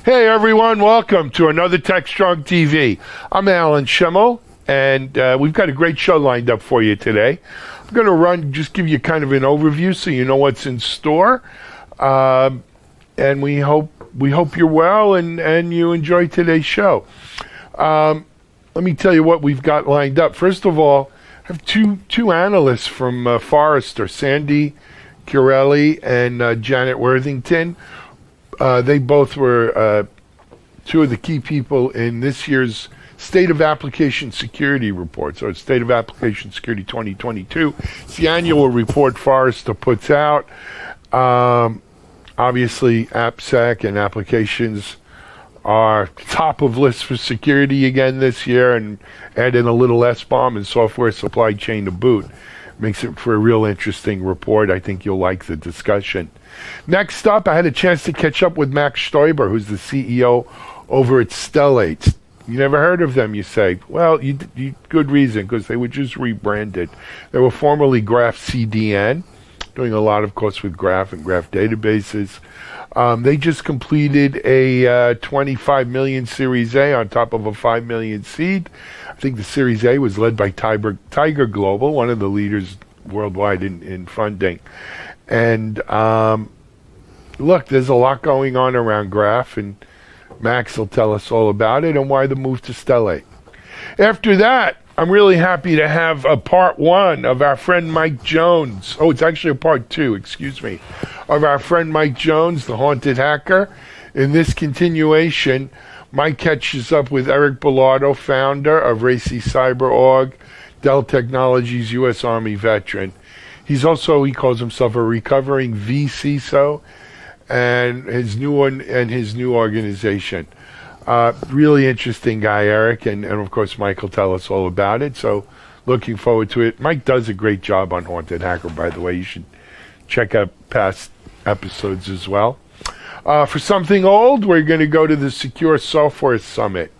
Hey everyone, welcome to another Techstrong TV. I'm Alan Schimmel, and we've got a great show lined up for you today. I'm going to just give you kind of an overview so you know what's in store, and we hope you're well and you enjoy today's show. Let me tell you what we've got lined up. First of all, I have two analysts from Forrester, Sandy Chiarelli and Janet Worthington. They both were two of the key people in this year's State of Application Security report. So it's State of Application Security 2022. It's the annual report Forrester puts out. Obviously, AppSec and applications are top of list for security again this year, and add in a little SBOM and software supply chain to boot. Makes it for a real interesting report. I think you'll like the discussion. Next up, I had a chance to catch up with Max Stoiber, who's the CEO over at Stellate. You never heard of them, you say? Well, you good reason, because they were just rebranded. They were formerly Graph CDN, doing a lot, of course, with Graph and Graph databases. They just completed a 25 million Series A on top of a 5 million seed. I think the Series A was led by Tiger Global, one of the leaders worldwide in funding. And look, there's a lot going on around Graph, and Max will tell us all about it and why the move to Stellate. After that, I'm really happy to have a part one of our friend Mike Jones. Oh, it's actually a part two, excuse me, of our friend Mike Jones, the haunted hacker. In this continuation, Mike catches up with Eric Bellardo, founder of Racy Cyber.org, Dell Technologies U.S. Army veteran. He calls himself a recovering VCISO, and his new organization. Really interesting guy, Eric, and of course Mike will tell us all about it. So looking forward to it. Mike does a great job on Haunted Hacker, by the way. You should check out past episodes as well. For something old, we're going to go to the Secure Software Summit.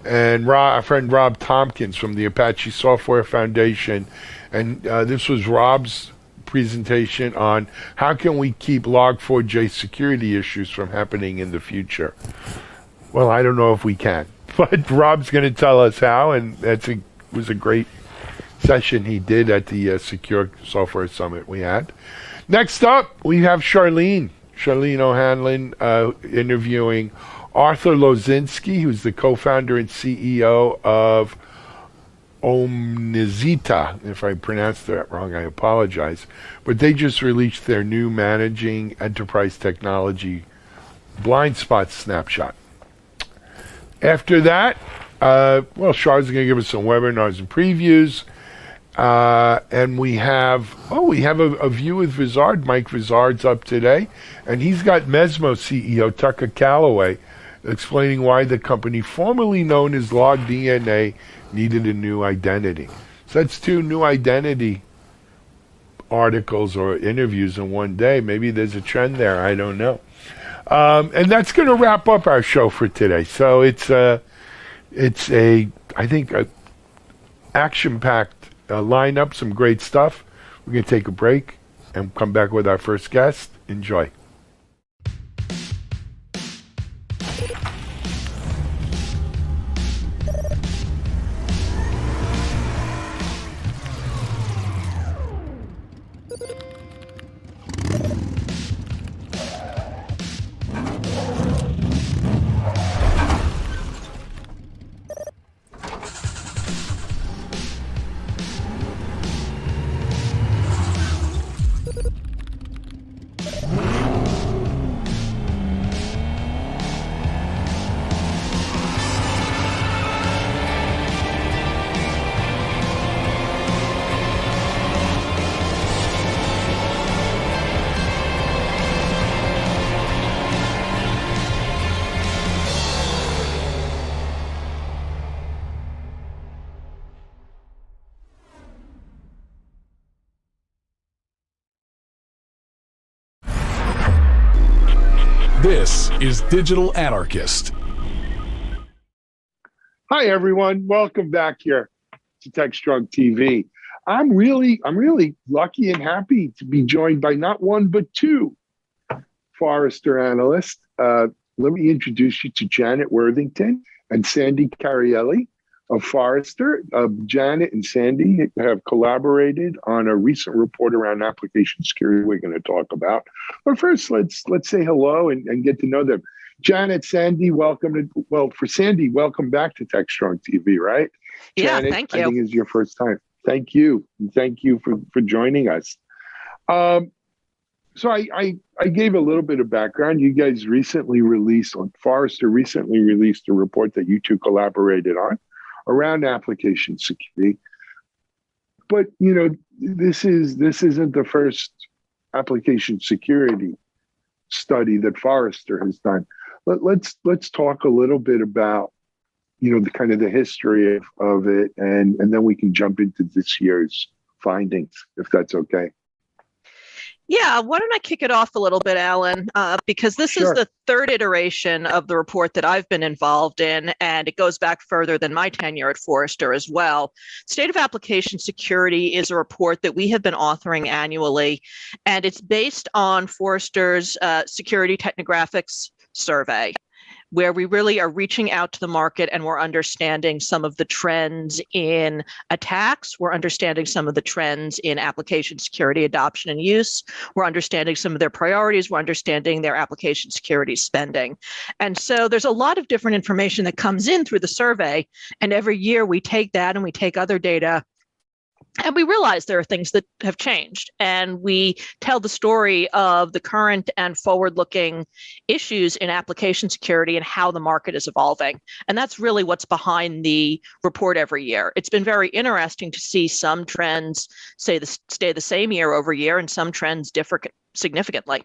And our friend Rob Tompkins from the Apache Software Foundation. And this was Rob's presentation on how can we keep Log4j security issues from happening in the future. Well, I don't know if we can, but Rob's going to tell us how, and was a great session he did at the Secure Software Summit we had. Next up, we have Charlene O'Hanlon interviewing Arthur Lozinski, who's the co-founder and CEO of Omnizita. If I pronounced that wrong, I apologize. But they just released their new Managing Enterprise Technology blind spot snapshot. After that, Char's going to give us some webinars and previews. And we have a view with Vizard. Mike Vizard's up today. And he's got Mesmo CEO Tucker Calloway explaining why the company formerly known as LogDNA needed a new identity. So that's two new identity articles or interviews in one day. Maybe there's a trend there. I don't know. And that's going to wrap up our show for today. So it's a action-packed lineup, some great stuff. We're going to take a break and come back with our first guest. Enjoy. This is Digital Anarchist. Hi everyone, welcome back here to Techstrong TV. I'm really lucky and happy to be joined by not one but two Forrester analysts. let me introduce you to Janet Worthington and Sandy Carielli of Forrester. Janet and Sandy have collaborated on a recent report around application security we're going to talk about. But first, let's say hello and get to know them. Janet, Sandy, for Sandy, welcome back to Techstrong TV, right? Yeah, Janet, thank you. I think it's your first time. Thank you. Thank you for joining us. So I gave a little bit of background. You guys Forrester recently released a report that you two collaborated on around application security. But, this isn't the first application security study that Forrester has done. Let's talk a little bit about, the kind of the history of it, and then we can jump into this year's findings, if that's okay. Yeah, why don't I kick it off a little bit, Alan, because this is the third iteration of the report that I've been involved in, and it goes back further than my tenure at Forrester as well. State of Application Security is a report that we have been authoring annually, and it's based on Forrester's Security Technographics survey, where we really are reaching out to the market and we're understanding some of the trends in attacks. We're understanding some of the trends in application security adoption and use. We're understanding some of their priorities. We're understanding their application security spending. And so there's a lot of different information that comes in through the survey. And every year we take that and we take other data, and we realize there are things that have changed, and we tell the story of the current and forward-looking issues in application security and how the market is evolving. And that's really what's behind the report every year. It's been very interesting to see some trends stay the same year over year, and some trends differ significantly.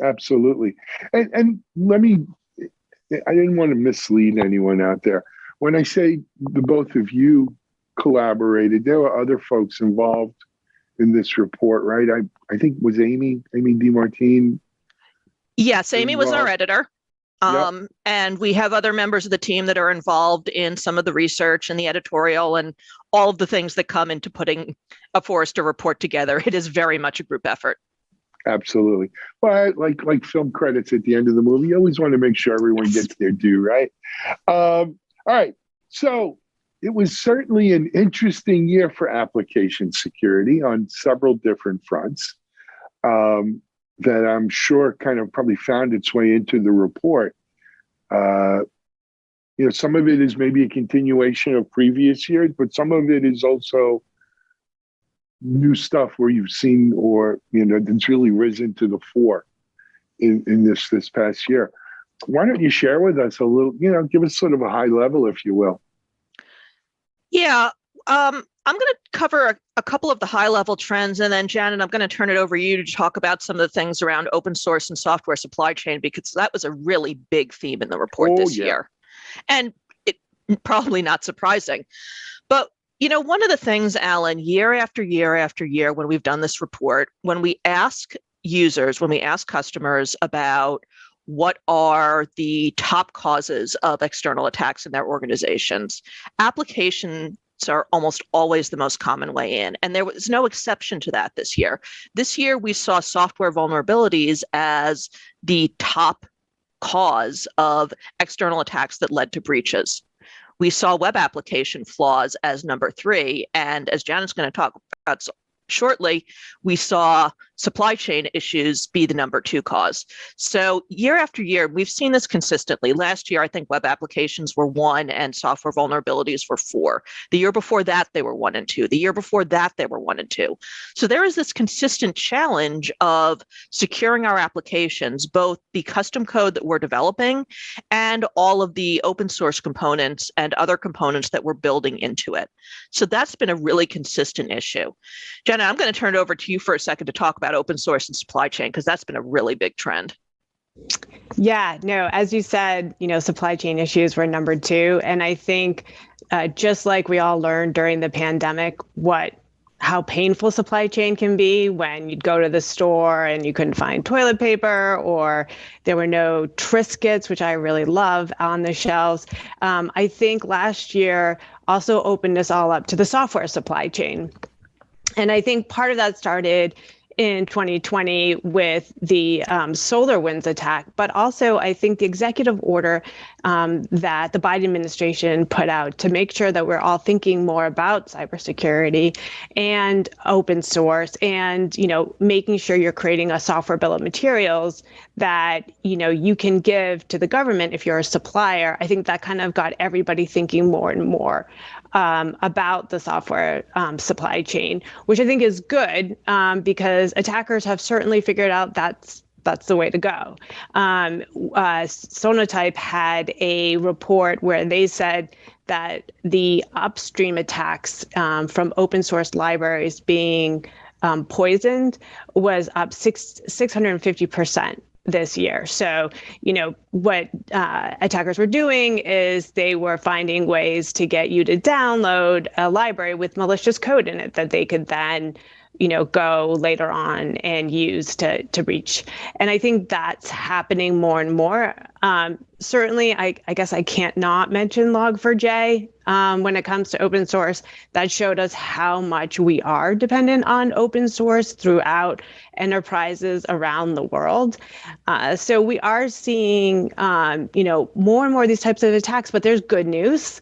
Absolutely. And I didn't want to mislead anyone out there. When I say the both of you collaborated, there were other folks involved in this report, right? I think was Amy DeMartine. Yes, Amy was our editor. Yep. And we have other members of the team that are involved in some of the research and the editorial and all of the things that come into putting a Forrester report together. It is very much a group effort. Absolutely. But like film credits at the end of the movie, you always want to make sure everyone gets their due, right? All right. So it was certainly an interesting year for application security on several different fronts that I'm sure kind of probably found its way into the report. Some of it is maybe a continuation of previous years, but some of it is also new stuff where you've seen or, that's really risen to the fore in this past year. Why don't you share with us a little, give us sort of a high level, if you will. Yeah, I'm going to cover a couple of the high-level trends, and then Janet, I'm going to turn it over to you to talk about some of the things around open source and software supply chain, because that was a really big theme in the report this year. And it probably not surprising. But, one of the things, Alan, year after year after year, when we've done this report, when we ask users, when we ask customers about what are the top causes of external attacks in their organizations, applications are almost always the most common way in. And there was no exception to that this year. This year, we saw software vulnerabilities as the top cause of external attacks that led to breaches. We saw web application flaws as number 3. And as Janet's going to talk about shortly, we saw supply chain issues be the number 2 cause. So year after year, we've seen this consistently. Last year, I think web applications were 1 and software vulnerabilities were 4. The year before that, they were 1 and 2. The year before that, they were 1 and 2. So there is this consistent challenge of securing our applications, both the custom code that we're developing and all of the open source components and other components that we're building into it. So that's been a really consistent issue. Jenna, I'm going to turn it over to you for a second to talk about open source and supply chain, because that's been a really big trend. Yeah, no, as you said, supply chain issues were number 2. And I think just like we all learned during the pandemic, how painful supply chain can be when you'd go to the store and you couldn't find toilet paper, or there were no Triscuits, which I really love, on the shelves. I think last year also opened us all up to the software supply chain. And I think part of that started in 2020 with the SolarWinds attack, but also I think the executive order that the Biden administration put out to make sure that we're all thinking more about cybersecurity and open source, and making sure you're creating a software bill of materials that you can give to the government if you're a supplier. I think that kind of got everybody thinking more and more about the software supply chain, which I think is good because attackers have certainly figured out that's the way to go. Sonatype had a report where they said that the upstream attacks from open source libraries being poisoned was up 650% this year. So, what attackers were doing is they were finding ways to get you to download a library with malicious code in it that they could then go later on and use to breach. And I think that's happening more and more. Certainly, I guess I can't not mention Log4j when it comes to open source. That showed us how much we are dependent on open source throughout enterprises around the world. So we are seeing, more and more of these types of attacks, but there's good news.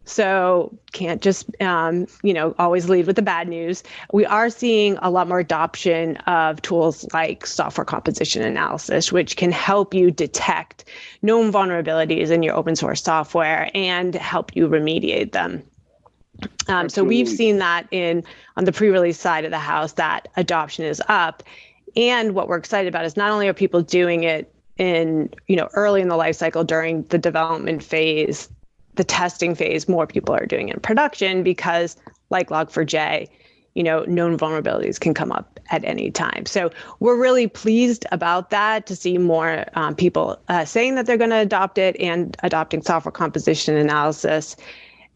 So can't just, always lead with the bad news. We are seeing a lot more adoption of tools like software composition analysis, which can help you detect known vulnerabilities in your open source software and help you remediate them. So we've seen that on the pre-release side of the house, that adoption is up. And what we're excited about is not only are people doing it in, early in the life cycle during the development phase, the testing phase, more people are doing it in production because, like Log4j, known vulnerabilities can come up at any time. So we're really pleased about that, to see more people saying that they're going to adopt it and adopting software composition analysis.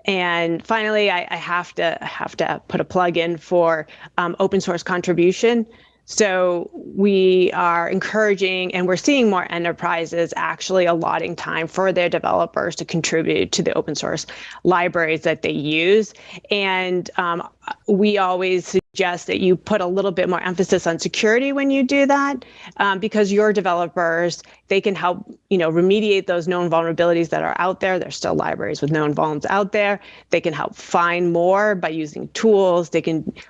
And finally, I have to put a plug in for open source contribution. So we are encouraging, and we're seeing more enterprises actually allotting time for their developers to contribute to the open source libraries that they use. And we always suggest that you put a little bit more emphasis on security when you do that, because your developers, they can help, remediate those known vulnerabilities that are out there. There's still libraries with known vulns out there. They can help find more by using tools.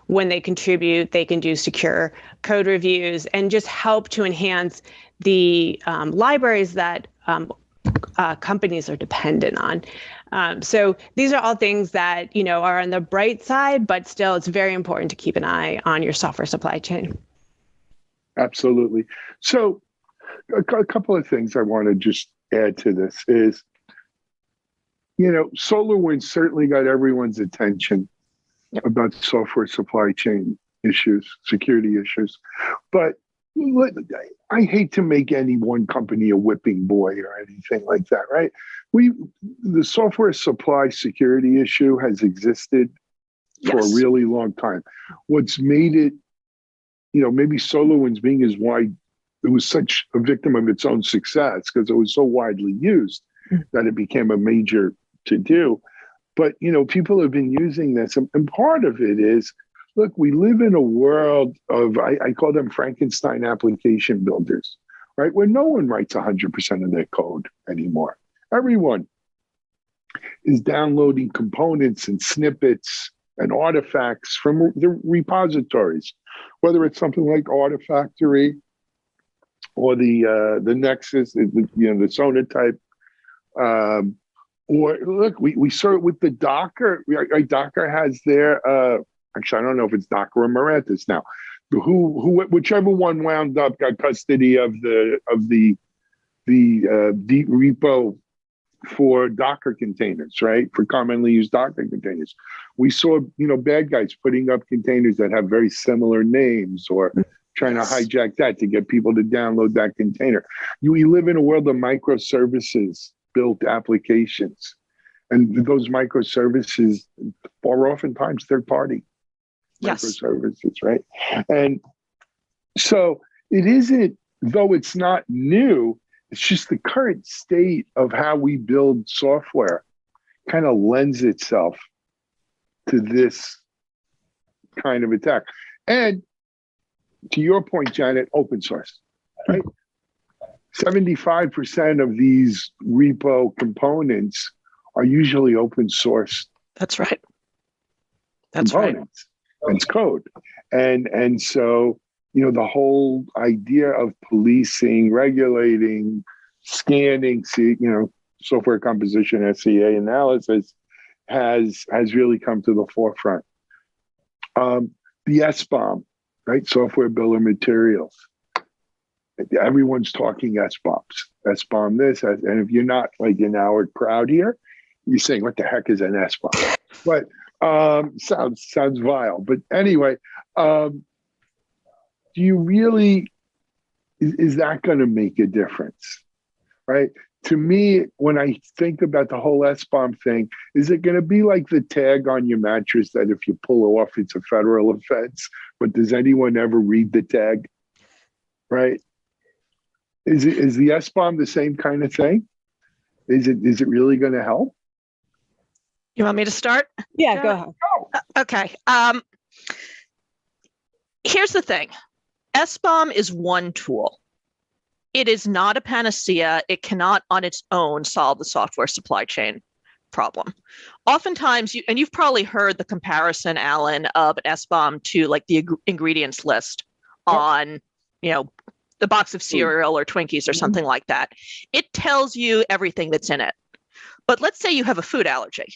When they contribute, they can do secure code reviews and just help to enhance the libraries that companies are dependent on. So these are all things that, are on the bright side, but still it's very important to keep an eye on your software supply chain. Absolutely. So a couple of things I want to just add to this is, SolarWinds certainly got everyone's attention about software supply chain issues, security issues. But I hate to make any one company a whipping boy or anything like that, right? The software supply security issue has existed for a really long time. What's made it, maybe SolarWinds being as wide, it was such a victim of its own success because it was so widely used that it became a major to-do. But, people have been using this, and part of it is, look, we live in a world of, I call them Frankenstein application builders, right? Where no one writes 100% of their code anymore. Everyone is downloading components and snippets and artifacts from the repositories, whether it's something like Artifactory or the Nexus, the Sonatype. Or look, we saw it with the Docker. Docker has their, actually, I don't know if it's Docker or Morantis now. Whichever one wound up got custody of the deep repo for Docker containers, right? For commonly used Docker containers. We saw, bad guys putting up containers that have very similar names or trying to hijack that to get people to download that container. We live in a world of microservices built applications. And those microservices are oftentimes third-party microservices, right? And so it isn't, though it's not new, it's just the current state of how we build software kind of lends itself to this kind of attack. And to your point, Janet, open source, right? 75% of these repo components are usually open source. That's right. That's components. Right. It's code. And so, the whole idea of policing, regulating, scanning, software composition, SCA analysis has really come to the forefront. The SBOM, right? Software bill of materials. Everyone's talking SBOMs. SBOM this, and if you're not like an Howard crowd here, you're saying, what the heck is an SBOM? But sounds vile. But anyway, do you really, is that going to make a difference? Right? To me, when I think about the whole SBOM thing, is it going to be like the tag on your mattress that if you pull it off, it's a federal offense? But does anyone ever read the tag? Right? Is the SBOM the same kind of thing? Is it really going to help? You want me to start? Yeah, go ahead. Okay. Here's the thing. SBOM is one tool. It is not a panacea. It cannot on its own solve the software supply chain problem. Oftentimes, you've probably heard the comparison, Alan, of an SBOM to like the ingredients list on, the box of cereal or Twinkies or something like that. It tells you everything that's in it. But let's say you have a food allergy.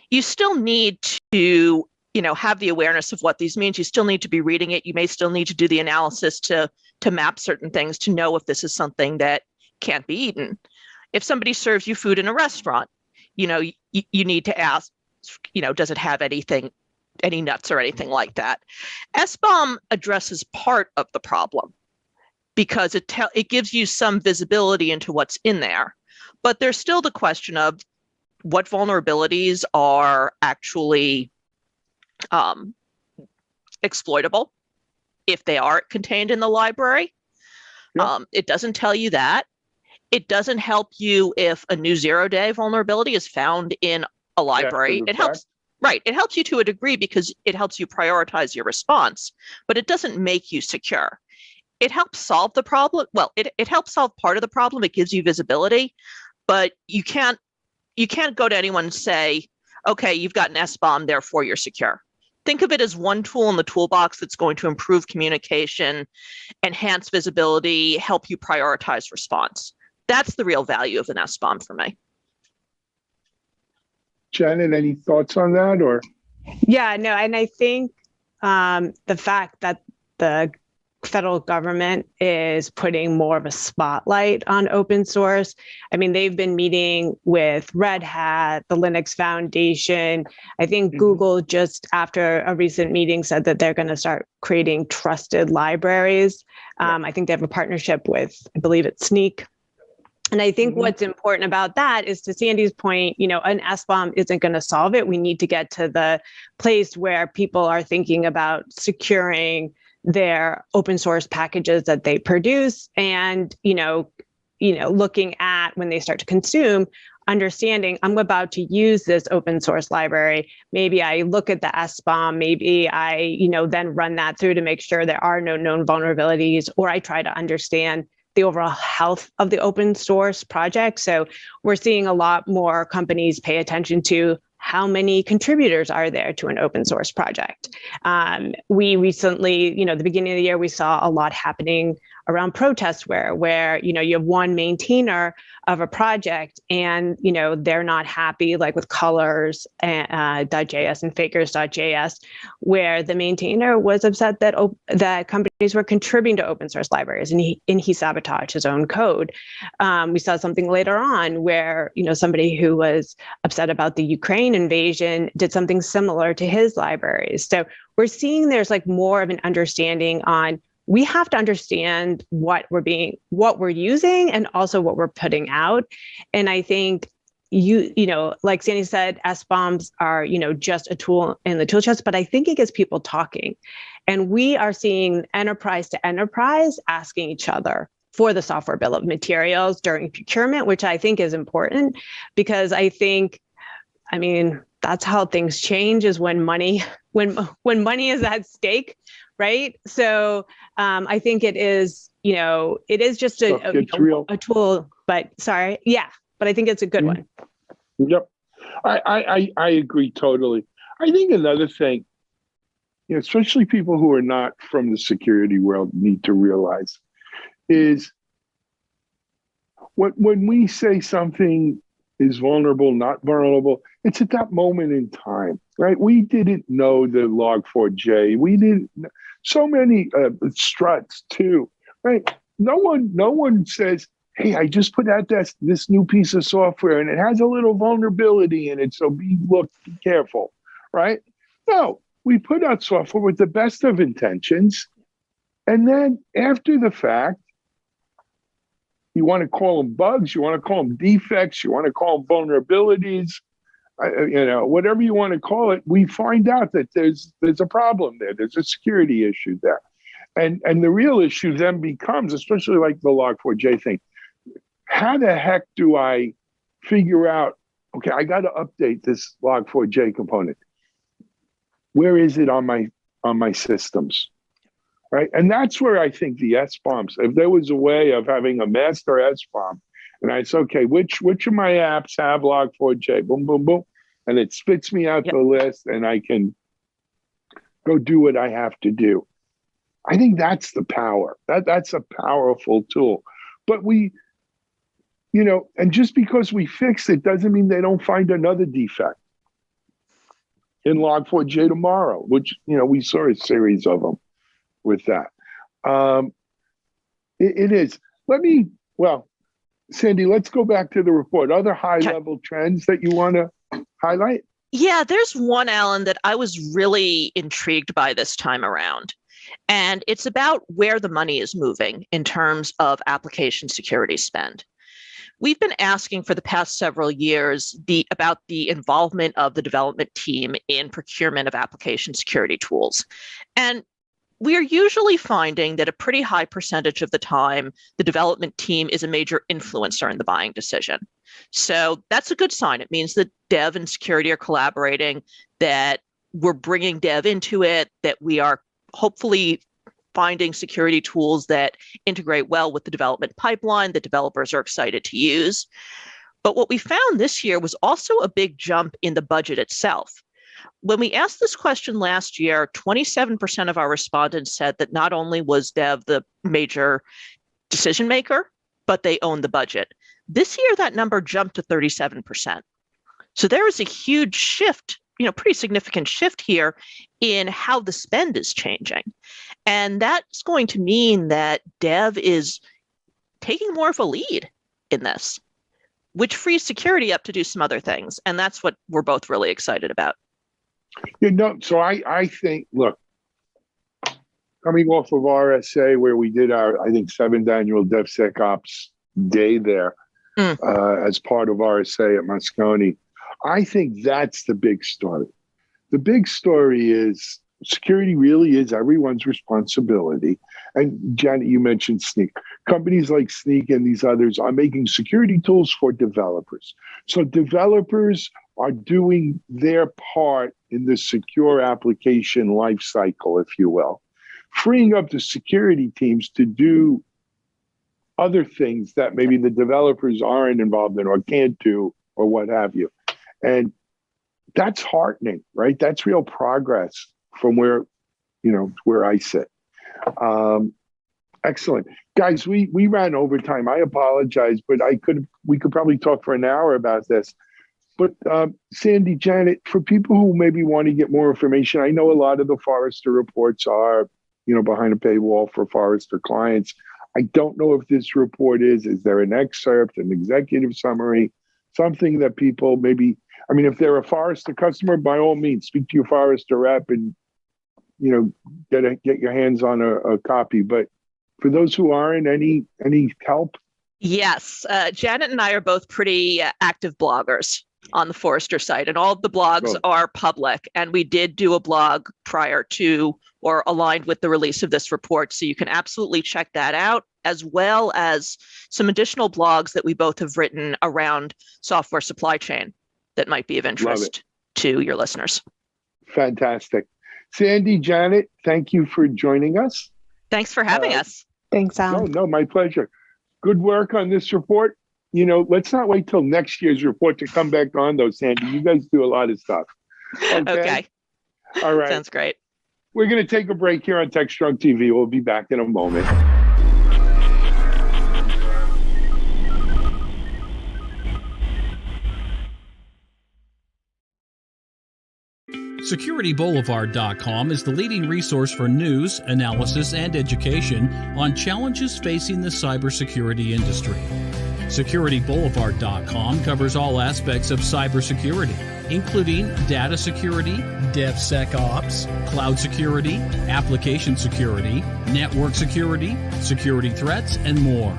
You still need to, have the awareness of what these means. You still need to be reading it. You may still need to do the analysis to map certain things to know if this is something that can't be eaten. If somebody serves you food in a restaurant, you need to ask, does it have any nuts or anything like that? SBOM addresses part of the problem because it gives you some visibility into what's in there. But there's still the question of what vulnerabilities are actually exploitable if they are contained in the library. Yep. It doesn't tell you that. It doesn't help you if a new zero-day vulnerability is found in a library. It helps. Right. It helps you to a degree because it helps you prioritize your response, but it doesn't make you secure. It helps solve the problem. Well, it helps solve part of the problem. It gives you visibility, but you can't go to anyone and say, okay, you've got an SBOM, therefore you're secure. Think of it as one tool in the toolbox that's going to improve communication, enhance visibility, help you prioritize response. That's the real value of an SBOM for me. Janet, any thoughts on that? Or Yeah, no, and I think the fact that the federal government is putting more of a spotlight on open source. I mean, they've been meeting with Red Hat, the Linux Foundation. I think Google just after a recent meeting said that they're going to start creating trusted libraries. I think they have a partnership with, I believe it's Sneak. And I think what's important about that is, to Sandy's point, an SBOM isn't going to solve it. We need to get to the place where people are thinking about securing their open source packages that they produce, and looking at when they start to consume, understanding I'm about to use this open source library. Maybe I look at the SBOM, maybe I then run that through to make sure there are no known vulnerabilities, or I try to understand the overall health of the open source project. So we're seeing a lot more companies pay attention to how many contributors are there to an open source project. We recently, the beginning of the year, we saw a lot happening around protestware, where you have one maintainer of a project and they're not happy, like with colors and .js and fakers.js, where the maintainer was upset that that companies were contributing to open source libraries, and he sabotaged his own code. We saw something later on where somebody who was upset about the Ukraine invasion did something similar to his libraries. So we're seeing there's like more of an understanding on, we have to understand what we're using and also what we're putting out. And I think like Sandy said, SBOMs are, just a tool in the tool chest, but I think it gets people talking. And we are seeing enterprise to enterprise asking each other for the software bill of materials during procurement, which I think is important, because I think I mean, that's how things change, is when money is at stake, right? So I think it is, it is just a tool, but I think it's a good one. Yep. I agree totally. I think another thing, especially people who are not from the security world need to realize is when we say something is vulnerable, not vulnerable, it's at that moment in time, right? We didn't know the Log4j. We didn't, so many struts too, right? No one says, hey, I just put out this new piece of software and it has a little vulnerability in it, so be careful, right? No, we put out software with the best of intentions, and then after the fact, you want to call them bugs, you want to call them defects, you want to call them vulnerabilities, whatever you want to call it, we find out that there's a problem there. There's a security issue there. And the real issue then becomes, especially like the Log4j thing, how the heck do I figure out, okay, I got to update this Log4j component. Where is it on my systems? Right. And that's where I think the SBOMs, if there was a way of having a master SBOM, and I say, okay, which of my apps have Log4j? Boom, boom, boom. And it spits me out the list and I can go do what I have to do. I think that's the power. That's a powerful tool. But we, and just because we fix it doesn't mean they don't find another defect in Log4j tomorrow, which, we saw a series of them with that. It is. Sandy, let's go back to the report. Other high-level trends that you want to highlight? Yeah, there's one, Alan, that I was really intrigued by this time around. And it's about where the money is moving in terms of application security spend. We've been asking for the past several years about the involvement of the development team in procurement of application security tools. And we are usually finding that a pretty high percentage of the time, the development team is a major influencer in the buying decision. So that's a good sign. It means that dev and security are collaborating, that we're bringing dev into it, that we are hopefully finding security tools that integrate well with the development pipeline that developers are excited to use. But what we found this year was also a big jump in the budget itself. When we asked this question last year, 27% of our respondents said that not only was dev the major decision maker, but they owned the budget. This year, that number jumped to 37%. So there is a huge shift, pretty significant shift here in how the spend is changing. And that's going to mean that dev is taking more of a lead in this, which frees security up to do some other things. And that's what we're both really excited about. So I think, look, coming off of RSA, where we did our, I think, 7th annual DevSecOps day there as part of RSA at Moscone, I think that's the big story. The big story is security really is everyone's responsibility. And Janet, you mentioned Sneak. Companies like Sneak and these others are making security tools for developers. So developers are doing their part in the secure application lifecycle, if you will, freeing up the security teams to do other things that maybe the developers aren't involved in or can't do or what have you. And that's heartening, right? That's real progress from where I sit. Excellent. Guys, we ran over time. I apologize, but we could probably talk for an hour about this. But Sandy, Janet, for people who maybe want to get more information, I know a lot of the Forrester reports are, behind a paywall for Forrester clients. I don't know if this report is there an excerpt, an executive summary, something that people maybe, if they're a Forrester customer, by all means, speak to your Forrester rep and, get your hands on a copy. But for those who aren't, any help? Yes. Janet and I are both pretty active bloggers on the Forrester site, and all of the blogs are public. And we did do a blog prior to or aligned with the release of this report. So you can absolutely check that out, as well as some additional blogs that we both have written around software supply chain. that might be of interest to your listeners. Fantastic. Sandy, Janet, thank you for joining us. Thanks for having us. Thanks, Al. No, my pleasure. Good work on this report. Let's not wait till next year's report to come back on, though, Sandy. You guys do a lot of stuff. Okay. All right. Sounds great. We're going to take a break here on Techstrong TV. We'll be back in a moment. SecurityBoulevard.com is the leading resource for news, analysis, and education on challenges facing the cybersecurity industry. SecurityBoulevard.com covers all aspects of cybersecurity, including data security, DevSecOps, cloud security, application security, network security, security threats, and more.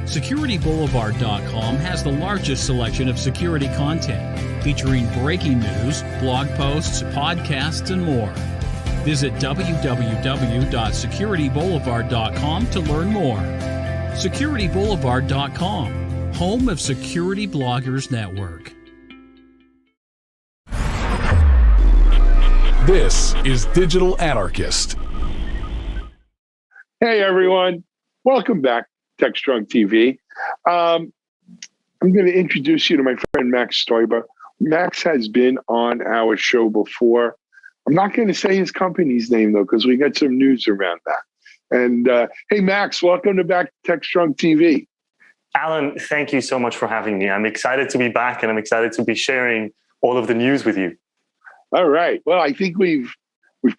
SecurityBoulevard.com has the largest selection of security content, featuring breaking news, blog posts, podcasts, and more. Visit www.securityboulevard.com to learn more. SecurityBoulevard.com, home of Security Bloggers Network. This is Digital Anarchist. Hey, everyone. Welcome back to Techstrong TV. I'm going to introduce you to my friend Max Stoiber. Max has been on our show before. I'm not going to say his company's name, though, because we got some news around that. And hey, Max, welcome to back to Techstrong TV. Alan, thank you so much for having me. I'm excited to be back, and I'm excited to be sharing all of the news with you. All right. Well, I think we've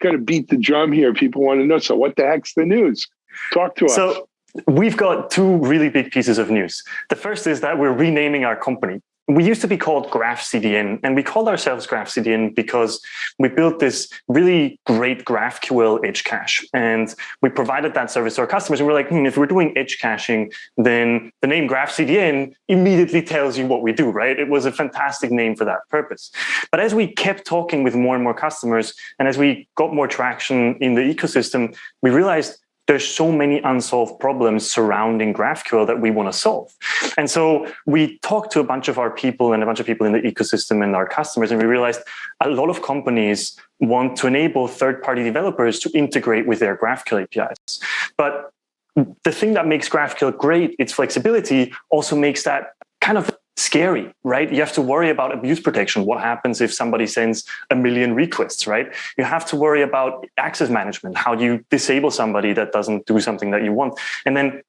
got to beat the drum here. People want to know, so what the heck's the news? Talk to us. So we've got two really big pieces of news. The first is that we're renaming our company. We used to be called GraphCDN, and we called ourselves GraphCDN because we built this really great GraphQL edge cache, and we provided that service to our customers. And we're like, if we're doing edge caching, then the name GraphCDN immediately tells you what we do, right? It was a fantastic name for that purpose. But as we kept talking with more and more customers, and as we got more traction in the ecosystem, we realized there's so many unsolved problems surrounding GraphQL that we want to solve. And so we talked to a bunch of our people and a bunch of people in the ecosystem and our customers, and we realized a lot of companies want to enable third-party developers to integrate with their GraphQL APIs. But the thing that makes GraphQL great, its flexibility, also makes that kind of scary, right? You have to worry about abuse protection. What happens if somebody sends 1 million requests, right? You have to worry about access management. How do you disable somebody that doesn't do something that you want? And then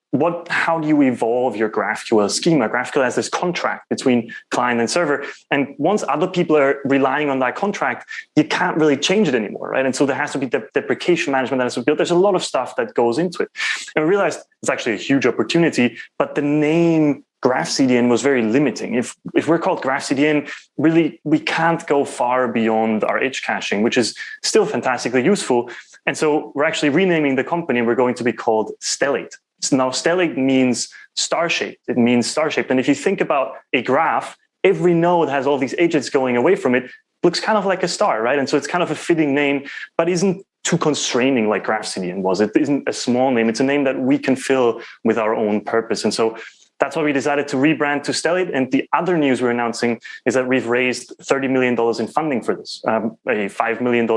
how do you evolve your GraphQL schema? GraphQL has this contract between client and server. And once other people are relying on that contract, you can't really change it anymore, right? And so there has to be deprecation management that has to be built. There's a lot of stuff that goes into it. And we realized it's actually a huge opportunity, but the name GraphCDN was very limiting. If we're called GraphCDN, really, we can't go far beyond our edge caching, which is still fantastically useful. And so we're actually renaming the company. We're going to be called Stellate. Now, Stellate means star-shaped. It means star-shaped. And if you think about a graph, every node has all these edges going away from it. Looks kind of like a star, right? And so it's kind of a fitting name, but isn't too constraining like GraphCDN was. It isn't a small name. It's a name that we can fill with our own purpose. And so that's why we decided to rebrand to Stellate. And the other news we're announcing is that we've raised $30 million in funding for this, a $5 million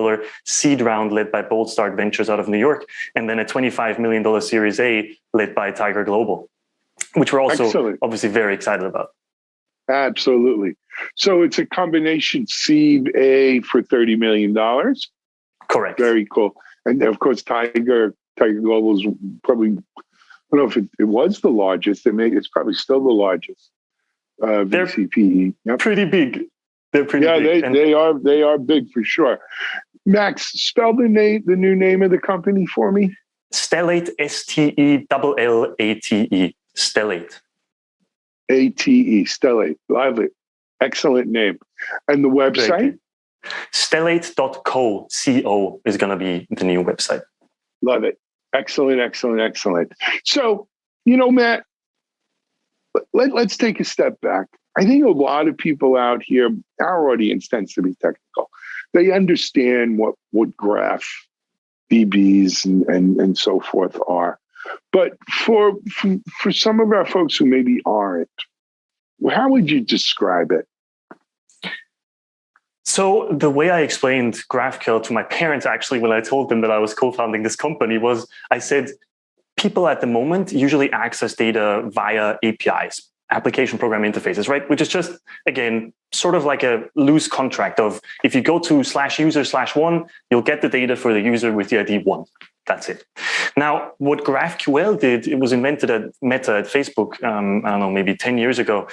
seed round led by Bold Start Ventures out of New York, and then a $25 million Series A led by Tiger Global, which we're also obviously very excited about. Absolutely. So it's a combination seed A for $30 million. Correct. Very cool. And of course, Tiger Global is probably, I don't know if it was the largest. It's probably still the largest VCPE. Yep. Pretty big. They're pretty big. Yeah, they are big for sure. Max, spell the new name of the company for me. Stellate, Stellate. Stellate. ATE, Stellate. Lively. Excellent name. And the website? Stellate.co. CO is going to be the new website. Love it. Excellent. So, Matt, let's take a step back. I think a lot of people out here, our audience tends to be technical. They understand what graph DBs and so forth are. But for some of our folks who maybe aren't, how would you describe it? So the way I explained GraphQL to my parents, actually, when I told them that I was co-founding this company, was I said, people at the moment usually access data via APIs, application program interfaces, right? Which is just, again, sort of like a loose contract of if you go to /user/1, you'll get the data for the user with the ID 1. That's it. Now, what GraphQL did, it was invented at Meta at Facebook, I don't know, maybe 10 years ago.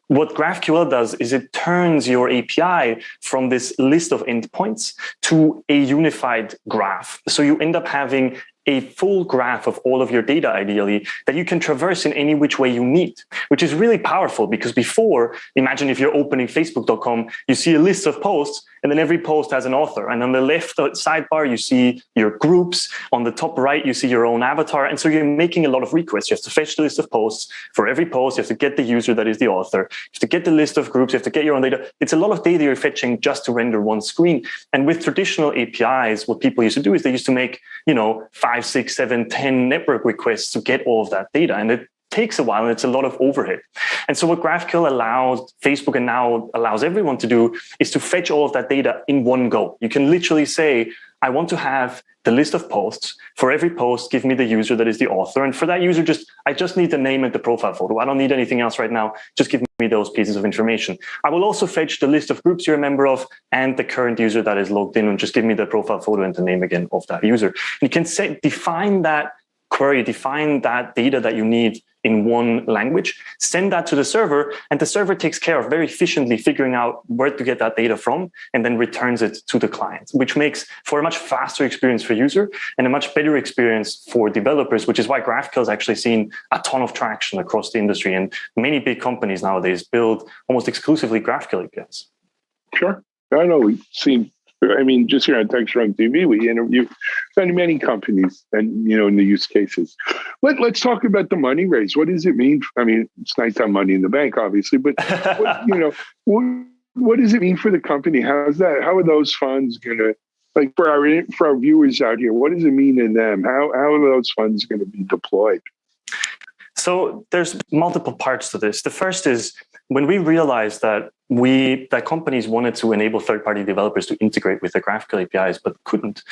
What GraphQL does is it turns your API from this list of endpoints to a unified graph. So you end up having a full graph of all of your data, ideally, that you can traverse in any which way you need, which is really powerful because before, imagine if you're opening facebook.com, you see a list of posts and then every post has an author. And on the left sidebar, you see your groups. On the top right, you see your own avatar. And so you're making a lot of requests. You have to fetch the list of posts. For every post, you have to get the user that is the author. You have to get the list of groups. You have to get your own data. It's a lot of data you're fetching just to render one screen. And with traditional APIs, what people used to do is they used to make, 5, 6, 7, 10 network requests to get all of that data. And it takes a while and it's a lot of overhead. And so what GraphQL allows Facebook and now allows everyone to do is to fetch all of that data in one go. You can literally say, I want to have the list of posts. For every post, give me the user that is the author. And for that user, I just need the name and the profile photo. I don't need anything else right now. Just give me those pieces of information. I will also fetch the list of groups you're a member of and the current user that is logged in, and just give me the profile photo and the name again of that user. And you can define that query, define that data that you need in one language, send that to the server, and the server takes care of very efficiently figuring out where to get that data from and then returns it to the client, which makes for a much faster experience for user and a much better experience for developers, which is why GraphQL has actually seen a ton of traction across the industry. And many big companies nowadays build almost exclusively GraphQL APIs. Sure. I know we've seen, just here on Techstrong TV, we interview many companies and, in the use cases. Let's talk about the money raise. What does it mean? It's nice to have money in the bank, obviously, but, what does it mean for the company? How are those funds going to, for our viewers out here, what does it mean to them? How are those funds going to be deployed? So there's multiple parts to this. The first is when we realized that companies wanted to enable third-party developers to integrate with the GraphQL APIs, but couldn't.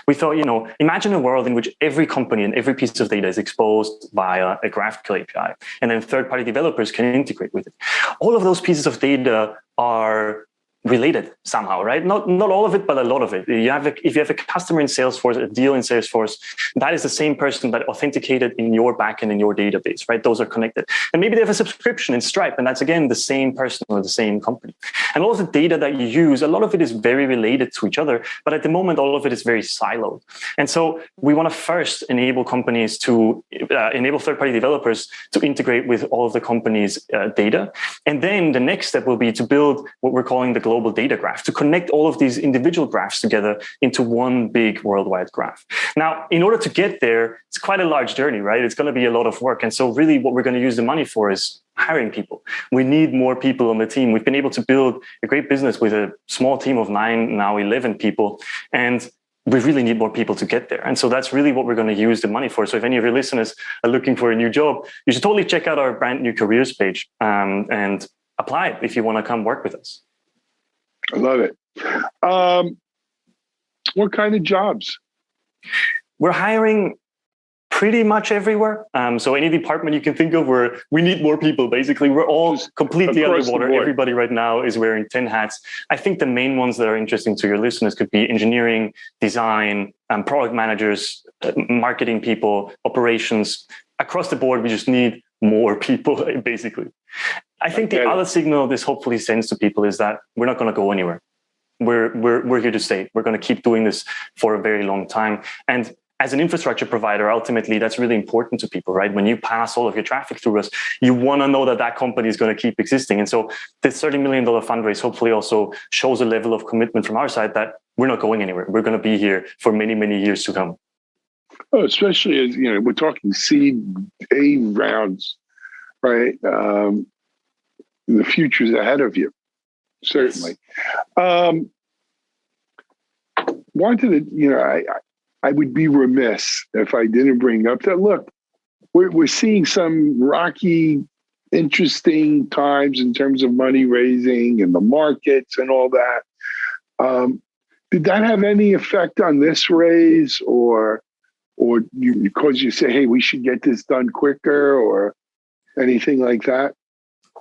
We thought, imagine a world in which every company and every piece of data is exposed via a GraphQL API, and then third-party developers can integrate with it. All of those pieces of data are related somehow, right? Not all of it, but a lot of it. If you have a customer in Salesforce, a deal in Salesforce, that is the same person that authenticated in your backend in your database, right? Those are connected. And maybe they have a subscription in Stripe, and that's again the same person or the same company. And all of the data that you use, a lot of it is very related to each other, but at the moment, all of it is very siloed. And so we want to first enable companies to enable third-party developers to integrate with all of the company's data. And then the next step will be to build what we're calling the global data graph, to connect all of these individual graphs together into one big worldwide graph. Now, in order to get there, it's quite a large journey, right? It's going to be a lot of work. And so really what we're going to use the money for is hiring people. We need more people on the team. We've been able to build a great business with a small team of 9, now 11 people. And we really need more people to get there. And so that's really what we're going to use the money for. So if any of your listeners are looking for a new job, you should totally check out our brand new careers page and apply if you want to come work with us. I love it. What kind of jobs? We're hiring pretty much everywhere. So any department you can think of where we need more people, basically, we're all completely underwater. Everybody right now is wearing 10 hats. I think the main ones that are interesting to your listeners could be engineering, design, product managers, marketing people, operations. Across the board, we just need more people, basically. I think the other signal this hopefully sends to people is that we're not going to go anywhere. We're here to stay. We're going to keep doing this for a very long time. And as an infrastructure provider, ultimately, that's really important to people, right? When you pass all of your traffic through us, you want to know that that company is going to keep existing. And so this $30 million fundraise hopefully also shows a level of commitment from our side that we're not going anywhere. We're going to be here for many, many years to come. Oh, especially as, we're talking seed A rounds, right? The future's ahead of you, certainly. Yes. I would be remiss if I didn't bring up that, look, we're seeing some rocky, interesting times in terms of money raising and the markets and all that. Did that have any effect on this raise, or because you say, hey, we should get this done quicker, or anything like that?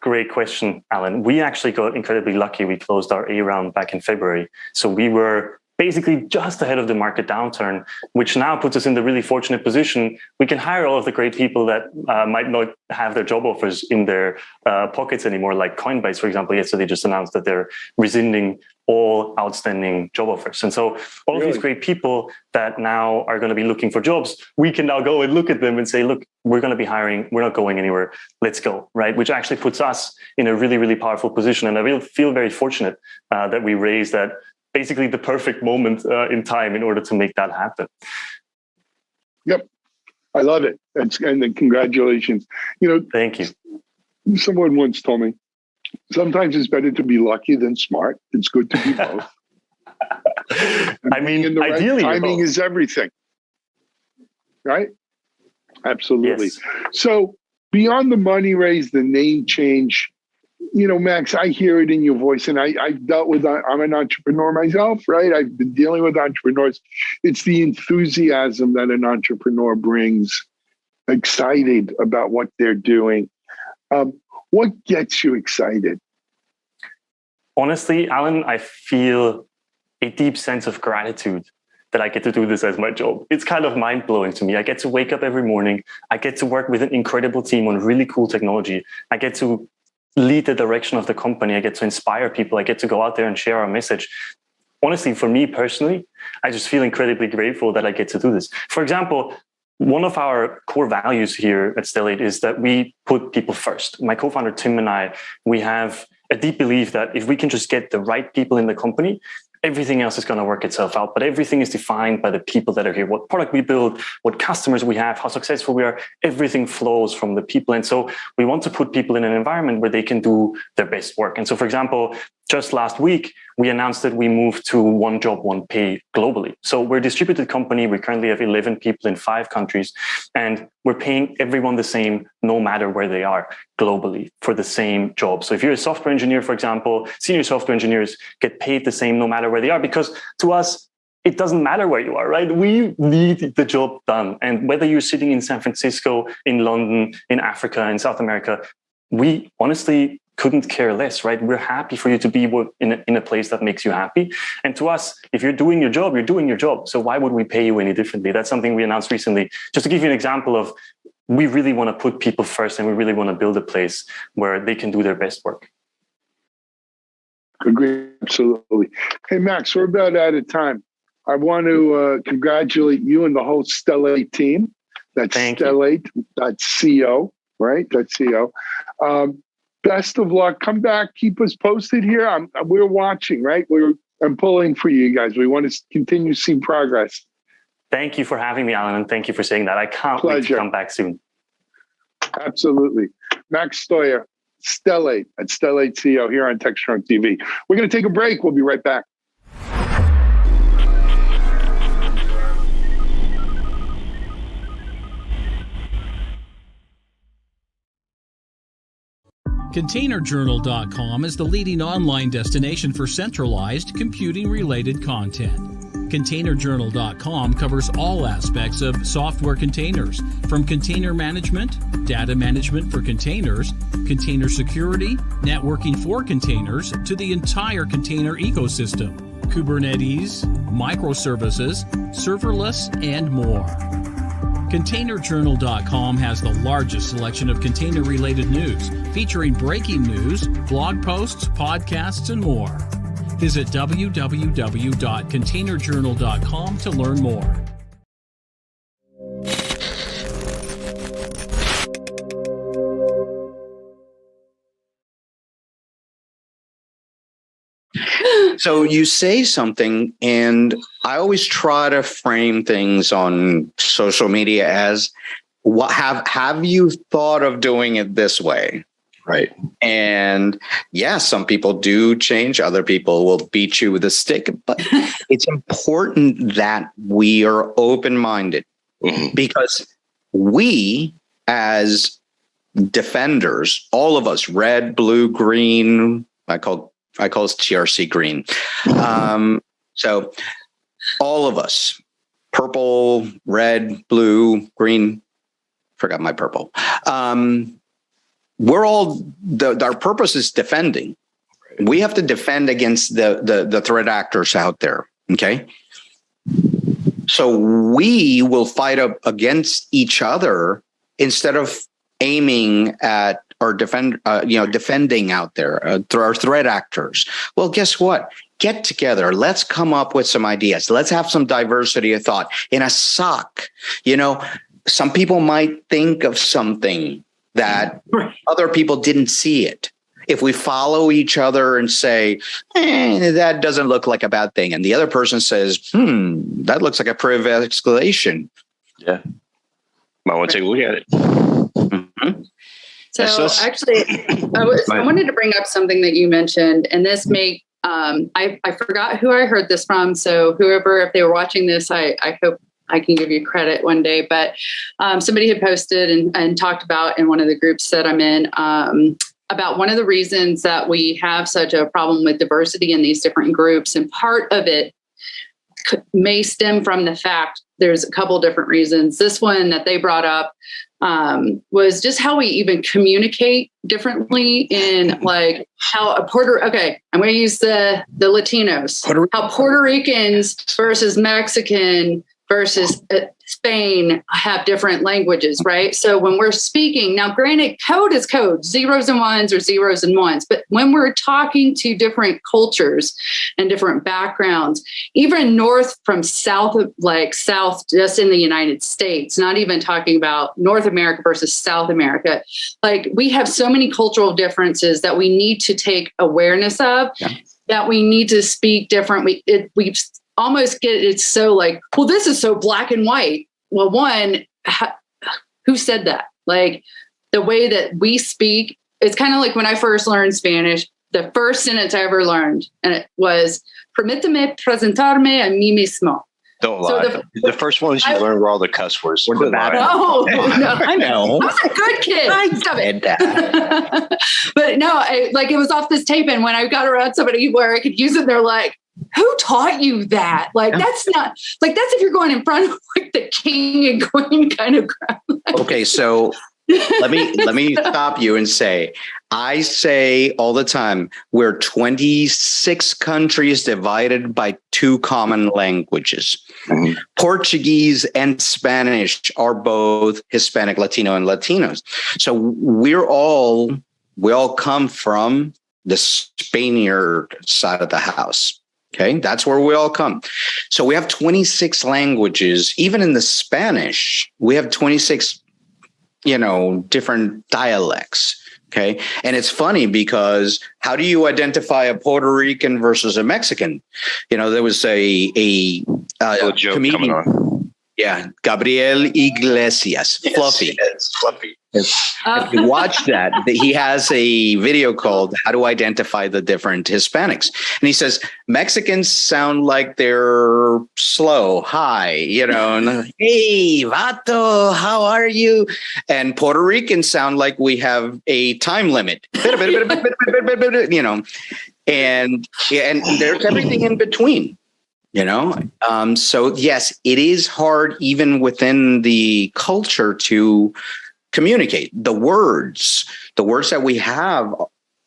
Great question, Alan. We actually got incredibly lucky. We closed our A round back in February. So we were basically just ahead of the market downturn, which now puts us in the really fortunate position. We can hire all of the great people that might not have their job offers in their pockets anymore, like Coinbase, for example. Yesterday just announced that they're rescinding all outstanding job offers. And so all of these great people that now are going to be looking for jobs, we can now go and look at them and say, look, we're going to be hiring. We're not going anywhere. Let's go, right? Which actually puts us in a really, really powerful position. And I will feel very fortunate that we raised that basically the perfect moment in time in order to make that happen. Yep. I love it. And then congratulations. Thank you. Someone once told me, sometimes it's better to be lucky than smart. It's good to be both. I mean, ideally, timing is everything. Right? Absolutely. Yes. So beyond the money raise, the name change, Max, I hear it in your voice, and I've dealt with, I'm an entrepreneur myself, right? I've been dealing with entrepreneurs. It's the enthusiasm that an entrepreneur brings, excited about what they're doing. What gets you excited? Honestly, Alan, I feel a deep sense of gratitude that I get to do this as my job. It's kind of mind-blowing to me. I get to wake up every morning. I get to work with an incredible team on really cool technology. I get to lead the direction of the company. I get to inspire people. I get to go out there and share our message. Honestly, for me personally, I just feel incredibly grateful that I get to do this. For example, one of our core values here at Stellate is that we put people first. My co-founder, Tim, and I, we have a deep belief that if we can just get the right people in the company, everything else is going to work itself out. But everything is defined by the people that are here, what product we build, what customers we have, how successful we are. Everything flows from the people. And so we want to put people in an environment where they can do their best work. And so, for example, just last week, we announced that we moved to one job, one pay globally. So we're a distributed company. We currently have 11 people in 5 countries, and we're paying everyone the same, no matter where they are globally, for the same job. So if you're a software engineer, for example, senior software engineers get paid the same no matter where they are, because to us, it doesn't matter where you are, right? We need the job done. And whether you're sitting in San Francisco, in London, in Africa, in South America, we honestly couldn't care less, right? We're happy for you to be in a place that makes you happy. And to us, if you're doing your job, you're doing your job. So why would we pay you any differently? That's something we announced recently. Just to give you an example of, we really want to put people first, and we really want to build a place where they can do their best work. Agree, absolutely. Hey, Max, we're about out of time. I want to congratulate you and the whole Stellate team. That's Stellate.co, right? .co. Best of luck. Come back. Keep us posted here. We're watching, right? I'm pulling for you guys. We want to continue to see progress. Thank you for having me, Alan, and thank you for saying that. I can't wait to come back soon. Absolutely. Max Stoyer, Stellate at Stellate CO here on Techstrong TV. We're going to take a break. We'll be right back. ContainerJournal.com is the leading online destination for centralized computing-related content. ContainerJournal.com covers all aspects of software containers, from container management, data management for containers, container security, networking for containers, to the entire container ecosystem, Kubernetes, microservices, serverless, and more. ContainerJournal.com has the largest selection of container-related news, featuring breaking news, blog posts, podcasts, and more. Visit www.containerjournal.com to learn more. So you say something, and I always try to frame things on social media as, what have you thought of doing it this way? Right. And yeah, some people do change. Other people will beat you with a stick. But it's important that we are open-minded, because we, as defenders, all of us, red, blue, green, I call I call it TRC green. So all of us, purple, red, blue, green, forgot my purple. We're all, our purpose is defending. We have to defend against the threat actors out there. Okay. So we will fight up against each other instead of aiming at or defending out there through our threat actors. Well, guess what? Get together. Let's come up with some ideas. Let's have some diversity of thought in a SOC. Some people might think of something that other people didn't see it. If we follow each other and say, that doesn't look like a bad thing, and the other person says, that looks like a privilege escalation. Yeah. Might want to take a look at it. Mm-hmm. So actually, I wanted to bring up something that you mentioned, and this may, I forgot who I heard this from. So whoever, if they were watching this, I hope I can give you credit one day, but somebody had posted and talked about in one of the groups that I'm in, about one of the reasons that we have such a problem with diversity in these different groups. And part of it may stem from the fact there's a couple different reasons. This one that they brought up was just how we even communicate differently in like how I'm going to use the Latinos, how Puerto Ricans versus Mexican versus Spain have different languages, right? So when we're speaking, now granted, code is code, zeros and ones or zeros and ones, but when we're talking to different cultures and different backgrounds, even north from south, like south just in the United States, not even talking about North America versus South America, like we have so many cultural differences that we need to take awareness of, that we need to speak different. We've almost it's so like, well, this is so black and white. Well, one, who said that? Like the way that we speak, it's kind of like when I first learned Spanish, the first sentence I ever learned, and it was, permíteme presentarme a mí mismo. Don't lie. So the first ones you learned were all the cuss words. No, no. I know. I was a good kid. Stop it. But no, it was off this tape. And when I got around somebody where I could use it, they're like, who taught you that? Like, that's not like, that's if you're going in front of like the king and queen kind of crowd. Okay. So let me stop you and say, I say all the time, we're 26 countries divided by 2 common languages. Mm-hmm. Portuguese and Spanish are both Hispanic, Latino, and Latinos. So we all come from the Spaniard side of the house. Okay, that's where we all come. So we have 26 languages. Even in the Spanish, we have 26, different dialects. Okay, and it's funny because how do you identify a Puerto Rican versus a Mexican? There was a joke comedian. coming on. Yeah, Gabriel Iglesias, yes, Fluffy. Yes, Fluffy. If you watch that, he has a video called How to Identify the Different Hispanics. And he says, Mexicans sound like they're slow, high, and hey, vato, how are you? And Puerto Ricans sound like we have a time limit, and there's everything in between. So yes, it is hard even within the culture to communicate. The words that we have,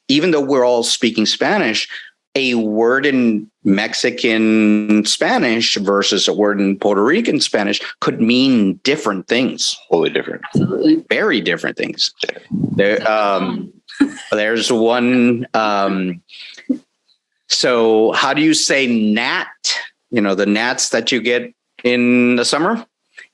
even though we're all speaking Spanish, a word in Mexican Spanish versus a word in Puerto Rican Spanish could mean different things. Wholly different. Absolutely. Very different things. There's one. So how do you say gnat? The gnats that you get in the summer.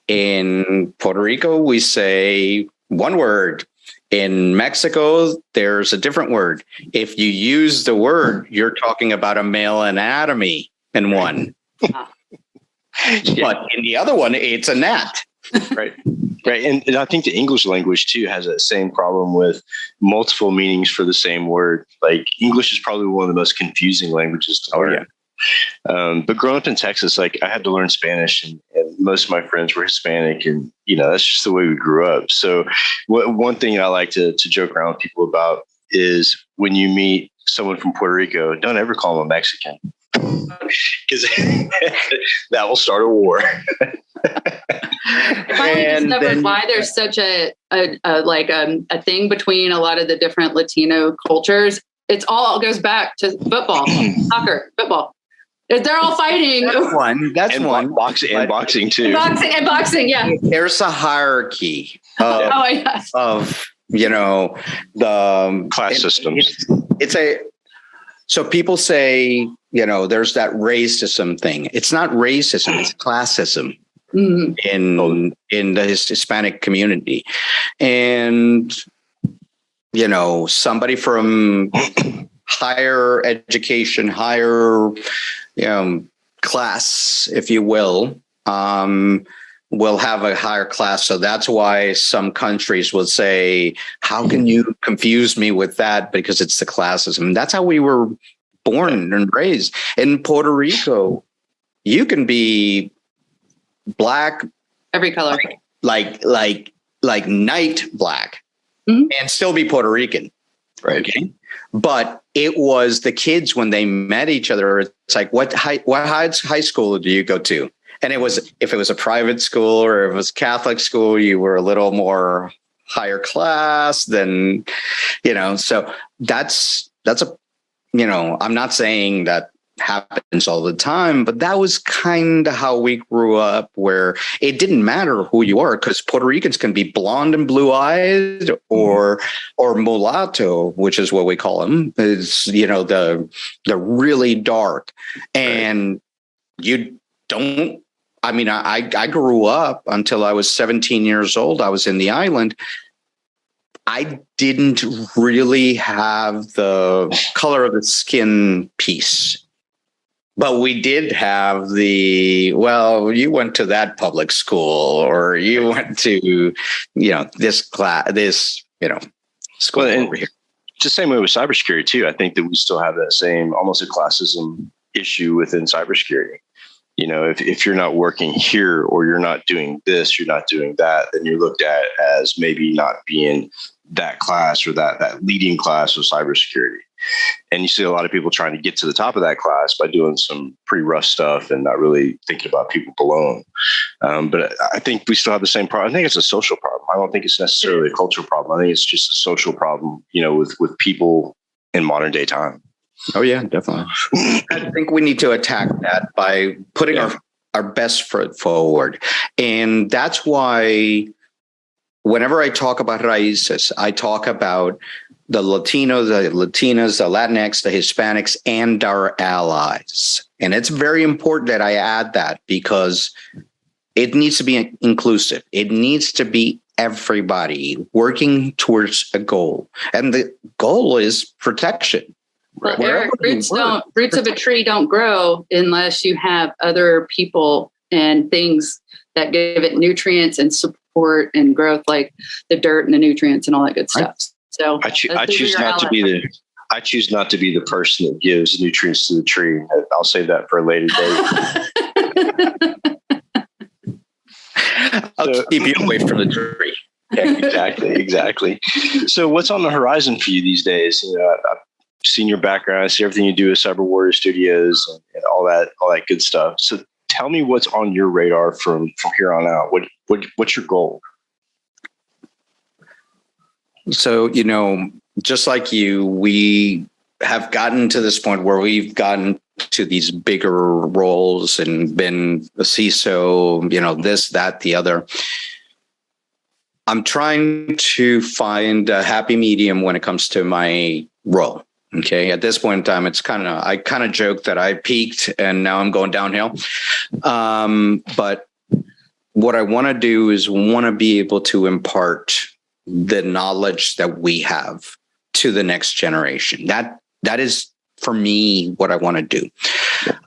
In Puerto Rico, we say one word. In Mexico, there's a different word. If you use the word, you're talking about a male anatomy in one. But in the other one, it's a gnat. Right. Right. And I think the English language, too, has that same problem with multiple meanings for the same word. Like English is probably one of the most confusing languages to learn. Yeah. But growing up in Texas, I had to learn Spanish, and most of my friends were Hispanic, and that's just the way we grew up. So one thing I like to joke around with people about is when you meet someone from Puerto Rico, don't ever call them a Mexican, because that will start a war. I finally discovered why there's such a thing between a lot of the different Latino cultures. It goes back to football, soccer, football. They're all fighting. That's one. Boxing too. Boxing, yeah. There's a hierarchy of the class systems. So people say, there's that racism thing. It's not racism, it's classism in the Hispanic community. And, somebody from higher education, higher class, if you will have a higher class. So that's why some countries will say, how can you confuse me with that? Because it's the classism. That's how we were born and raised. In Puerto Rico, you can be black, every color, like night black, and still be Puerto Rican. Right. Okay. But it was the kids when they met each other. It's like, what high school do you go to? And if it was a private school or if it was Catholic school, you were a little more higher class than, so that's I'm not saying that happens all the time, but that was kind of how we grew up, where it didn't matter who you are, because Puerto Ricans can be blonde and blue-eyed or mulatto, which is what we call them, is the really dark. And you don't, I grew up until I was 17 years old. I was in the island. I didn't really have the color of the skin piece. But we did have you went to that public school, or you went to, this school over here. It's the same way with cybersecurity too. I think that we still have that same, almost a classism issue within cybersecurity. If you're not working here, or you're not doing this, you're not doing that, then you're looked at as maybe not being that class, or that leading class of cybersecurity. And you see a lot of people trying to get to the top of that class by doing some pretty rough stuff and not really thinking about people below them. But I think we still have the same problem. I think it's a social problem. I don't think it's necessarily a cultural problem. I think it's just a social problem, with people in modern day time. Oh, yeah, definitely. I think we need to attack that by putting our best foot forward. And that's why whenever I talk about raíces, I talk about the Latinos, the Latinas, the Latinx, the Hispanics, and our allies. And it's very important that I add that, because it needs to be inclusive. It needs to be everybody working towards a goal. And the goal is protection. Well, Eric, roots of a tree don't grow unless you have other people and things that give it nutrients and support and growth, like the dirt and the nutrients and all that good stuff. So I choose not to be the person that gives nutrients to the tree. I'll save that for a later date. I'll keep you away from the tree. Yeah, exactly. So what's on the horizon for you these days? I've seen your background. I see everything you do with Cyber Warrior Studios and all that good stuff. So tell me what's on your radar from here on out. What's your goal? So, just like you, we have gotten to this point where we've gotten to these bigger roles and been a CISO, this, that, the other. I'm trying to find a happy medium when it comes to my role. Okay. At this point in time, I kind of joke that I peaked and now I'm going downhill. But what I want to do is want to be able to impart the knowledge that we have to the next generation. That is, for me, what I want to do.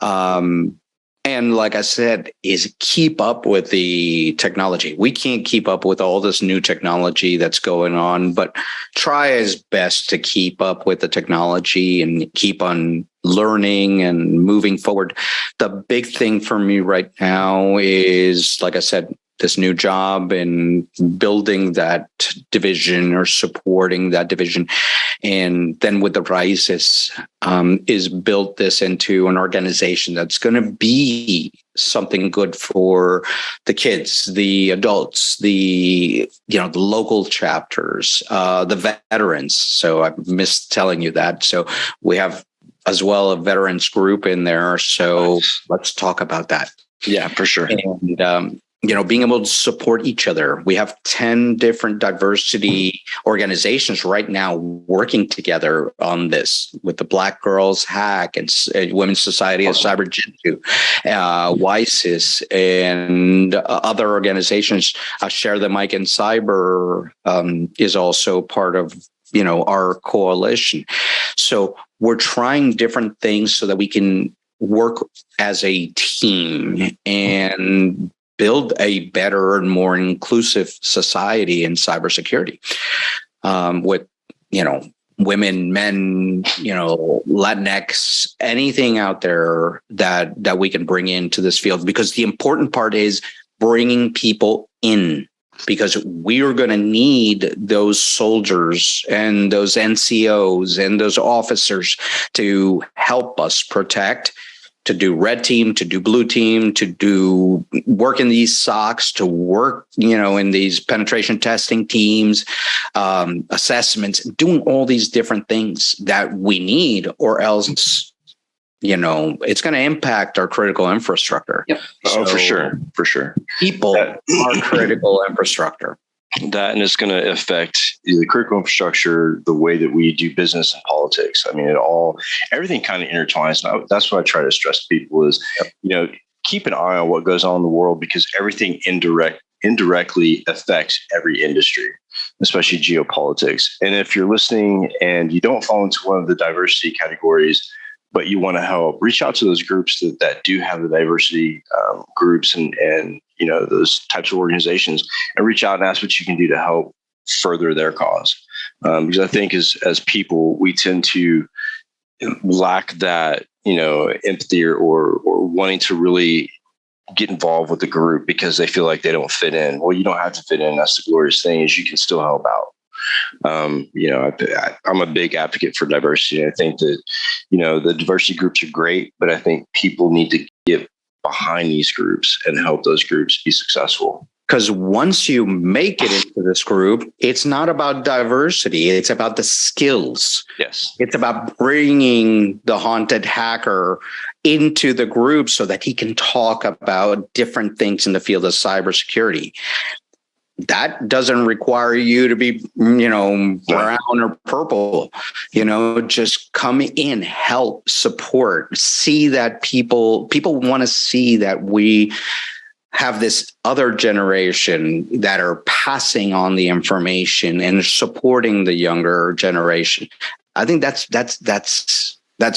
And like I said, is keep up with the technology. We can't keep up with all this new technology that's going on, but try as best to keep up with the technology and keep on learning and moving forward. The big thing for me right now is, like I said, this new job and building that division or supporting that division. And then with the Raíces, is built this into an organization that's going to be something good for the kids, the adults, the local chapters, the veterans. So I missed telling you that. So we have as well a veterans group in there. So let's talk about that. Yeah, for sure. And, being able to support each other. We have 10 different diversity organizations right now working together on this with the Black Girls Hack and Women's Society of Cyber Jiu-Jitsu, WISIS, and other organizations. Share the Mic in Cyber is also part of our coalition. So we're trying different things so that we can work as a team and build a better and more inclusive society in cybersecurity, with, women, men, Latinx, anything out there that we can bring into this field. Because the important part is bringing people in, because we are going to need those soldiers and those NCOs and those officers to help us protect, to do red team, to do blue team, to do work in these SOCs, to work, in these penetration testing teams, assessments, doing all these different things that we need, or else, it's going to impact our critical infrastructure. Yep. Oh, for sure. People are critical infrastructure. That, and it's going to affect the critical infrastructure, the way that we do business and politics. I mean, everything kind of intertwines. And that's what I try to stress to people is, keep an eye on what goes on in the world, because everything indirectly affects every industry, especially geopolitics. And if you're listening and you don't fall into one of the diversity categories, but you want to help, reach out to those groups that do have the diversity groups and those types of organizations, and reach out and ask what you can do to help further their cause. Because I think as people, we tend to lack that, empathy or wanting to really get involved with the group because they feel like they don't fit in. Well, you don't have to fit in. That's the glorious thing, is you can still help out. I'm a big advocate for diversity. I think that, the diversity groups are great, but I think people need to get behind these groups and help those groups be successful. Because once you make it into this group, it's not about diversity. It's about the skills. Yes. It's about bringing the haunted hacker into the group so that he can talk about different things in the field of cybersecurity. That doesn't require you to be, brown or purple, just come in, help, support, see that people want to see that we have this other generation that are passing on the information and supporting the younger generation. I think that's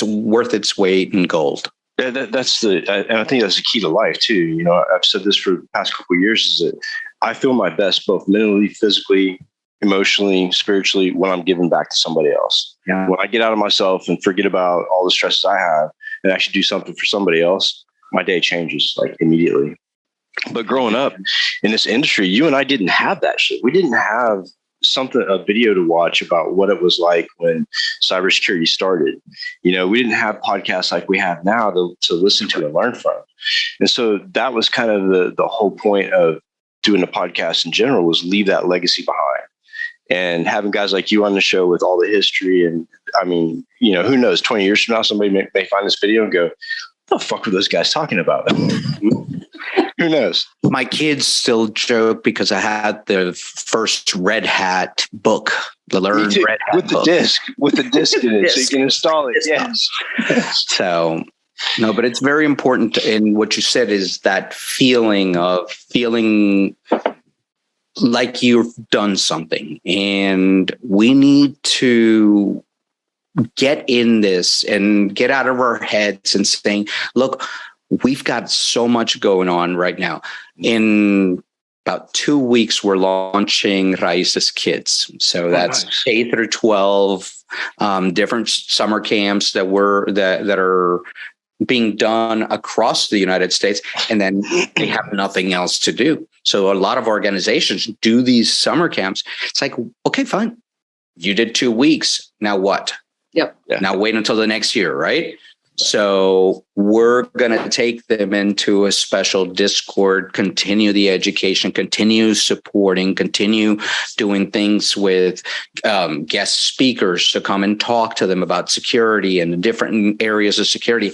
worth its weight in gold. And I think that's the key to life too. I've said this for the past couple of years, is that I feel my best both mentally, physically, emotionally, spiritually when I'm giving back to somebody else. Yeah. When I get out of myself and forget about all the stresses I have and actually do something for somebody else, my day changes like immediately. But growing up in this industry, you and I didn't have that shit. We didn't have a video to watch about what it was like when cybersecurity started. We didn't have podcasts like we have now to listen to and learn from. And so that was kind of the whole point of doing a podcast in general, was leave that legacy behind. And having guys like you on the show with all the history. And I mean, who knows, 20 years from now, somebody may find this video and go, what the fuck were those guys talking about? Who knows? My kids still joke because I had the first Red Hat book, the Learn Red Hat with the book. with the disc in it, so you can install it. Yes. So, no, but it's very important. And what you said is that feeling like you've done something, and we need to get in this and get out of our heads and saying, look, we've got so much going on right now. In about 2 weeks, we're launching Raíces Kids. So that's K through 12, different summer camps that are being done across the United States, and then they have nothing else to do. So a lot of organizations do these summer camps. It's like, okay, fine. You did 2 weeks. Now what? Yep. Yeah. Now wait until the next year, right? So we're going to take them into a special Discord, continue the education, continue supporting, continue doing things with guest speakers to come and talk to them about security and the different areas of security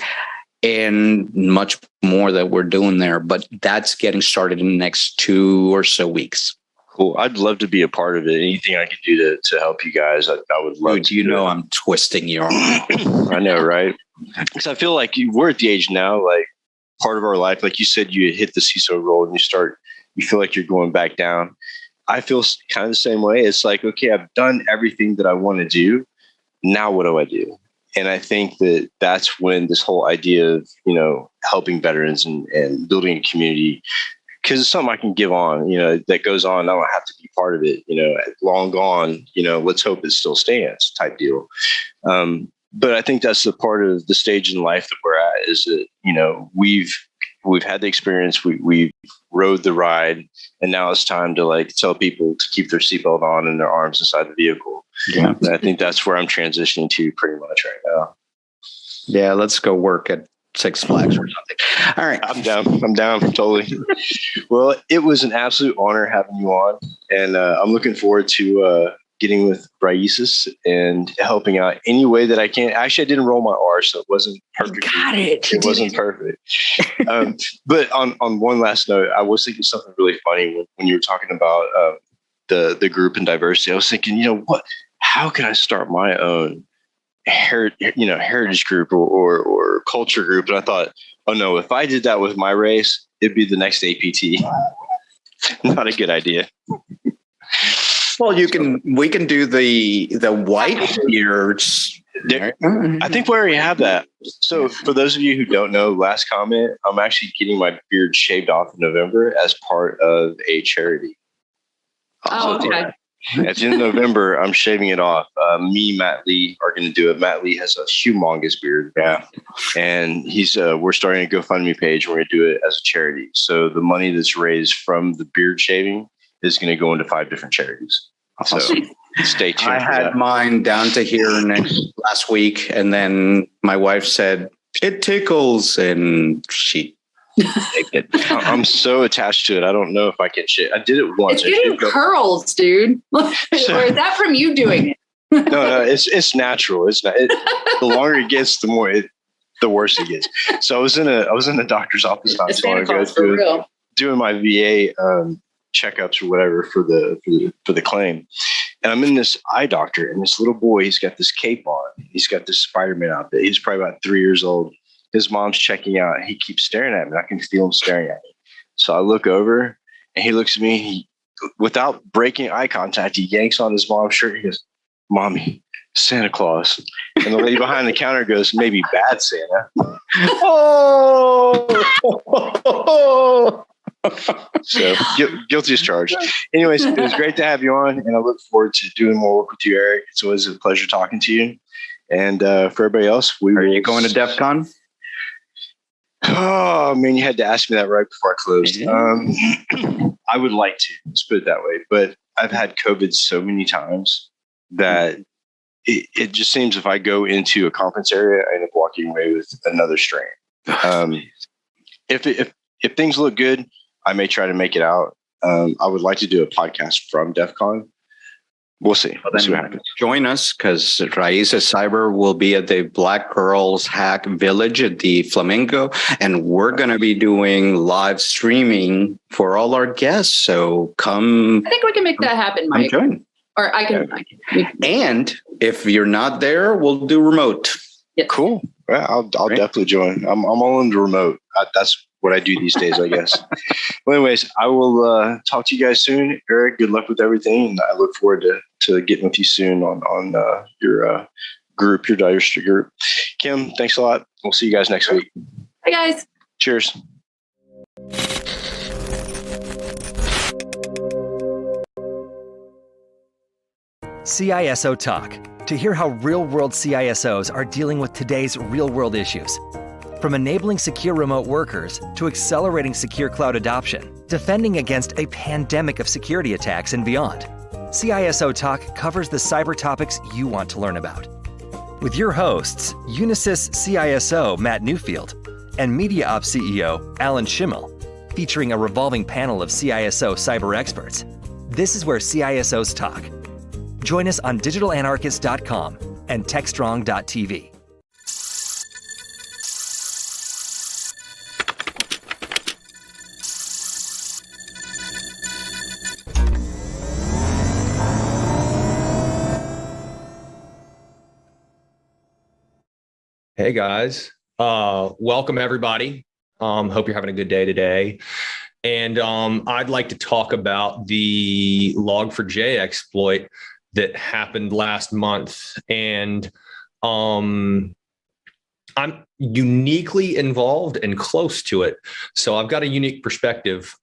and much more that we're doing there. But that's getting started in the next 2 or so weeks. Cool. I'd love to be a part of it. Anything I could do to help you guys, I would love to. You know, I'm twisting your arm. I know, right? Because I feel like we're at the age now, like part of our life, like you said, you hit the CISO role and you feel like you're going back down. I feel kind of the same way. It's like, okay, I've done everything that I want to do. Now what do I do? And I think that's when this whole idea of, helping veterans and building a community, because it's something I can give on, that goes on. I don't have to be part of it, long gone, let's hope it still stands type deal. But I think that's the part of the stage in life that we're at is that, we've had the experience, we rode the ride, and now it's time to tell people to keep their seatbelt on and their arms inside the vehicle. Yeah. And I think that's where I'm transitioning to pretty much right now. Yeah. Let's go work at Six Flags or something. All right. I'm down totally. Well, it was an absolute honor having you on, and I'm looking forward to getting with Raices and helping out any way that I can. Actually, I didn't roll my R, so it wasn't perfect. You got it. It wasn't perfect. But on one last note, I was thinking something really funny when you were talking about the group and diversity. I was thinking, how can I start my own heritage group or culture group? And I thought, oh no, if I did that with my race, it'd be the next APT. Not a good idea. Well, we can do the white beards. I think we already have that. So for those of you who don't know, last comment, I'm actually getting my beard shaved off in November as part of a charity. Oh, okay. At the end of November, I'm shaving it off. Me, Matt Lee are going to do it. Matt Lee has a humongous beard. Yeah. And we're starting a GoFundMe page and we're going to do it as a charity. So the money that's raised from the beard shaving is going to go into 5 different charities. So stay tuned. I had mine down to here last week. And then my wife said, it tickles. And she it. I'm so attached to it. I don't know if I can shit. I did it once. It's getting curls, dude. Or is that from you doing it? No, it's natural. It's not. The longer it gets, the worse it gets. So I was in a doctor's office not too long ago doing my VA checkups or whatever for the claim, and I'm in this eye doctor, and this little boy, he's got this cape on. He's got this Spider-Man outfit. He's probably about 3 years old. His mom's checking out. He keeps staring at me. I can feel him staring at me. So I look over and he looks at me. He, without breaking eye contact, he yanks on his mom's shirt. He goes, "Mommy, Santa Claus." And the lady behind the counter goes, "Maybe bad Santa." So guilty as charged. Anyways, it was great to have you on, and I look forward to doing more work with you, Eric. It's always a pleasure talking to you. And for everybody else, are you going to DEF CON? Oh man, you had to ask me that right before I closed. I would like to, let's put it that way, but I've had COVID so many times that it just seems if I go into a conference area, I end up walking away with another strain. If things look good, I may try to make it out. I would like to do a podcast from DEF CON. We'll see. We'll see what happens. Join us because Raices Cyber will be at the Black Girls Hack Village at the Flamingo, and we're going to be doing live streaming for all our guests. So come. I think we can make that happen, Mike. Join. Or I can. And if you're not there, we'll do remote. Yes. Cool. Yeah, I'll definitely join. I'm all into remote. That's what I do these days, I guess. Well, anyways, I will talk to you guys soon. Eric, good luck with everything. And I look forward to getting with you soon on your group, your diversity group. Kim, thanks a lot. We'll see you guys next week. Bye, guys. Cheers. CISO Talk. To hear how real-world CISOs are dealing with today's real-world issues. From enabling secure remote workers to accelerating secure cloud adoption, defending against a pandemic of security attacks and beyond, CISO Talk covers the cyber topics you want to learn about. With your hosts, Unisys CISO Matt Newfield and Media Ops CEO Alan Schimmel, featuring a revolving panel of CISO cyber experts. This is where CISOs talk. Join us on digitalanarchist.com and Techstrong TV. Hey guys, welcome everybody. Hope you're having a good day today. And I'd like to talk about the Log4j exploit that happened last month. And I'm uniquely involved and close to it. So I've got a unique perspective.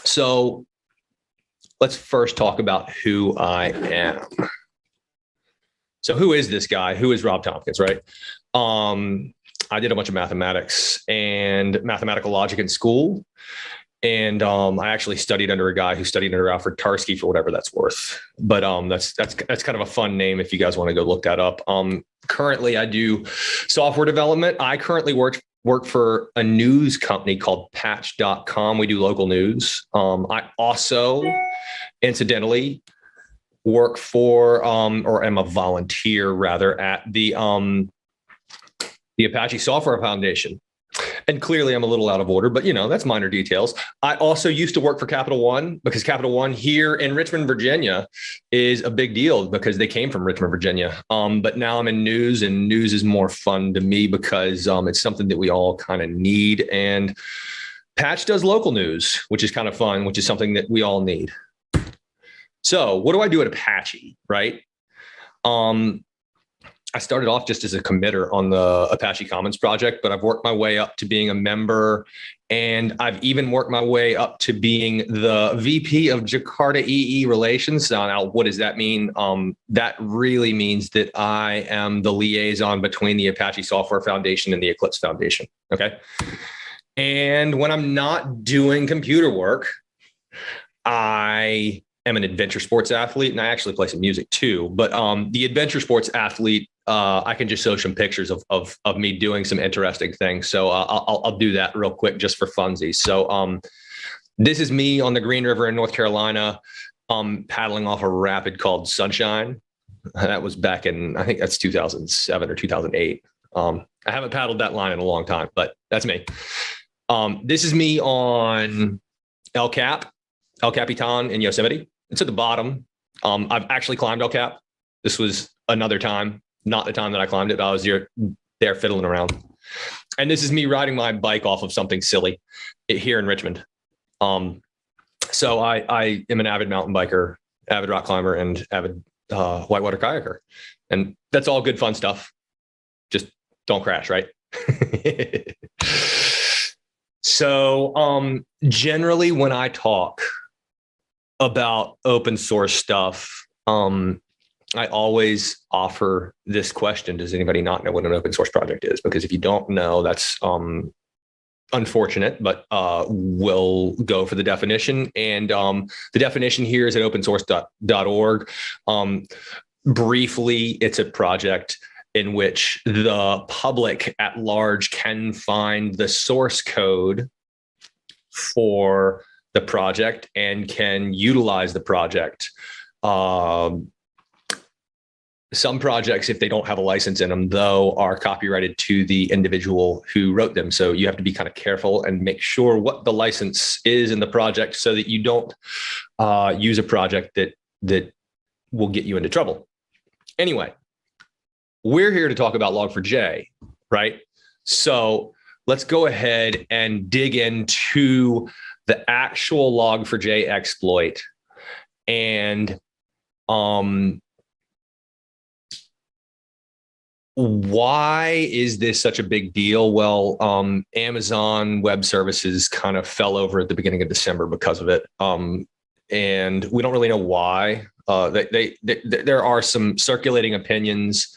So let's first talk about who I am. So who is this guy? Who is Rob Tompkins, right? I did a bunch of mathematics and mathematical logic in school. And I actually studied under a guy who studied under Alfred Tarski, for whatever that's worth. But that's kind of a fun name if you guys want to go look that up. Currently, I do software development. I currently work for a news company called Patch.com. We do local news. I also, incidentally, work for, or am a volunteer rather, at the Apache Software Foundation. And clearly I'm a little out of order, but that's minor details. I also used to work for Capital One, because Capital One here in Richmond, Virginia is a big deal because they came from Richmond, Virginia. But now I'm in news, and news is more fun to me because it's something that we all kind of need. And Patch does local news, which is kind of fun, which is something that we all need. So what do I do at Apache, right? I started off just as a committer on the Apache Commons project, but I've worked my way up to being a member, and I've even worked my way up to being the VP of Jakarta EE Relations. Now, what does that mean? That really means that I am the liaison between the Apache Software Foundation and the Eclipse Foundation, okay? And when I'm not doing computer work, I am an adventure sports athlete, and I actually play some music too. But the adventure sports athlete, I can just show some pictures of me doing some interesting things. So I'll do that real quick just for funsies. So this is me on the Green River in North Carolina, paddling off a rapid called Sunshine. That was back in, I think that's 2007 or 2008. I haven't paddled that line in a long time, but that's me. This is me on El Capitan in Yosemite. It's at the bottom. I've actually climbed El Cap. This was another time, not the time that I climbed it, but I was there fiddling around. And this is me riding my bike off of something silly here in Richmond. So I am an avid mountain biker, avid rock climber, and avid whitewater kayaker. And that's all good fun stuff. Just don't crash, right? So generally when I talk about open source stuff, I always offer this question: does anybody not know what an open source project is? Because if you don't know, that's unfortunate, but we'll go for the definition. And the definition here is at opensource.org. Briefly, it's a project in which the public at large can find the source code for the project and can utilize the project. Some projects, if they don't have a license in them, though, are copyrighted to the individual who wrote them. So you have to be kind of careful and make sure what the license is in the project so that you don't use a project that will get you into trouble. Anyway, we're here to talk about Log4j, right? So let's go ahead and dig into the actual Log4j exploit. And why is this such a big deal? Well, Amazon Web Services kind of fell over at the beginning of December because of it. And we don't really know why. There are some circulating opinions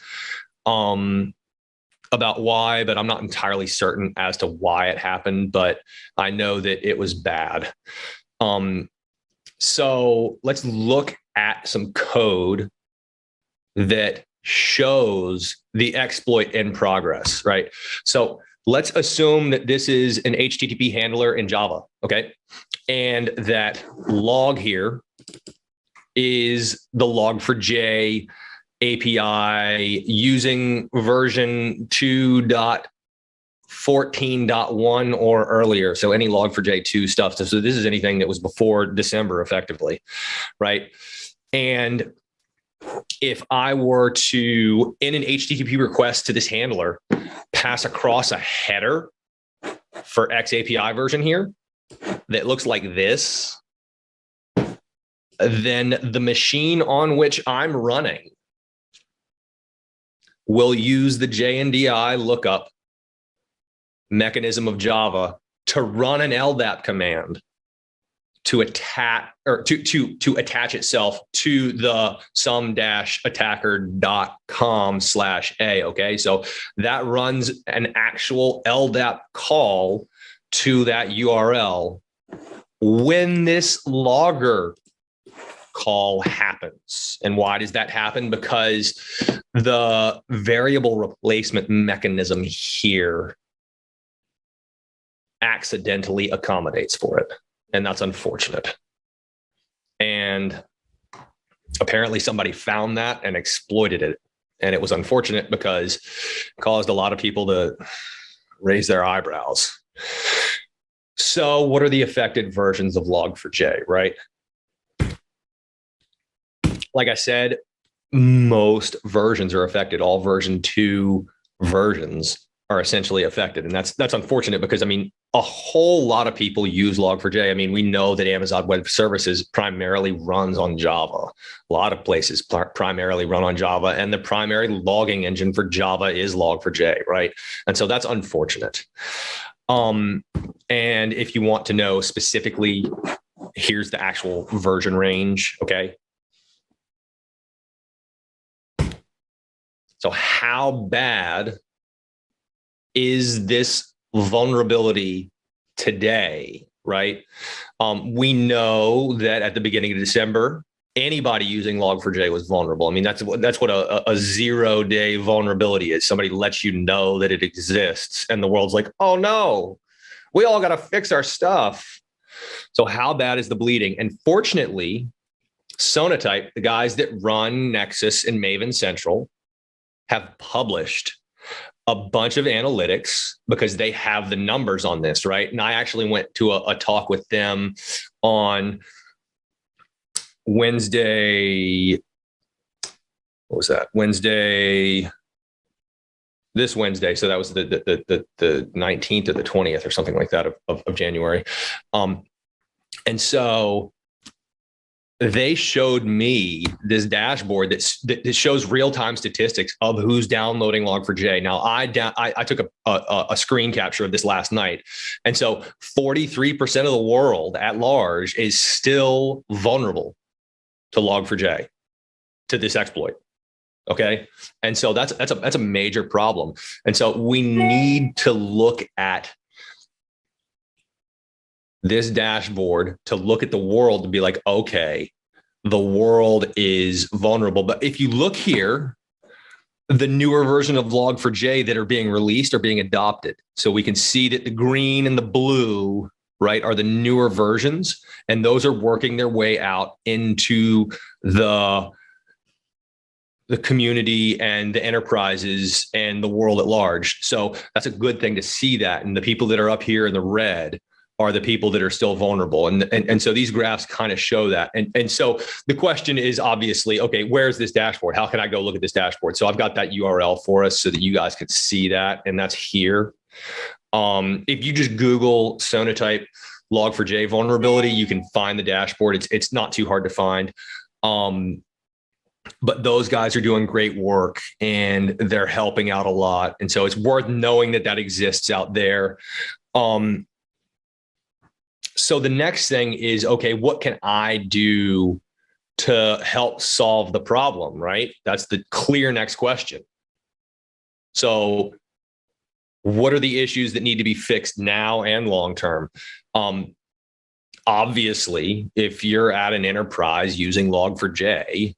about why, but I'm not entirely certain as to why it happened, but I know that it was bad. So let's look at some code that shows the exploit in progress, right? So let's assume that this is an HTTP handler in Java, okay? And that log here is the log4j API using version 2.14.1 or earlier. So any log4j2 stuff. So this is anything that was before December effectively, right? And if I were to, in an HTTP request to this handler, pass across a header for X API version here that looks like this, then the machine on which I'm running will use the JNDI lookup mechanism of Java to run an LDAP command to attach or to attach itself to the some-attacker.com/a. Okay, so that runs an actual LDAP call to that URL when this logger call happens. And why does that happen? Because the variable replacement mechanism here accidentally accommodates for it. And that's unfortunate. And apparently somebody found that and exploited it. And it was unfortunate because it caused a lot of people to raise their eyebrows. So what are the affected versions of log4j, right? Like I said, most versions are affected. All version 2 versions are essentially affected. And that's unfortunate because, I mean, a whole lot of people use log4j. I mean, we know that Amazon Web Services primarily runs on Java. A lot of places primarily run on Java, and the primary logging engine for Java is log4j, right? And so that's unfortunate. And if you want to know specifically, here's the actual version range, okay? So how bad is this vulnerability today, right? We know that at the beginning of December, anybody using log4j was vulnerable. I mean, that's what a 0-day vulnerability is. Somebody lets you know that it exists, and the world's like, oh no, we all got to fix our stuff. So how bad is the bleeding? And fortunately, Sonatype, the guys that run Nexus and Maven Central, have published a bunch of analytics because they have the numbers on this, right? And I actually went to a talk with them on Wednesday. What was that? This Wednesday. So that was the 19th or the 20th or something like that of January. And so they showed me this dashboard that shows real-time statistics of who's downloading log4j. Now, I took a screen capture of this last night. And so 43% of the world at large is still vulnerable to log4j, to this exploit. Okay. And so that's a major problem. And so we need to look at this dashboard to look at the world to be like, okay, the world is vulnerable. But if you look here, the newer version of log4j that are being released are being adopted. So we can see that the green and the blue, right, are the newer versions, and those are working their way out into the community and the enterprises and the world at large. So that's a good thing to see that. And the people that are up here in the red are the people that are still vulnerable. And so these graphs kind of show that. And so the question is obviously, okay, where's this dashboard? How can I go look at this dashboard? So I've got that URL for us so that you guys can see that. And that's here. If you just Google Sonatype log4j vulnerability, you can find the dashboard. It's not too hard to find. But those guys are doing great work and they're helping out a lot. And so it's worth knowing that that exists out there. So the next thing is, okay, what can I do to help solve the problem, right? That's the clear next question. So What are the issues that need to be fixed now and long term? Obviously, if you're at an enterprise using Log4j,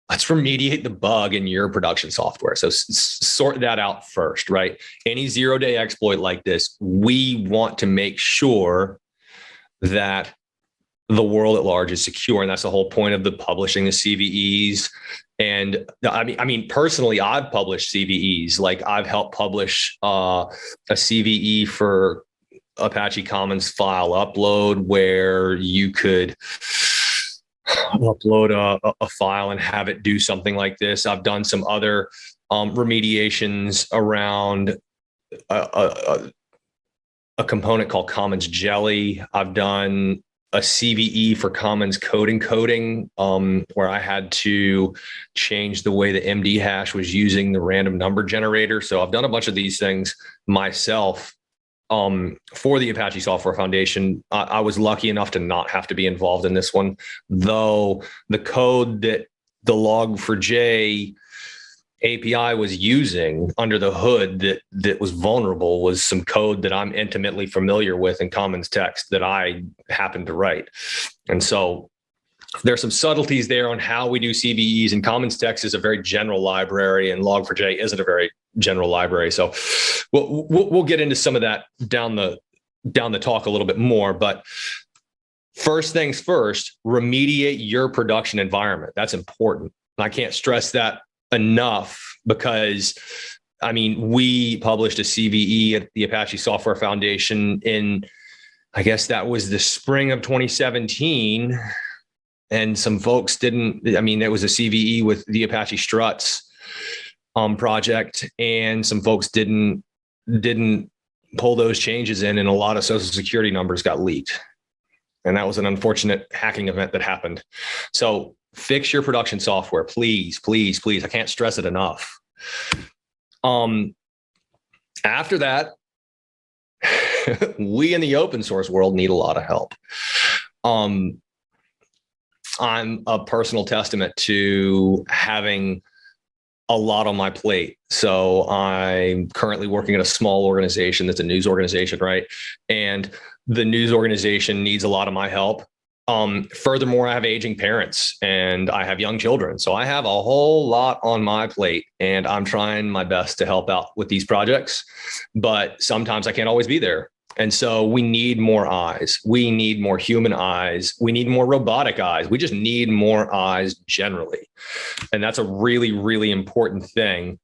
let's remediate the bug in your production software. So sort that out first, right? Any zero-day exploit like this, we want to make sure that the world at large is secure. And that's the whole point of the publishing the CVEs. And I mean, personally, I've published CVEs. Like I've helped publish a CVE for Apache Commons file upload, where you could upload a file and have it do something like this. I've done some other remediations around a component called Commons Jelly. I've done a CVE for Commons code encoding, where I had to change the way the MD hash was using the random number generator. So I've done a bunch of these things myself for the Apache Software Foundation. I was lucky enough to not have to be involved in this one, though the code that the Log4j API was using under the hood that was vulnerable was some code that I'm intimately familiar with in Commons text that I happened to write. And so there's some subtleties there on how we do CVEs, and Commons text is a very general library and Log4j isn't a very general library. So we'll get into some of that down the talk a little bit more, but first things first, remediate your production environment. That's important. And I can't stress that enough, because I mean, we published a CVE at the Apache Software Foundation in, I guess that was the spring of 2017. And some folks didn't, I mean, there was a CVE with the Apache Struts project, and some folks didn't pull those changes in, and a lot of social security numbers got leaked. And that was an unfortunate hacking event that happened. So fix your production software, please, please, please. I can't stress it enough. After that, we in the open source world need a lot of help. I'm a personal testament to having a lot on my plate. So I'm currently working at a small organization that's a news organization, right? And the news organization needs a lot of my help. Furthermore, I have aging parents and I have young children. So I have a whole lot on my plate, and I'm trying my best to help out with these projects, but sometimes I can't always be there. And so we need more eyes. We need more human eyes. We need more robotic eyes. We just need more eyes generally. And that's a really, really important thing,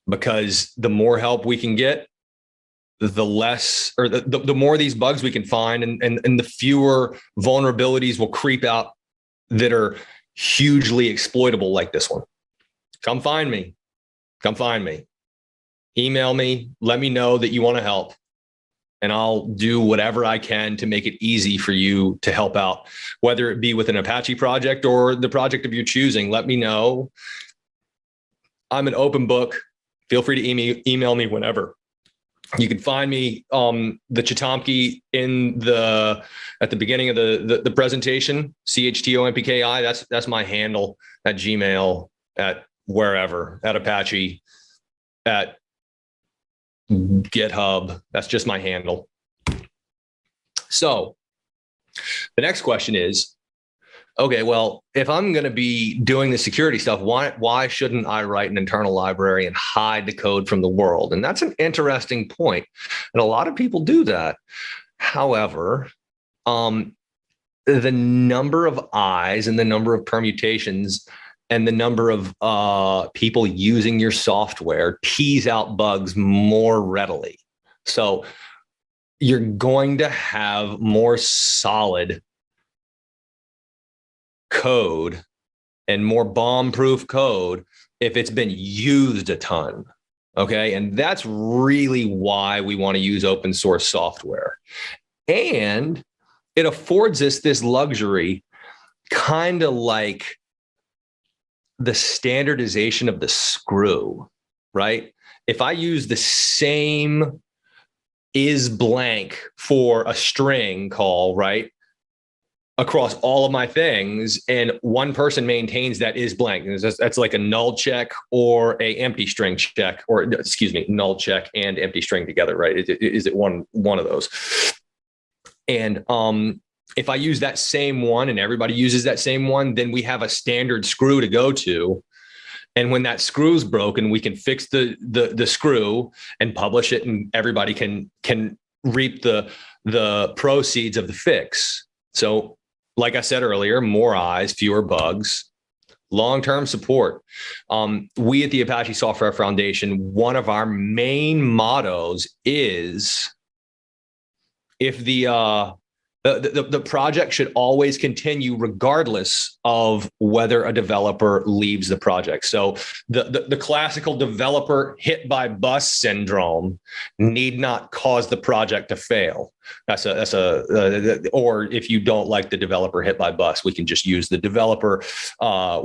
because the more help we can get, the less, or the more these bugs we can find, and the fewer vulnerabilities will creep out that are hugely exploitable like this one. Come find me. Come find me. Email me. Let me know that you want to help, and I'll do whatever I can to make it easy for you to help out, whether it be with an Apache project or the project of your choosing. Let me know. I'm an open book. Feel free to email me whenever. You can find me the Chitomki at the beginning of the presentation, CHTOMPKI. That's my handle at Gmail, at wherever, at Apache, at GitHub. That's just my handle. So the next question is, okay, well, if I'm going to be doing the security stuff, why shouldn't I write an internal library and hide the code from the world? And that's an interesting point. And a lot of people do that. However, the number of eyes and the number of permutations and the number of people using your software tease out bugs more readily. So you're going to have more solid code and more bomb-proof code if it's been used a ton. Okay. And that's really why we want to use open source software. And it affords us this luxury, kind of like the standardization of the screw, right? If I use the same is blank for a string call, right, across all of my things, and one person maintains that is blank. And that's like a null check or a empty string check, or excuse me, null check and empty string together, right? Is it one of those? And if I use that same one and everybody uses that same one, then we have a standard screw to go to. And when that screw's broken, we can fix the screw and publish it, and everybody can reap the proceeds of the fix. So like I said earlier, more eyes, fewer bugs, long-term support. We at the Apache Software Foundation, one of our main mottos is if the project should always continue regardless of whether a developer leaves the project. So the classical developer hit by bus syndrome need not cause the project to fail. Or if you don't like the developer hit by bus, we can just use the developer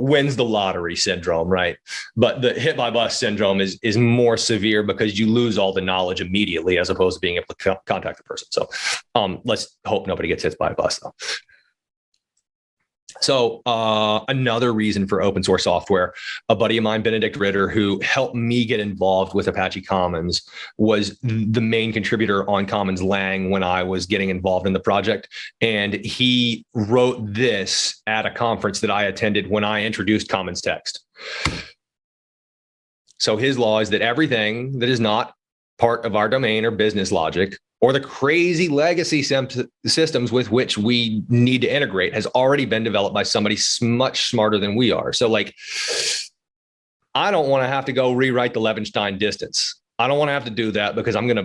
wins the lottery syndrome, right? But the hit by bus syndrome is more severe because you lose all the knowledge immediately as opposed to being able to contact the person. So let's hope nobody gets hit by a bus though. So another reason for open source software, a buddy of mine, Benedict Ritter, who helped me get involved with Apache Commons, was the main contributor on Commons Lang when I was getting involved in the project. And he wrote this at a conference that I attended when I introduced Commons Text. So his law is that everything that is not part of our domain or business logic or the crazy legacy systems with which we need to integrate has already been developed by somebody much smarter than we are. So like, I don't want to have to go rewrite the Levenstein distance. I don't want to have to do that because I'm going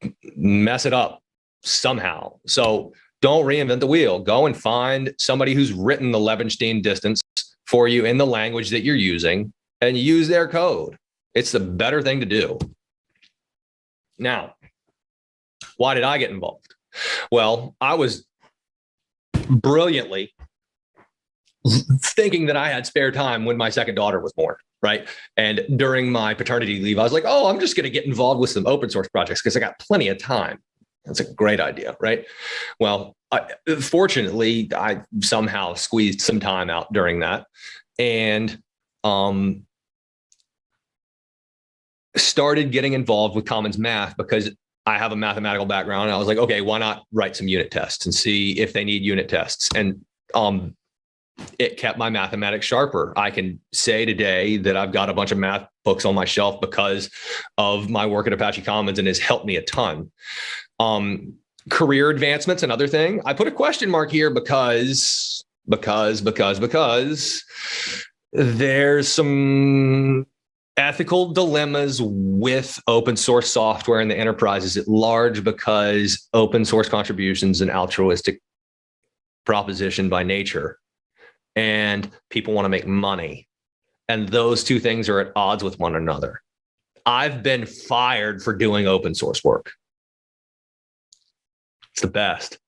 to mess it up somehow. So don't reinvent the wheel. Go and find somebody who's written the Levenstein distance for you in the language that you're using and use their code. It's the better thing to do. Now, why did I get involved? Well, I was brilliantly thinking that I had spare time when my second daughter was born, right? And during my paternity leave, I was like, oh, I'm just going to get involved with some open source projects because I got plenty of time. That's a great idea, right? Well, fortunately, I somehow squeezed some time out during that and started getting involved with Commons Math because I have a mathematical background. And I was like, okay, why not write some unit tests and see if they need unit tests? And it kept my mathematics sharper. I can say today that I've got a bunch of math books on my shelf because of my work at Apache Commons and has helped me a ton. Career advancements, another thing. I put a question mark here because there's some ethical dilemmas with open source software and the enterprises at large because open source contributions an altruistic proposition by nature and people want to make money. And those two things are at odds with one another. I've been fired for doing open source work. It's the best.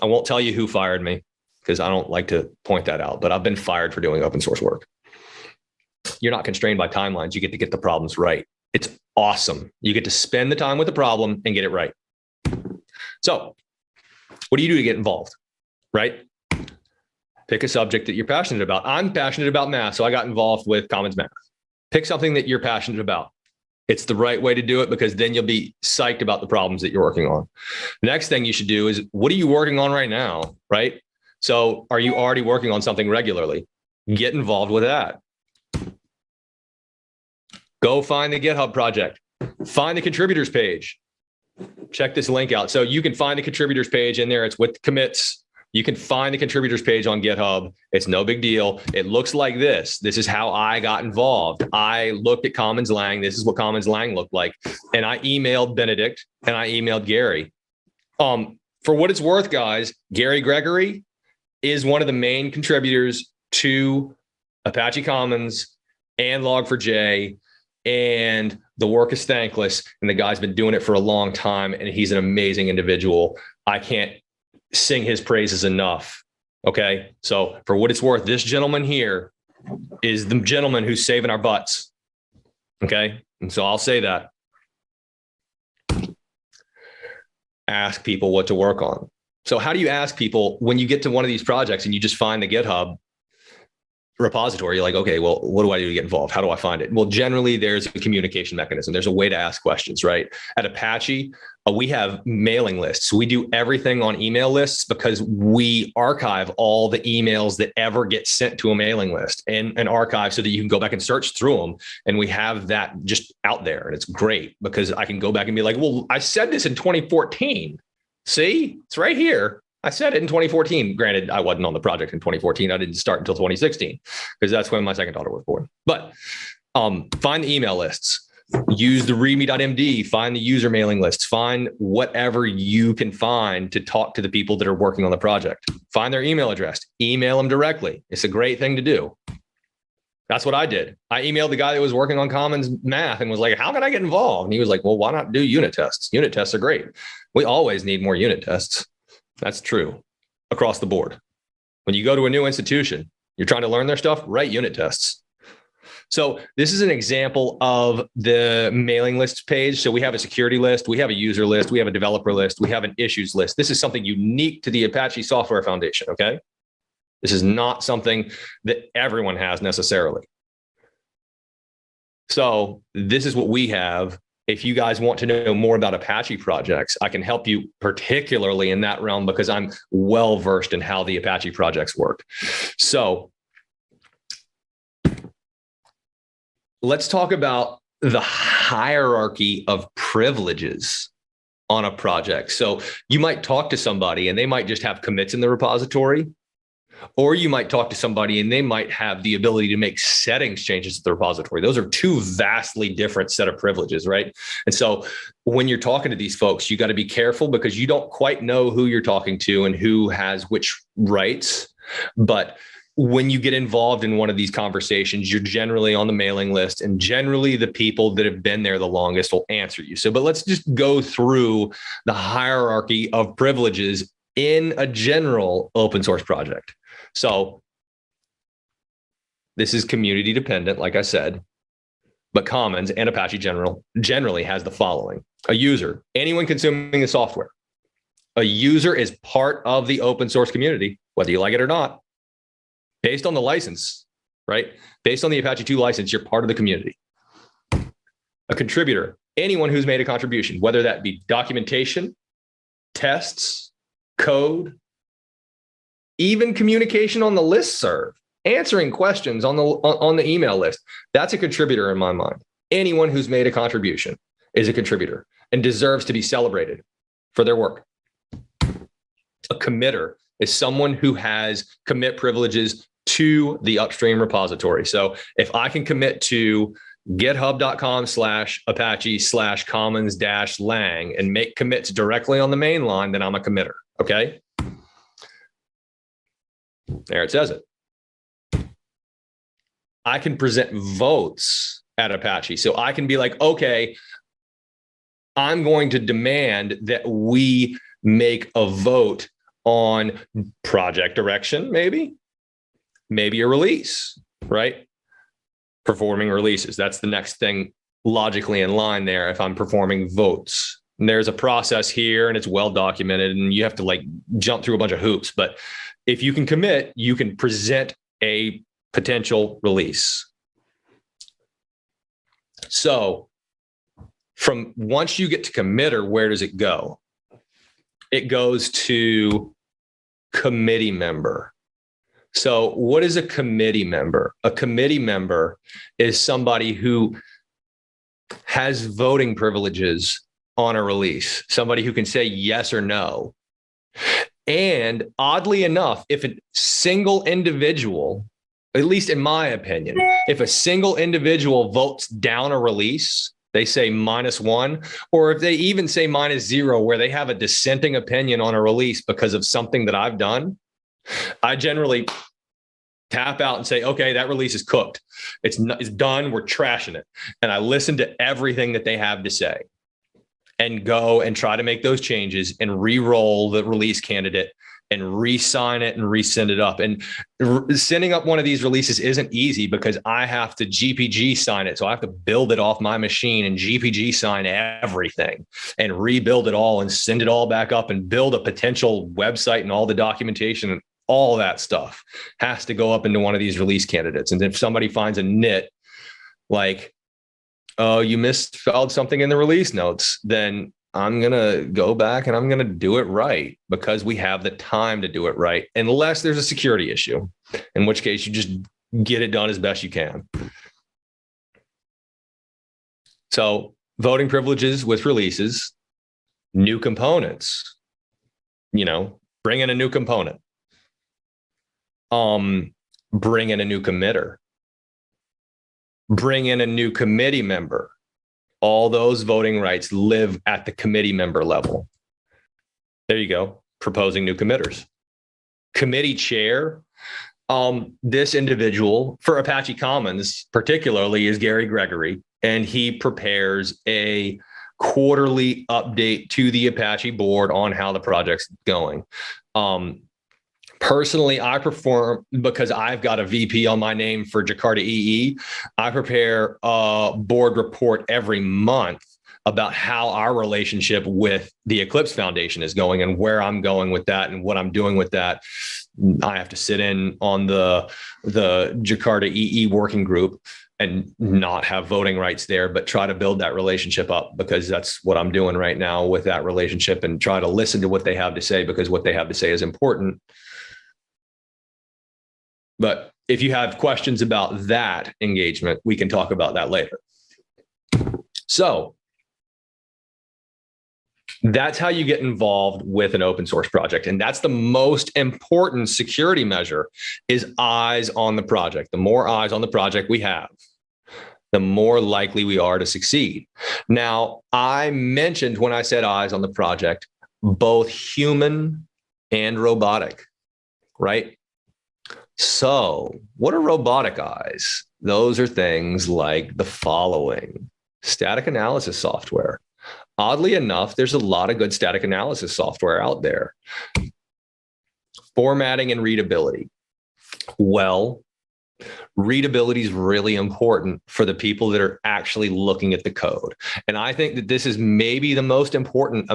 I won't tell you who fired me because I don't like to point that out, but I've been fired for doing open source work. You're not constrained by timelines. You get the problems right. It's awesome. You get to spend the time with the problem and get it right. So what do you do to get involved, right? Pick a subject that you're passionate about. I'm passionate about math, so I got involved with Commons Math. Pick something that you're passionate about. It's the right way to do it because then you'll be psyched about the problems that you're working on. The next thing you should do is, what are you working on right now, right? So are you already working on something regularly? Get involved with that. Go find the GitHub project. Find the contributors page. Check this link out. So you can find the contributors page in there. It's with the commits. You can find the contributors page on GitHub. It's no big deal. It looks like this. This is how I got involved. I looked at Commons Lang. This is what Commons Lang looked like. And I emailed Benedict and I emailed Gary. For what it's worth, guys, Gary Gregory is one of the main contributors to Apache Commons and Log4j. And the work is thankless. And the guy's been doing it for a long time. And he's an amazing individual. I can't sing his praises enough. Okay. So for what it's worth, this gentleman here is the gentleman who's saving our butts. Okay. And so I'll say that. Ask people what to work on. So how do you ask people when you get to one of these projects and you just find the GitHub repository, you're like, okay, well, what do I do to get involved? How do I find it? Well, generally there's a communication mechanism. There's a way to ask questions, right? At Apache, we have mailing lists. We do everything on email lists because we archive all the emails that ever get sent to a mailing list and an archive so that you can go back and search through them. And we have that just out there. And it's great because I can go back and be like, well, I said this in 2014. See, it's right here. I said it in 2014. Granted, I wasn't on the project in 2014. I didn't start until 2016 because that's when my second daughter was born. But find the email lists, use the readme.md, find the user mailing lists, find whatever you can find to talk to the people that are working on the project. Find their email address, email them directly. It's a great thing to do. That's what I did. I emailed the guy that was working on Commons Math and was like, how can I get involved? And he was like, well, why not do unit tests? Unit tests are great. We always need more unit tests. That's true across the board. When you go to a new institution, you're trying to learn their stuff, write unit tests. So this is an example of the mailing lists page. So we have a security list, we have a user list, we have a developer list, we have an issues list. This is something unique to the Apache Software Foundation, okay? This is not something that everyone has necessarily. So this is what we have. If you guys want to know more about Apache projects, I can help you particularly in that realm because I'm well versed in how the Apache projects work. So let's talk about the hierarchy of privileges on a project. So you might talk to somebody and they might just have commits in the repository. Or you might talk to somebody and they might have the ability to make settings changes to the repository. Those are two vastly different set of privileges, right? And so when you're talking to these folks, you got to be careful because you don't quite know who you're talking to and who has which rights. But when you get involved in one of these conversations, you're generally on the mailing list and generally the people that have been there the longest will answer you. So, but let's just go through the hierarchy of privileges in a general open source project. So this is community dependent, like I said, but Commons and Apache generally has the following. A user, anyone consuming the software. A user is part of the open source community, whether you like it or not, based on the license, right? Based on the Apache 2 license, you're part of the community. A contributor, anyone who's made a contribution, whether that be documentation, tests, code, even communication on the listserv, answering questions on the email list. That's a contributor in my mind. Anyone who's made a contribution is a contributor and deserves to be celebrated for their work. A committer is someone who has commit privileges to the upstream repository. So if I can commit to github.com/apache/commons-lang and make commits directly on the main line, then I'm a committer, okay? There it says it. I can present votes at Apache. So I can be like, okay, I'm going to demand that we make a vote on project direction, maybe a release, right? Performing releases. That's the next thing logically in line there if I'm performing votes. And there's a process here and it's well documented and you have to like jump through a bunch of hoops. But if you can commit, you can present a potential release. So from once you get to committer, where does it go? It goes to committee member. So what is a committee member? A committee member is somebody who has voting privileges on a release, somebody who can say yes or no. And oddly enough, if a single individual, at least in my opinion, if a single individual votes down a release, they say -1, or if they even say -0, where they have a dissenting opinion on a release because of something that I've done, I generally tap out and say, okay, that release is cooked. It's done. We're trashing it. And I listen to everything that they have to say and go and try to make those changes and re-roll the release candidate and re-sign it and resend it up. And sending up one of these releases isn't easy because I have to GPG sign it. So I have to build it off my machine and GPG sign everything and rebuild it all and send it all back up and build a potential website and all the documentation and all that stuff has to go up into one of these release candidates. And if somebody finds a nit like, oh, you misspelled something in the release notes, then I'm going to go back and I'm going to do it right because we have the time to do it right, unless there's a security issue, in which case you just get it done as best you can. So voting privileges with releases, new components, bring in a new component, bring in a new committer, bring in a new committee member. All those voting rights live at the committee member level. There you go. Proposing new committers. Committee chair. This individual for Apache Commons particularly is Gary Gregory, and he prepares a quarterly update to the Apache board on how the project's going. Personally, I perform, because I've got a VP on my name for Jakarta EE, I prepare a board report every month about how our relationship with the Eclipse Foundation is going and where I'm going with that and what I'm doing with that. I have to sit in on the Jakarta EE working group and not have voting rights there, but try to build that relationship up, because that's what I'm doing right now with that relationship, and try to listen to what they have to say, because what they have to say is important. But if you have questions about that engagement, we can talk about that later. So that's how you get involved with an open source project. And that's the most important security measure, is eyes on the project. The more eyes on the project we have, the more likely we are to succeed. Now, I mentioned when I said eyes on the project, both human and robotic, right? So what are robotic eyes? Those are things like the following: static analysis software. Oddly enough, there's a lot of good static analysis software out there. Formatting and readability. Well, readability is really important for the people that are actually looking at the code. And I think that this is maybe the most important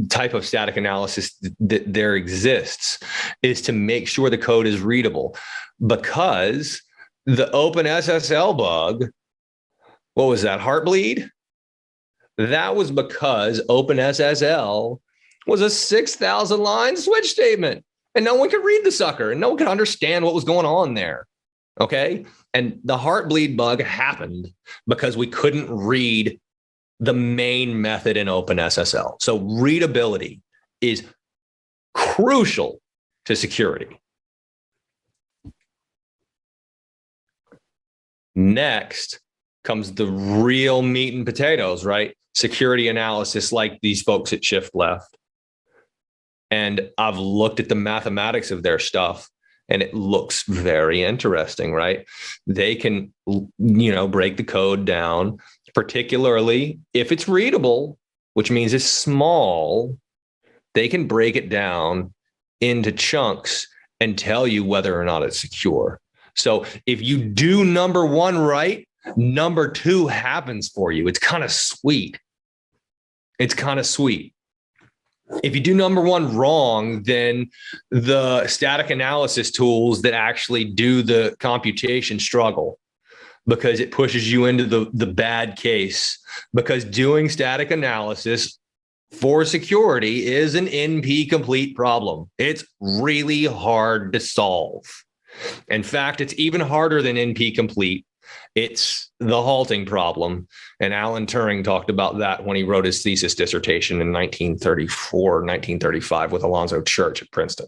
type of static analysis that there exists, is to make sure the code is readable. Because the OpenSSL bug, what was that, Heartbleed? That was because OpenSSL was a 6,000 line switch statement, and no one could read the sucker, and no one could understand what was going on there. Okay. And the Heartbleed bug happened because we couldn't read the main method in OpenSSL. So readability is crucial to security. Next comes the real meat and potatoes, right? Security analysis, like these folks at Shift Left. And I've looked at the mathematics of their stuff, and it looks very interesting, right? They can, break the code down, particularly if it's readable, which means it's small. They can break it down into chunks and tell you whether or not it's secure. So if you do number one right, number two happens for you. It's kind of sweet. It's kind of sweet. If you do number one wrong, then the static analysis tools that actually do the computation struggle, because it pushes you into the bad case, because doing static analysis for security is an NP complete problem. It's really hard to solve. In fact, it's even harder than NP complete. It's the halting problem. And Alan Turing talked about that when he wrote his thesis dissertation in 1934, 1935 with Alonzo Church at Princeton.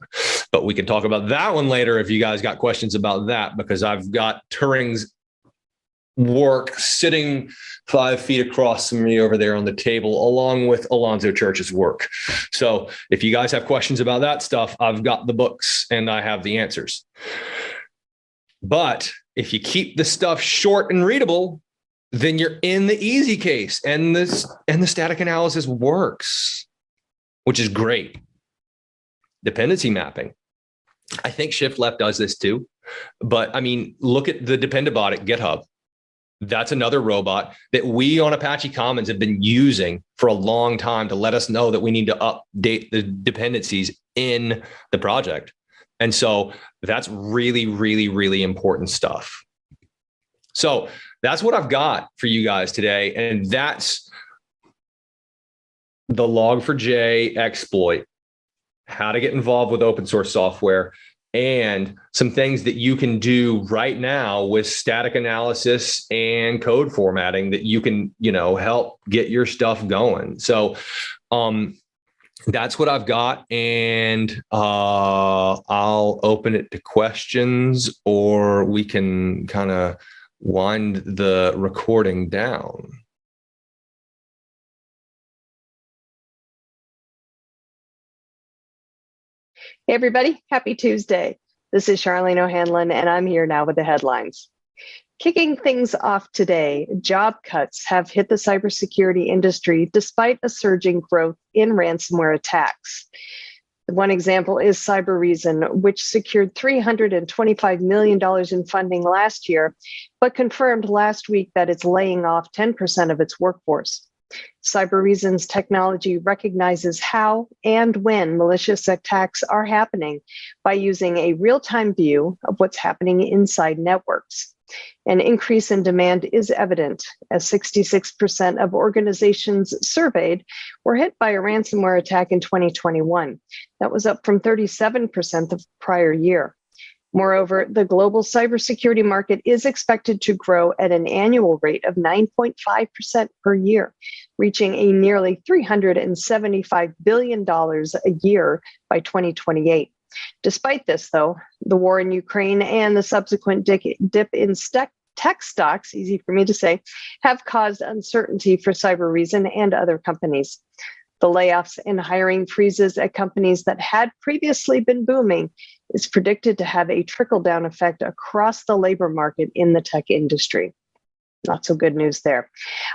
But we can talk about that one later if you guys got questions about that, because I've got Turing's work sitting 5 feet across from me over there on the table, along with Alonzo Church's work. So if you guys have questions about that stuff, I've got the books and I have the answers. But if you keep the stuff short and readable, then you're in the easy case, and the static analysis works, which is great. dependency mapping. I think Shift Left does this too. But I mean, look at the Dependabot at GitHub. That's another robot that we on Apache Commons have been using for a long time to let us know that we need to update the dependencies in the project. And so that's really, really, really important stuff. So that's what I've got for you guys today. And that's the Log4j exploit, how to get involved with open source software, and some things that you can do right now with static analysis and code formatting that you can, help get your stuff going. So that's what I've got. And I'll open it to questions, or we can kind of wind the recording down. Hey, everybody. Happy Tuesday. This is Charlene O'Hanlon, and I'm here now with the headlines. Kicking things off today, job cuts have hit the cybersecurity industry despite a surging growth in ransomware attacks. One example is Cybereason, which secured $325 million in funding last year, but confirmed last week that it's laying off 10% of its workforce. Cybereason's technology recognizes how and when malicious attacks are happening by using a real-time view of what's happening inside networks. An increase in demand is evident, as 66% of organizations surveyed were hit by a ransomware attack in 2021. That was up from 37% the prior year. Moreover, the global cybersecurity market is expected to grow at an annual rate of 9.5% per year, reaching a nearly $375 billion a year by 2028. Despite this, though, the war in Ukraine and the subsequent dip in tech stocks, easy for me to say, have caused uncertainty for Cybereason and other companies. The layoffs and hiring freezes at companies that had previously been booming is predicted to have a trickle-down effect across the labor market in the tech industry. Not so good news there.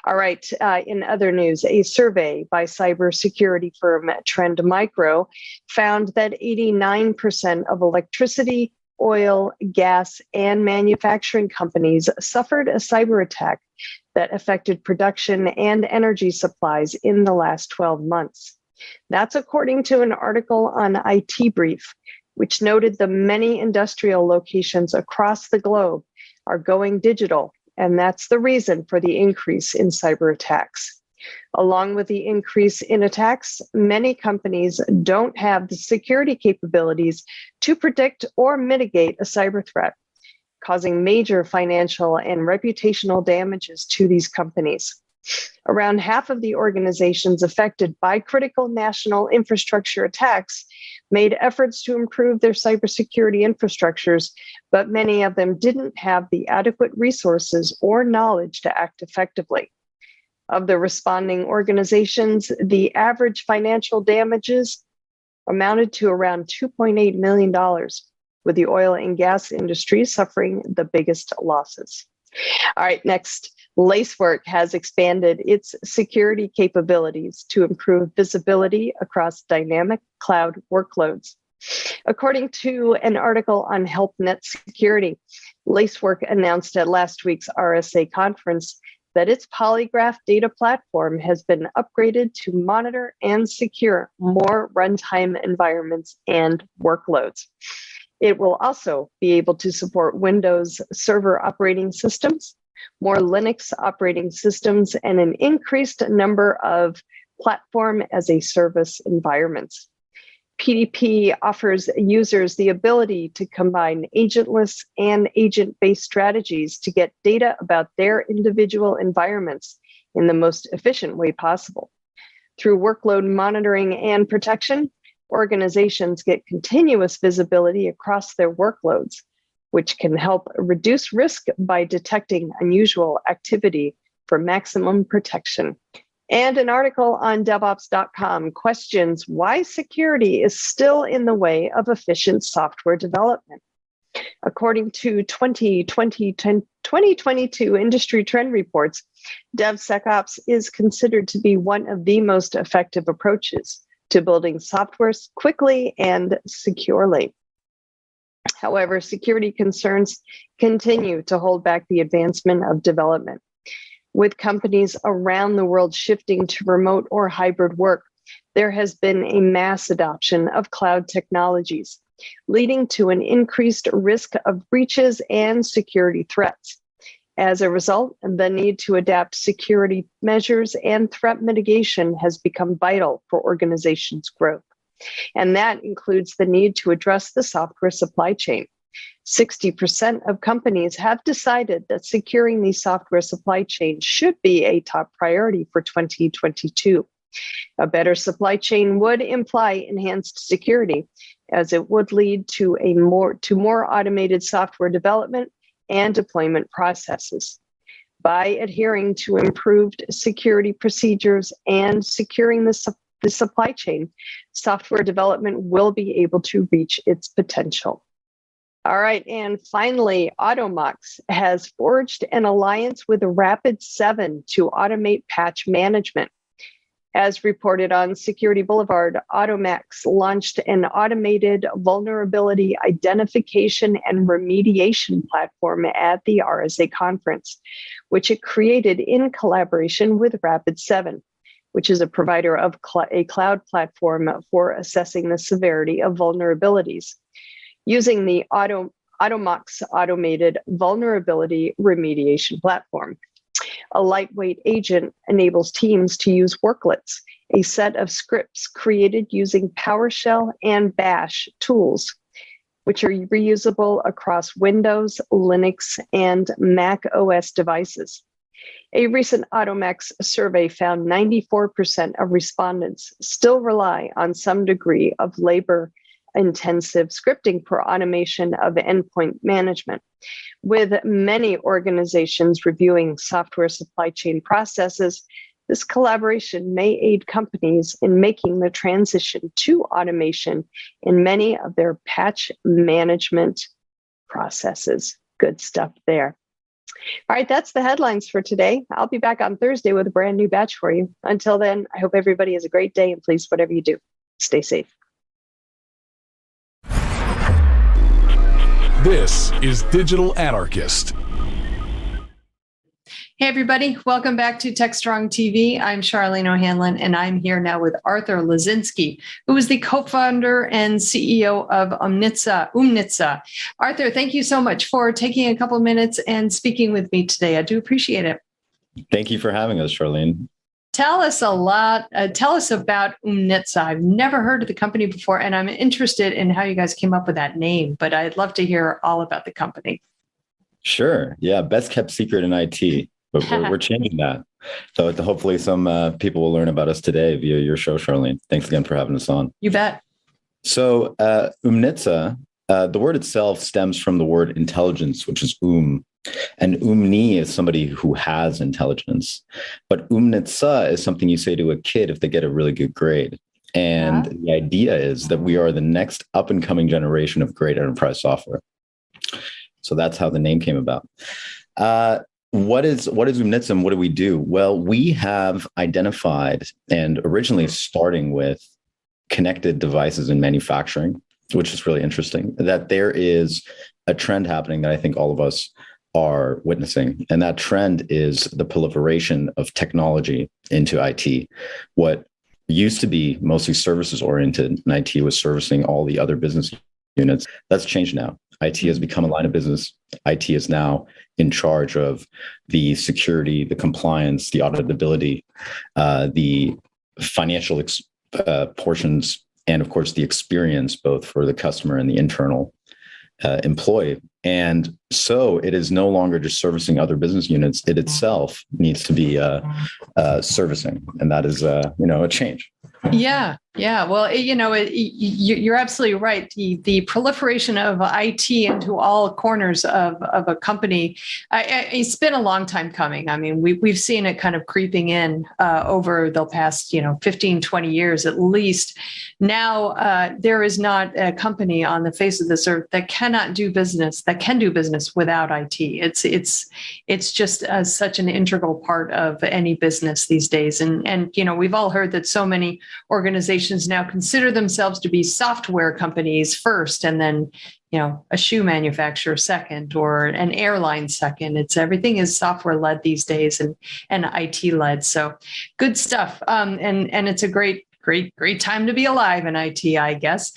All right, in other news, a survey by cybersecurity firm Trend Micro found that 89% of electricity, oil, gas, and manufacturing companies suffered a cyber attack that affected production and energy supplies in the last 12 months. That's according to an article on IT Brief, which noted the many industrial locations across the globe are going digital, and that's the reason for the increase in cyber attacks. Along with the increase in attacks, many companies don't have the security capabilities to predict or mitigate a cyber threat, causing major financial and reputational damages to these companies. Around half of the organizations affected by critical national infrastructure attacks made efforts to improve their cybersecurity infrastructures, but many of them didn't have the adequate resources or knowledge to act effectively. Of the responding organizations, the average financial damages amounted to around $2.8 million, with the oil and gas industry suffering the biggest losses. All right, next. Lacework has expanded its security capabilities to improve visibility across dynamic cloud workloads. According to an article on HelpNet Security, Lacework announced at last week's RSA conference that its polygraph data platform has been upgraded to monitor and secure more runtime environments and workloads. It will also be able to support Windows Server operating systems, more Linux operating systems, and an increased number of platform as a service environments. PDP offers users the ability to combine agentless and agent-based strategies to get data about their individual environments in the most efficient way possible. Through workload monitoring and protection, organizations get continuous visibility across their workloads, which can help reduce risk by detecting unusual activity for maximum protection. And an article on DevOps.com questions why security is still in the way of efficient software development. According to 2022 industry trend reports, DevSecOps is considered to be one of the most effective approaches to building software quickly and securely. However, security concerns continue to hold back the advancement of development. With companies around the world shifting to remote or hybrid work, there has been a mass adoption of cloud technologies, leading to an increased risk of breaches and security threats. As a result, the need to adapt security measures and threat mitigation has become vital for organizations' growth. And that includes the need to address the software supply chain. 60% of companies have decided that securing the software supply chain should be a top priority for 2022. A better supply chain would imply enhanced security, as it would lead to more automated software development and deployment processes. By adhering to improved security procedures and securing the supply chain, software development will be able to reach its potential. All right, and finally, Automox has forged an alliance with Rapid7 to automate patch management. As reported on Security Boulevard, Automox launched an automated vulnerability identification and remediation platform at the RSA conference, which it created in collaboration with Rapid7, which is a provider of a cloud platform for assessing the severity of vulnerabilities. Using the Automox automated vulnerability remediation platform, a lightweight agent enables teams to use worklets, a set of scripts created using PowerShell and Bash tools, which are reusable across Windows, Linux, and Mac OS devices. A recent Automox survey found 94% of respondents still rely on some degree of labor-intensive scripting for automation of endpoint management. With many organizations reviewing software supply chain processes, this collaboration may aid companies in making the transition to automation in many of their patch management processes. Good stuff there. All right, that's the headlines for today. I'll be back on Thursday with a brand new batch for you. Until then, I hope everybody has a great day, and please, whatever you do, stay safe. This is Digital Anarchist. Hey, everybody. Welcome back to Techstrong TV. I'm Charlene O'Hanlon, and I'm here now with Arthur Lazinski, who is the co-founder and CEO of Umnitsa. Arthur, thank you so much for taking a couple of minutes and speaking with me today. I do appreciate it. Thank you for having us, Charlene. Tell us about Umnitsa. I've never heard of the company before, and I'm interested in how you guys came up with that name, but I'd love to hear all about the company. Sure. Yeah. Best kept secret in IT, but we're changing that. So hopefully some people will learn about us today via your show, Charlene. Thanks again for having us on. You bet. So Umnitsa, the word itself stems from the word intelligence, which is and umni is somebody who has intelligence. But umnitsa is something you say to a kid if they get a really good grade. And the idea is that we are the next up and coming generation of great enterprise software. So that's how the name came about. What is Umnitsa and what do we do? Well, we have identified, and originally starting with connected devices in manufacturing, which is really interesting, that there is a trend happening that I think all of us are witnessing. And that trend is the proliferation of technology into IT. What used to be mostly services oriented, and IT was servicing all the other business units, that's changed now. IT has become a line of business. IT is now in charge of the security, the compliance, the auditability, the financial portions, and of course the experience, both for the customer and the internal employee. And so it is no longer just servicing other business units. It itself needs to be servicing. And that is, a change. Yeah. Well, you're absolutely right. The proliferation of IT into all corners of a company, it's been a long time coming. I mean, we've seen it kind of creeping in over the past, 15, 20 years at least. Now, there is not a company on the face of this earth that cannot do business, that can do business without IT. It's just such an integral part of any business these days. And we've all heard that so many organizations now consider themselves to be software companies first, and then a shoe manufacturer second, or an airline second. Everything is software led these days, and IT led. So good stuff. And it's a great time to be alive in IT, I guess.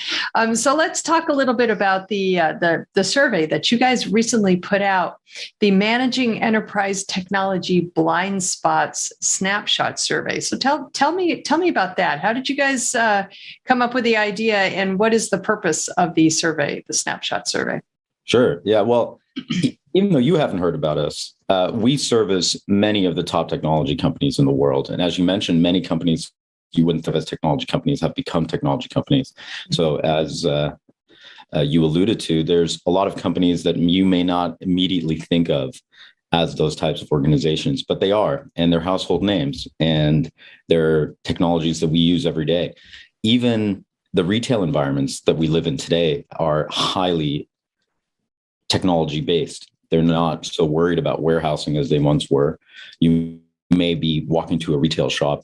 So let's talk a little bit about the survey that you guys recently put out, the Managing Enterprise Technology Blind Spots Snapshot Survey. So tell me about that. How did you guys come up with the idea, and what is the purpose of the survey, the Snapshot Survey? Sure. Yeah. Well, even though you haven't heard about us, we service many of the top technology companies in the world. And as you mentioned, many companies you wouldn't think of as technology companies have become technology companies. So as you alluded to, there's a lot of companies that you may not immediately think of as those types of organizations, but they are, and they're household names, and they're technologies that we use every day. Even the retail environments that we live in today are highly technology based. They're not so worried about warehousing as they once were. You may be walking to a retail shop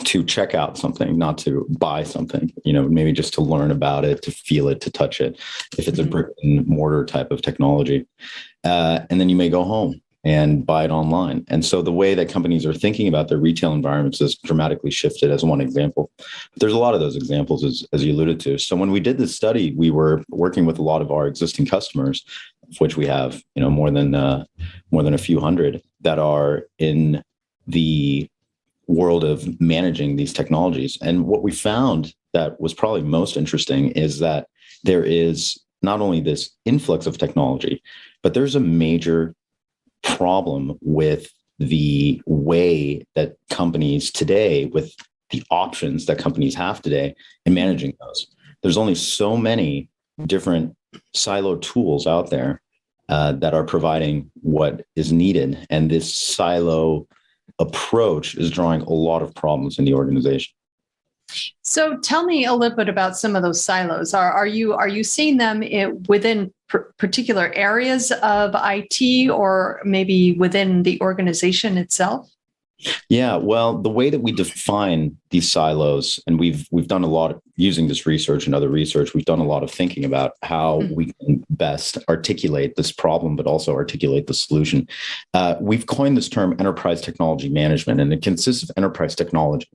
to check out something, not to buy something, maybe just to learn about it, to feel it, to touch it, if it's a brick and mortar type of technology. And then you may go home and buy it online. And so the way that companies are thinking about their retail environments has dramatically shifted, as one example. But there's a lot of those examples, as you alluded to. So when we did this study, we were working with a lot of our existing customers, of which we have, more than a few hundred, that are in the world of managing these technologies. And what we found that was probably most interesting is that there is not only this influx of technology, but there's a major problem with the way that companies today, with the options that companies have today in managing those. There's only so many different siloed tools out there that are providing what is needed. And this silo approach is drawing a lot of problems in the organization. So tell me a little bit about some of those silos. Are you seeing them within particular areas of IT, or maybe within the organization itself? Yeah, well, the way that we define these silos, and we've done a lot of, using this research and other research, we've done a lot of thinking about how we can best articulate this problem, but also articulate the solution. We've coined this term enterprise technology management, and it consists of enterprise technology.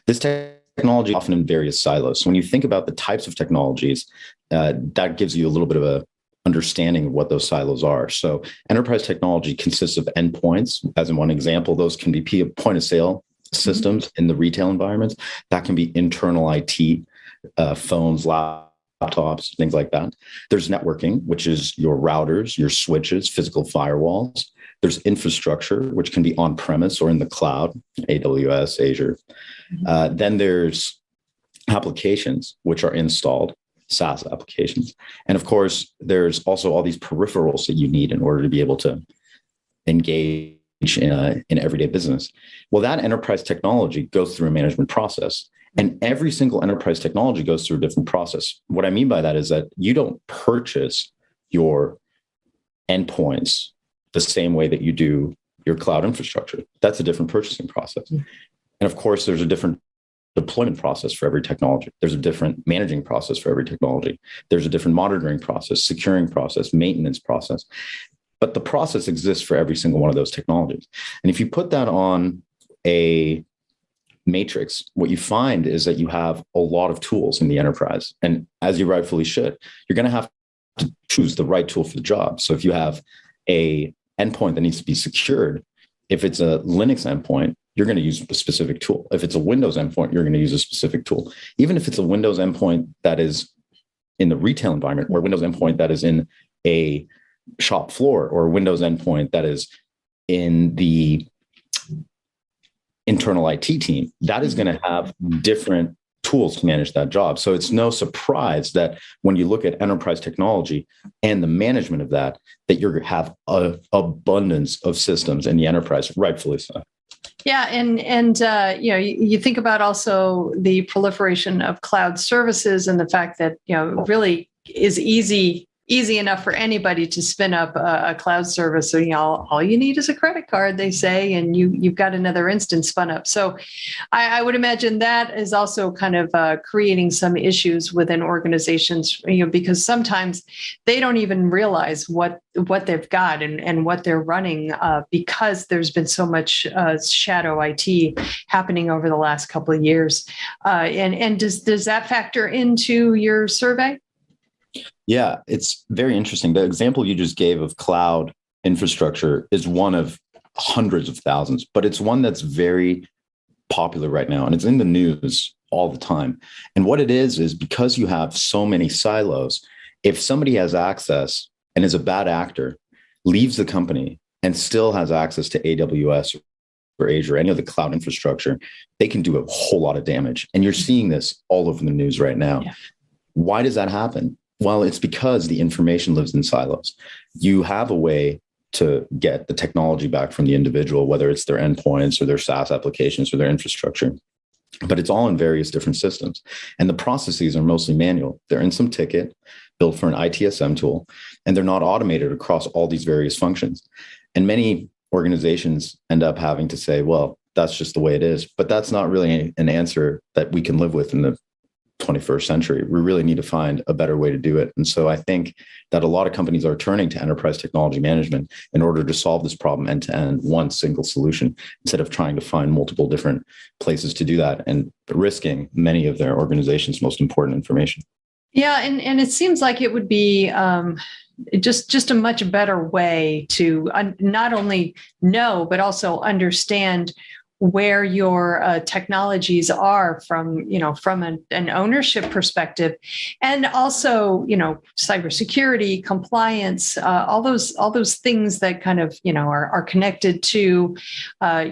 This technology often in various silos. So when you think about the types of technologies, that gives you a little bit of a understanding of what those silos are. So enterprise technology consists of endpoints. As in one example, those can be point of sale systems in the retail environments. That can be internal IT, phones, laptops, things like that. There's networking, which is your routers, your switches, physical firewalls. There's infrastructure, which can be on-premise or in the cloud, AWS, Azure. Then there's applications, which are installed, SaaS applications. And of course, there's also all these peripherals that you need in order to be able to engage in everyday business. Well, that enterprise technology goes through a management process, and every single enterprise technology goes through a different process. What I mean by that is that you don't purchase your endpoints the same way that you do your cloud infrastructure. That's a different purchasing process. And of course, there's a different deployment process for every technology. There's a different managing process for every technology. There's a different monitoring process, securing process, maintenance process. But the process exists for every single one of those technologies. And if you put that on a matrix, what you find is that you have a lot of tools in the enterprise. And as you rightfully should, you're going to have to choose the right tool for the job. So if you have a endpoint that needs to be secured, if it's a Linux endpoint, you're going to use a specific tool. If it's a Windows endpoint, you're going to use a specific tool. Even if it's a Windows endpoint that is in the retail environment, or a Windows endpoint that is in a shop floor, or a Windows endpoint that is in the internal IT team, that is going to have different tools to manage that job. So it's no surprise that when you look at enterprise technology and the management of that you're going to have an abundance of systems in the enterprise, rightfully so. Yeah, and you think about also the proliferation of cloud services and the fact that really is easy easy enough for anybody to spin up a cloud service. So, all you need is a credit card, they say, and you've got another instance spun up. So I would imagine that is also kind of creating some issues within organizations, because sometimes they don't even realize what they've got and what they're running because there's been so much shadow IT happening over the last couple of years. And does that factor into your survey? Yeah, it's very interesting. The example you just gave of cloud infrastructure is one of hundreds of thousands, but it's one that's very popular right now, and it's in the news all the time. And what it is because you have so many silos, if somebody has access and is a bad actor, leaves the company and still has access to AWS or Azure, any of the cloud infrastructure, they can do a whole lot of damage. And you're seeing this all over the news right now. Yeah. Why does that happen? Well, it's because the information lives in silos. You have a way to get the technology back from the individual, whether it's their endpoints or their SaaS applications or their infrastructure, but it's all in various different systems. And the processes are mostly manual. They're in some ticket built for an ITSM tool, and they're not automated across all these various functions. And many organizations end up having to say, well, that's just the way it is. But that's not really an answer that we can live with in the 21st century. We really need to find a better way to do it. And so I think that a lot of companies are turning to enterprise technology management in order to solve this problem end to end, one single solution, instead of trying to find multiple different places to do that and risking many of their organization's most important information. Yeah, and it seems like it would be just a much better way to not only know, but also understand where your technologies are from an ownership perspective, and also, cybersecurity, compliance, all those things that kind of, are connected to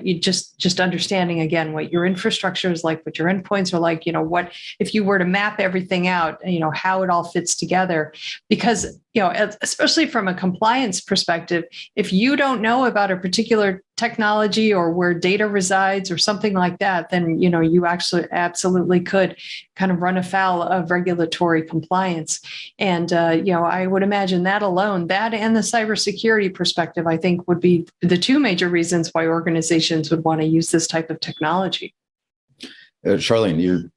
you just understanding, again, what your infrastructure is like, what your endpoints are like, what, if you were to map everything out, how it all fits together. Because, especially from a compliance perspective, if you don't know about a particular technology or where data resides or something like that, then, you actually absolutely could kind of run afoul of regulatory compliance. And, I would imagine that alone, that and the cybersecurity perspective, I think would be the two major reasons why organizations would want to use this type of technology. Charlene,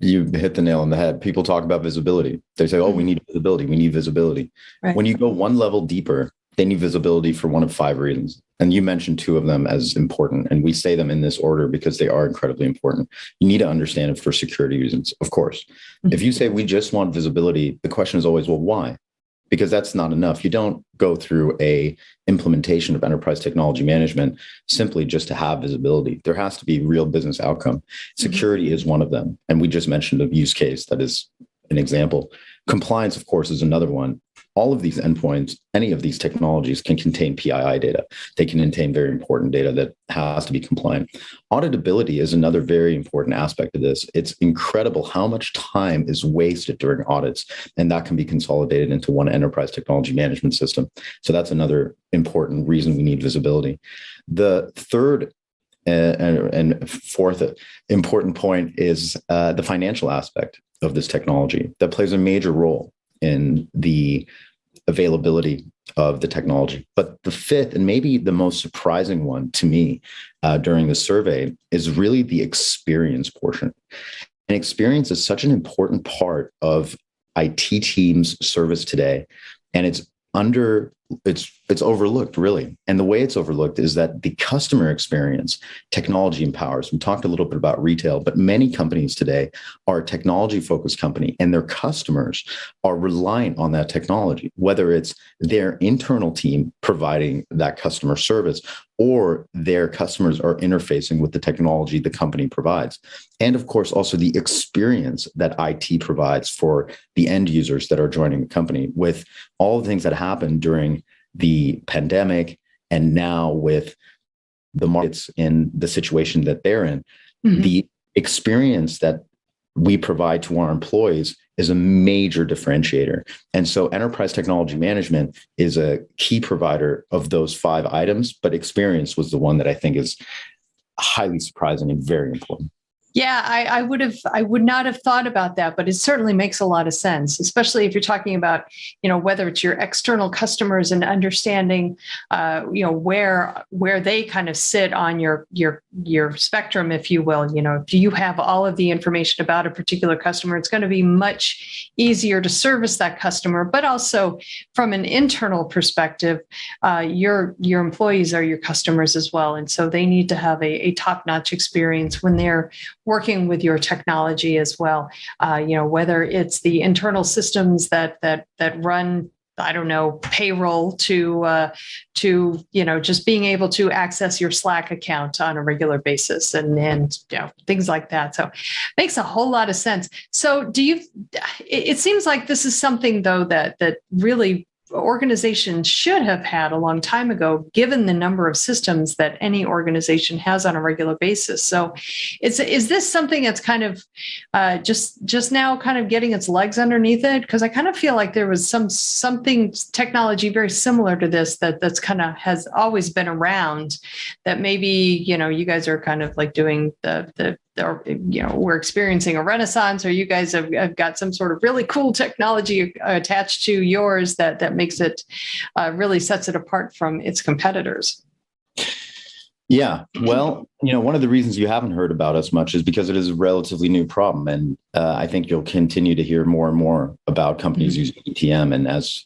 you hit the nail on the head. People talk about visibility. They say, oh, we need visibility. We need visibility. Right. When you go one level deeper, they need visibility for one of 5 reasons. And you mentioned 2 of them as important. And we say them in this order because they are incredibly important. You need to understand it for security reasons, of course. Mm-hmm. If you say we just want visibility, the question is always, well, why? Because that's not enough. You don't go through a implementation of enterprise technology management simply just to have visibility. There has to be real business outcome. Security is one of them. And we just mentioned a use case that is an example. Compliance, of course, is another one. All of these endpoints, any of these technologies can contain PII data. They can contain very important data that has to be compliant. Auditability is another very important aspect of this. It's incredible how much time is wasted during audits, and that can be consolidated into one enterprise technology management system. So that's another important reason we need visibility. The third and fourth important point is the financial aspect of this technology that plays a major role in the availability of the technology. But the fifth, and maybe the most surprising one to me during the survey, is really the experience portion. And experience is such an important part of IT teams' service today, and it's overlooked, really. And the way it's overlooked is that the customer experience technology empowers. We talked a little bit about retail, but many companies today are a technology-focused company, and their customers are reliant on that technology, whether it's their internal team providing that customer service or their customers are interfacing with the technology the company provides. And of course, also the experience that IT provides for the end users that are joining the company, with all the things that happened during the pandemic and now with the markets in the situation that they're in. Mm-hmm. The experience that we provide to our employees is a major differentiator. And so enterprise technology management is a key provider of those 5 items, but experience was the one that I think is highly surprising and very important. Yeah, I would not have thought about that, but it certainly makes a lot of sense, especially if you're talking about, whether it's your external customers and understanding, where they kind of sit on your spectrum, if you will. Do you have all of the information about a particular customer? It's going to be much easier to service that customer, but also from an internal perspective, your employees are your customers as well, and so they need to have a top-notch experience when they're working with your technology as well. Whether it's the internal systems that run, I don't know, payroll to just being able to access your Slack account on a regular basis and things like that. So makes a whole lot of sense. So it seems like this is something though that really organizations should have had a long time ago, given the number of systems that any organization has on a regular basis. So is this something that's kind of just now kind of getting its legs underneath it? Because I kind of feel like there was something technology very similar to this that's kind of has always been around, that maybe, you guys are kind of like doing we're experiencing a renaissance, or you guys have got some sort of really cool technology attached to yours that makes it really sets it apart from its competitors. Yeah, well, one of the reasons you haven't heard about us much is because it is a relatively new problem. And I think you'll continue to hear more and more about companies using ETM. And as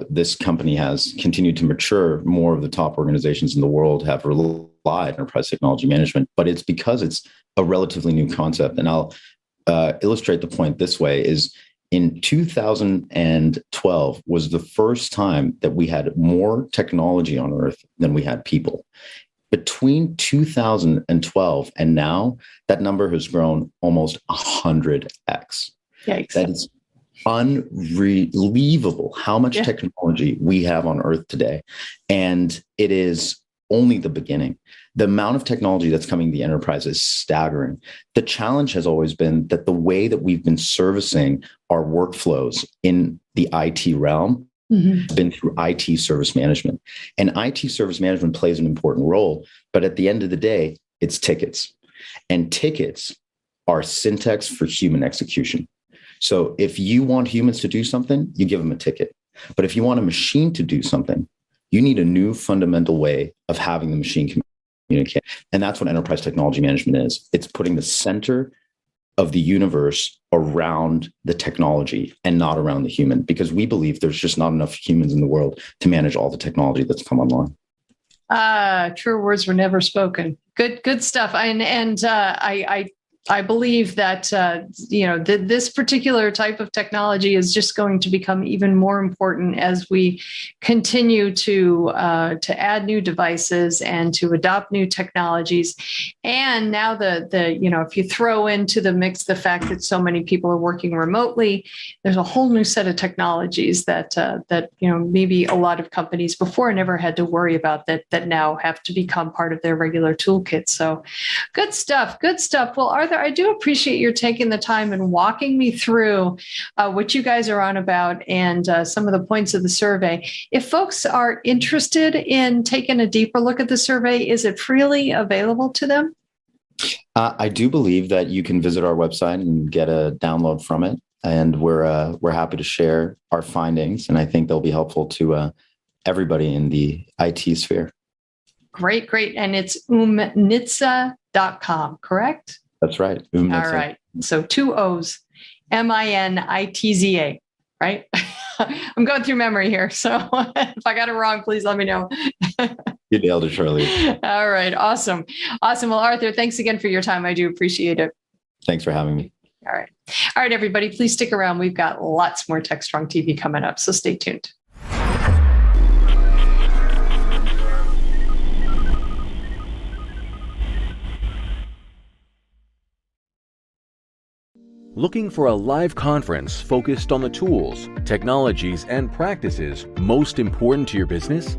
this company has continued to mature, more of the top organizations in the world have relied on enterprise technology management, but it's because it's a relatively new concept. And I'll illustrate the point this way: is in 2012 was the first time that we had more technology on Earth than we had people. Between 2012 and now, that number has grown almost 100x. Yikes. That is unbelievable how much technology we have on Earth today. And it is only the beginning. The amount of technology that's coming to the enterprise is staggering. The challenge has always been that the way that we've been servicing our workflows in the IT realm has been through IT service management. And IT service management plays an important role, but at the end of the day, it's tickets. And tickets are syntax for human execution. So if you want humans to do something, you give them a ticket. But if you want a machine to do something, you need a new fundamental way of having the machine communicate. And that's what enterprise technology management is. It's putting the center of the universe around the technology and not around the human, because we believe there's just not enough humans in the world to manage all the technology that's come online. True words were never spoken. Good stuff. I believe that this particular type of technology is just going to become even more important as we continue to add new devices and to adopt new technologies. And now if you throw into the mix the fact that so many people are working remotely, there's a whole new set of technologies that maybe a lot of companies before never had to worry about that now have to become part of their regular toolkit. So good stuff. Well, Arthur, I do appreciate your taking the time and walking me through what you guys are on about and some of the points of the survey. If folks are interested in taking a deeper look at the survey, is it freely available to them? I do believe that you can visit our website and get a download from it. And we're happy to share our findings. And I think they'll be helpful to everybody in the IT sphere. Great. And it's umnitza.com, correct? That's right. All right. So 2 O's, MINITZA, right? I'm going through memory here. So if I got it wrong, please let me know. You nailed it, Charlie. All right. Awesome. Well, Arthur, thanks again for your time. I do appreciate it. Thanks for having me. All right, everybody, please stick around. We've got lots more Techstrong TV coming up, so stay tuned. Looking for a live conference focused on the tools, technologies, and practices most important to your business?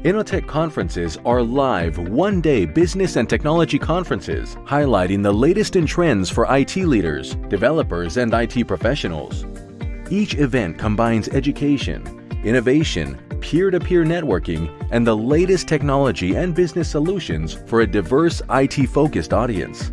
Innotech conferences are live one-day business and technology conferences highlighting the latest in trends for IT leaders, developers, and IT professionals. Each event combines education, innovation, peer-to-peer networking, and the latest technology and business solutions for a diverse IT-focused audience.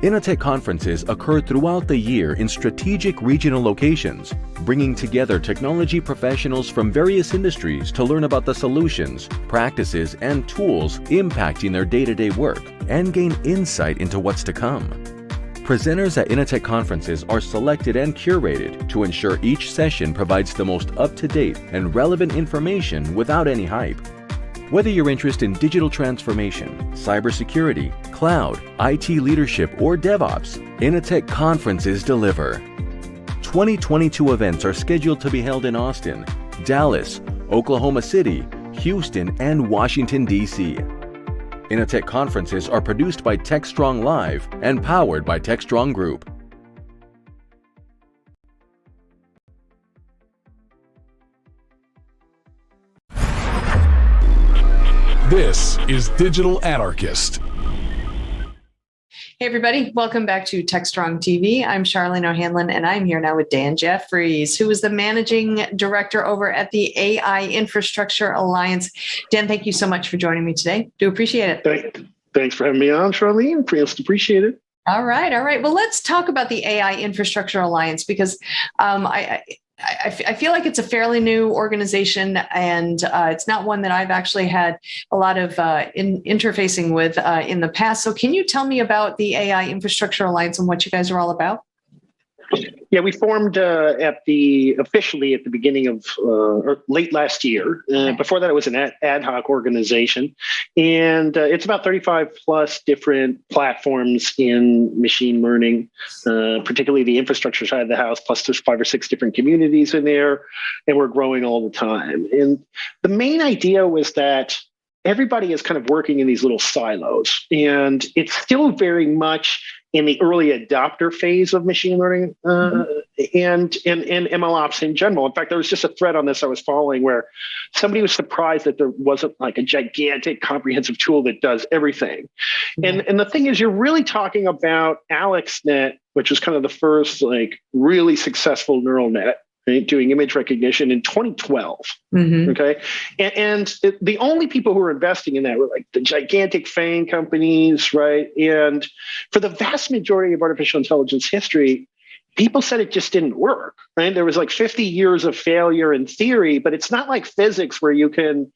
Innotek conferences occur throughout the year in strategic regional locations, bringing together technology professionals from various industries to learn about the solutions, practices, and tools impacting their day-to-day work and gain insight into what's to come. Presenters at Innotek conferences are selected and curated to ensure each session provides the most up-to-date and relevant information without any hype. Whether you're interested in digital transformation, cybersecurity, cloud, IT leadership, or DevOps, Innotek conferences deliver. 2022 events are scheduled to be held in Austin, Dallas, Oklahoma City, Houston, and Washington, D.C. Innotek conferences are produced by Techstrong Live and powered by Techstrong Group. This is Digital Anarchist. Hey, everybody. Welcome back to Techstrong TV. I'm Charlene O'Hanlon, and I'm here now with Dan Jeffries, who is the managing director over at the AI Infrastructure Alliance. Dan, thank you so much for joining me today. Do appreciate it. Thanks for having me on, Charlene. Just appreciate it. All right. Well, let's talk about the AI Infrastructure Alliance, because I feel like it's a fairly new organization, and it's not one that I've actually had a lot of interfacing with in the past. So can you tell me about the AI Infrastructure Alliance and what you guys are all about? Yeah, we formed officially at the beginning of or late last year. Before that, it was an ad hoc organization, and it's about 35 plus different platforms in machine learning, particularly the infrastructure side of the house. Plus, there's 5 or 6 different communities in there, and we're growing all the time. And the main idea was that everybody is kind of working in these little silos, and it's still very much in the early adopter phase of machine learning and MLOps in general. In fact, there was just a thread on this I was following where somebody was surprised that there wasn't like a gigantic comprehensive tool that does everything. And the thing is, you're really talking about AlexNet, which was kind of the first like really successful neural net, right, doing image recognition in 2012. Okay. And the only people who were investing in that were like the gigantic FANG companies, right? And for the vast majority of artificial intelligence history, people said it just didn't work, right? There was like 50 years of failure in theory, but it's not like physics where you can,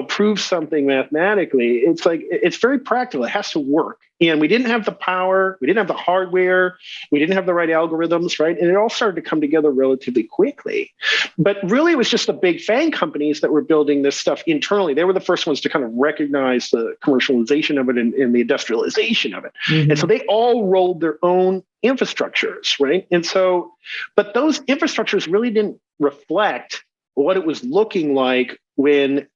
prove something mathematically. It's like, it's very practical. It has to work. And we didn't have the power, we didn't have the hardware, we didn't have the right algorithms, right? And it all started to come together relatively quickly. But really, it was just the big FANG companies that were building this stuff internally. They were the first ones to kind of recognize the commercialization of it and the industrialization of it. And so they all rolled their own infrastructures, right? And so, but those infrastructures really didn't reflect what it was looking like when,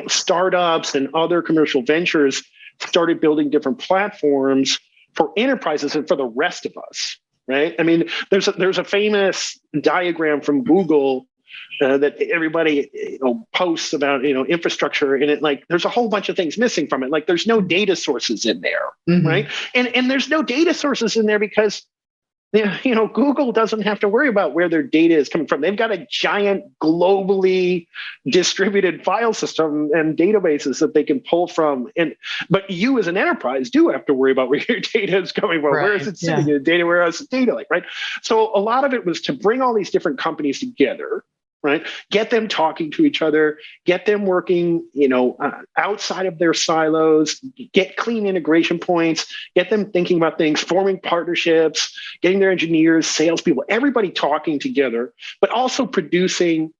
startups and other commercial ventures started building different platforms for enterprises and for the rest of us, right? I mean, there's a famous diagram from Google that everybody posts about infrastructure, and it like there's a whole bunch of things missing from it. Like there's no data sources in there, right? And there's no data sources in there because Google doesn't have to worry about where their data is coming from. They've got a giant globally distributed file system and databases that they can pull from. But you as an enterprise do have to worry about where your data is coming from. Right. Where is it sitting in a data warehouse, data lake, right? So a lot of it was to bring all these different companies together, right? Get them talking to each other, get them working, outside of their silos, get clean integration points, get them thinking about things, forming partnerships, getting their engineers, salespeople, everybody talking together, but also producing,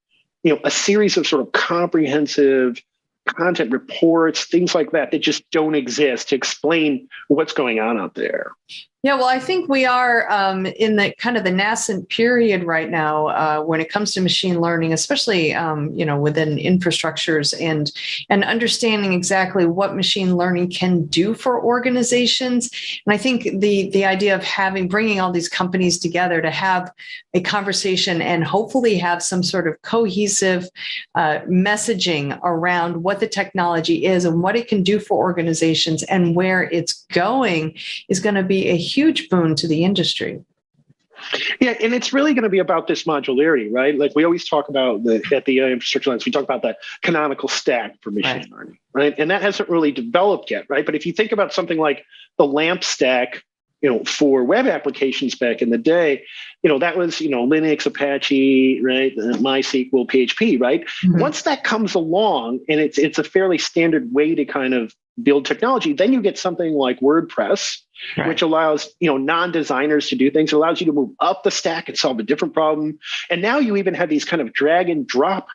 a series of sort of comprehensive content reports, things like that just don't exist to explain what's going on out there. Yeah, well, I think we are in the kind of the nascent period right now when it comes to machine learning, especially within infrastructures and understanding exactly what machine learning can do for organizations. And I think the idea of bringing all these companies together to have a conversation and hopefully have some sort of cohesive messaging around what the technology is and what it can do for organizations and where it's going is going to be a huge boon to the industry. Yeah, and it's really going to be about this modularity, right? Like we always talk about at the infrastructure lens, we talk about the canonical stack for machine learning, right? And that hasn't really developed yet, right? But if you think about something like the LAMP stack for web applications back in the day, that was, Linux, Apache, right? MySQL, PHP, right? Mm-hmm. Once that comes along and it's a fairly standard way to kind of build technology, then you get something like WordPress, right, which allows, non-designers to do things. It allows you to move up the stack and solve a different problem. And now you even have these kind of drag and drop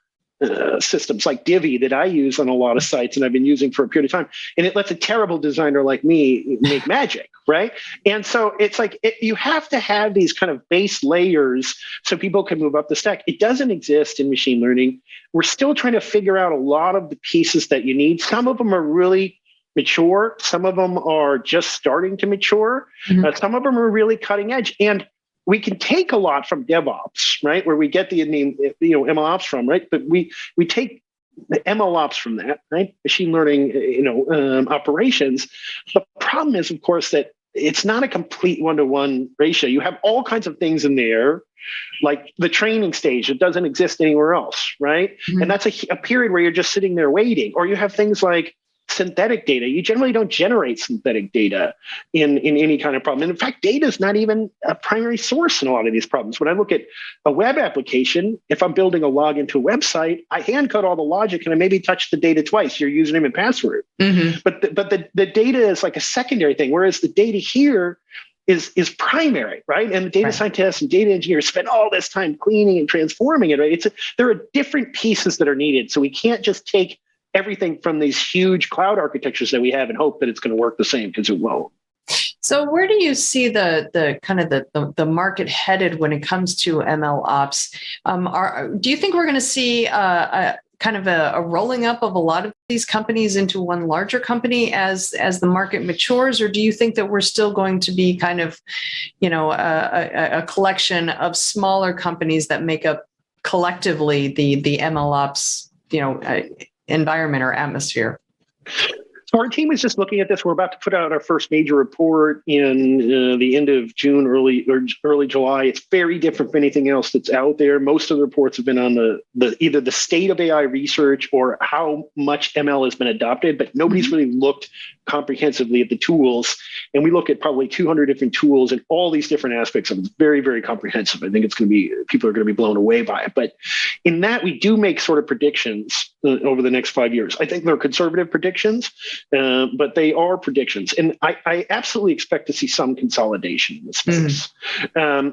systems like Divi that I use on a lot of sites and I've been using for a period of time. And it lets a terrible designer like me make magic, right? And so it's like you have to have these kind of base layers so people can move up the stack. It doesn't exist in machine learning. We're still trying to figure out a lot of the pieces that you need. Some of them are really mature. Some of them are just starting to mature. Mm-hmm. Some of them are really cutting edge. And we can take a lot from DevOps, right, where we get the name, MLOps from, right? But we take the MLOps from that, right? Machine learning, operations. The problem is, of course, that it's not a complete one-to-one ratio. You have all kinds of things in there, like the training stage that doesn't exist anywhere else, right? Mm-hmm. And that's a period where you're just sitting there waiting. Or you have things like synthetic data. You generally don't generate synthetic data in any kind of problem. And in fact, data is not even a primary source in a lot of these problems. When I look at a web application, if I'm building a login to a website, I hand code all the logic and I maybe touch the data twice, your username and password. Mm-hmm. But the data is like a secondary thing, whereas the data here is primary, right? And the data scientists and data engineers spend all this time cleaning and transforming it, right? There are different pieces that are needed. So we can't just take everything from these huge cloud architectures that we have and hope that it's going to work the same, because it won't. So where do you see the kind of the market headed when it comes to ML ops? Do you think we're going to see a kind of a rolling up of a lot of these companies into one larger company as the market matures, or do you think that we're still going to be kind of, a collection of smaller companies that make up collectively the ML ops, environment or atmosphere? So our team is just looking at this. We're about to put out our first major report in the end of June, early July. It's very different from anything else that's out there. Most of the reports have been on the either the state of AI research or how much ML has been adopted, but nobody's really looked comprehensively at the tools. And we look at probably 200 different tools and all these different aspects of it. It's very, very comprehensive. I think people are going to be blown away by it. But in that, we do make sort of predictions over the next 5 years. I think they're conservative predictions, but they are predictions. And I absolutely expect to see some consolidation in the space.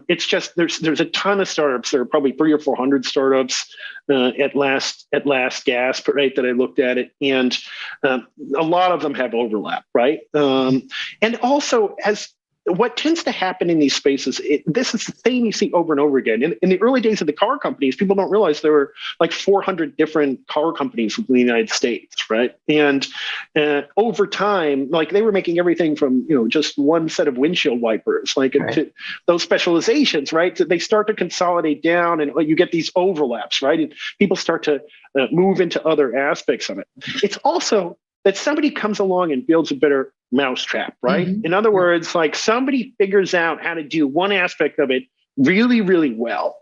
It's just, there's a ton of startups. There are probably 300 or 400 startups at last gasp, right, that I looked at it. And a lot of them have overlap, right? And also, as what tends to happen in these spaces, this is the thing you see over and over again. In the early days of the car companies, people don't realize there were like 400 different car companies within the United States, right? And over time, like they were making everything from, just one set of windshield wipers, like to those specializations, right? So they start to consolidate down and you get these overlaps, right? And people start to move into other aspects of it. It's also that somebody comes along and builds a better mousetrap, right? Mm-hmm. In other words, like somebody figures out how to do one aspect of it really, really well.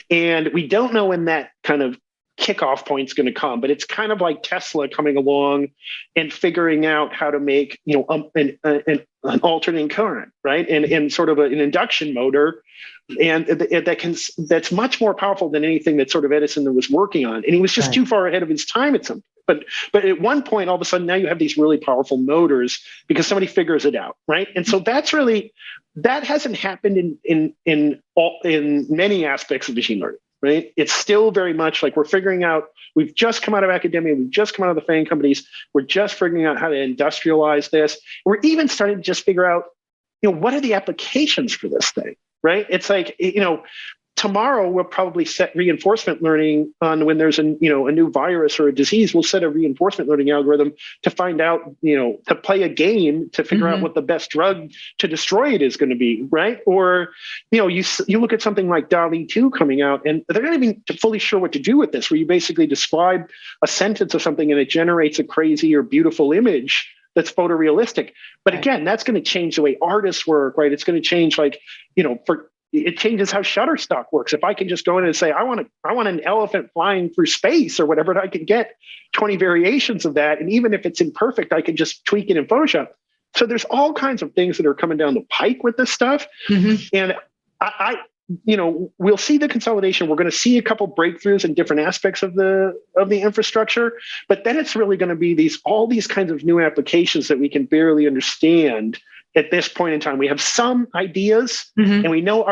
And we don't know when that kind of kickoff point is going to come, but it's kind of like Tesla coming along and figuring out how to make, an alternating current, right? And sort of an induction motor. And that's much more powerful than anything that sort of Edison was working on. And he was just too far ahead of his time at some point. But at one point, all of a sudden, now you have these really powerful motors because somebody figures it out, right? And so that hasn't happened in many aspects of machine learning, right? It's still very much like we're figuring out. We've just come out of academia. We've just come out of the FANG companies. We're just figuring out how to industrialize this. We're even starting to just figure out, what are the applications for this thing, right? It's like, tomorrow we'll probably set reinforcement learning on when there's a new virus or a disease. We'll set a reinforcement learning algorithm to find out, to play a game to figure out what the best drug to destroy it is going to be, right? Or, you look at something like DALL-E 2 coming out, and they're not even fully sure what to do with this, where you basically describe a sentence of something and it generates a crazy or beautiful image that's photorealistic. But again, that's going to change the way artists work, right? It's going to change, it changes how Shutterstock works. If I can just go in and say, I want an elephant flying through space or whatever, I can get 20 variations of that. And even if it's imperfect, I can just tweak it in Photoshop. So there's all kinds of things that are coming down the pike with this stuff. And I we'll see the consolidation. We're going to see a couple breakthroughs in different aspects of the infrastructure, but then it's really going to be all these kinds of new applications that we can barely understand at this point in time. We have some ideas, and we know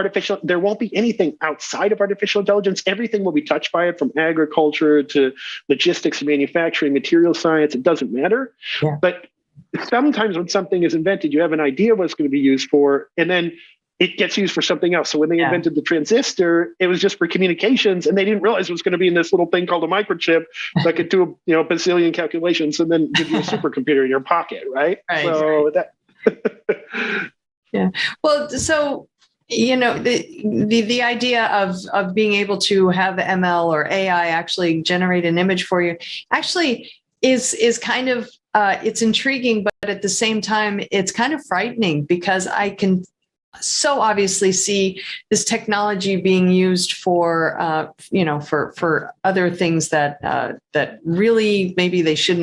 there won't be anything outside of artificial intelligence. Everything will be touched by it, from agriculture to logistics and manufacturing, material science. It doesn't matter. But sometimes when something is invented, you have an idea what it's going to be used for, and then it gets used for something else. So when they invented the transistor, it was just for communications, and they didn't realize it was going to be in this little thing called a microchip that could do a bazillion calculations and then give you a supercomputer in your pocket, right? That. Yeah. Well, so the idea of being able to have ML or AI actually generate an image for you actually is kind of it's intriguing, but at the same time it's kind of frightening, because I can so obviously see this technology being used for for other things that really maybe it should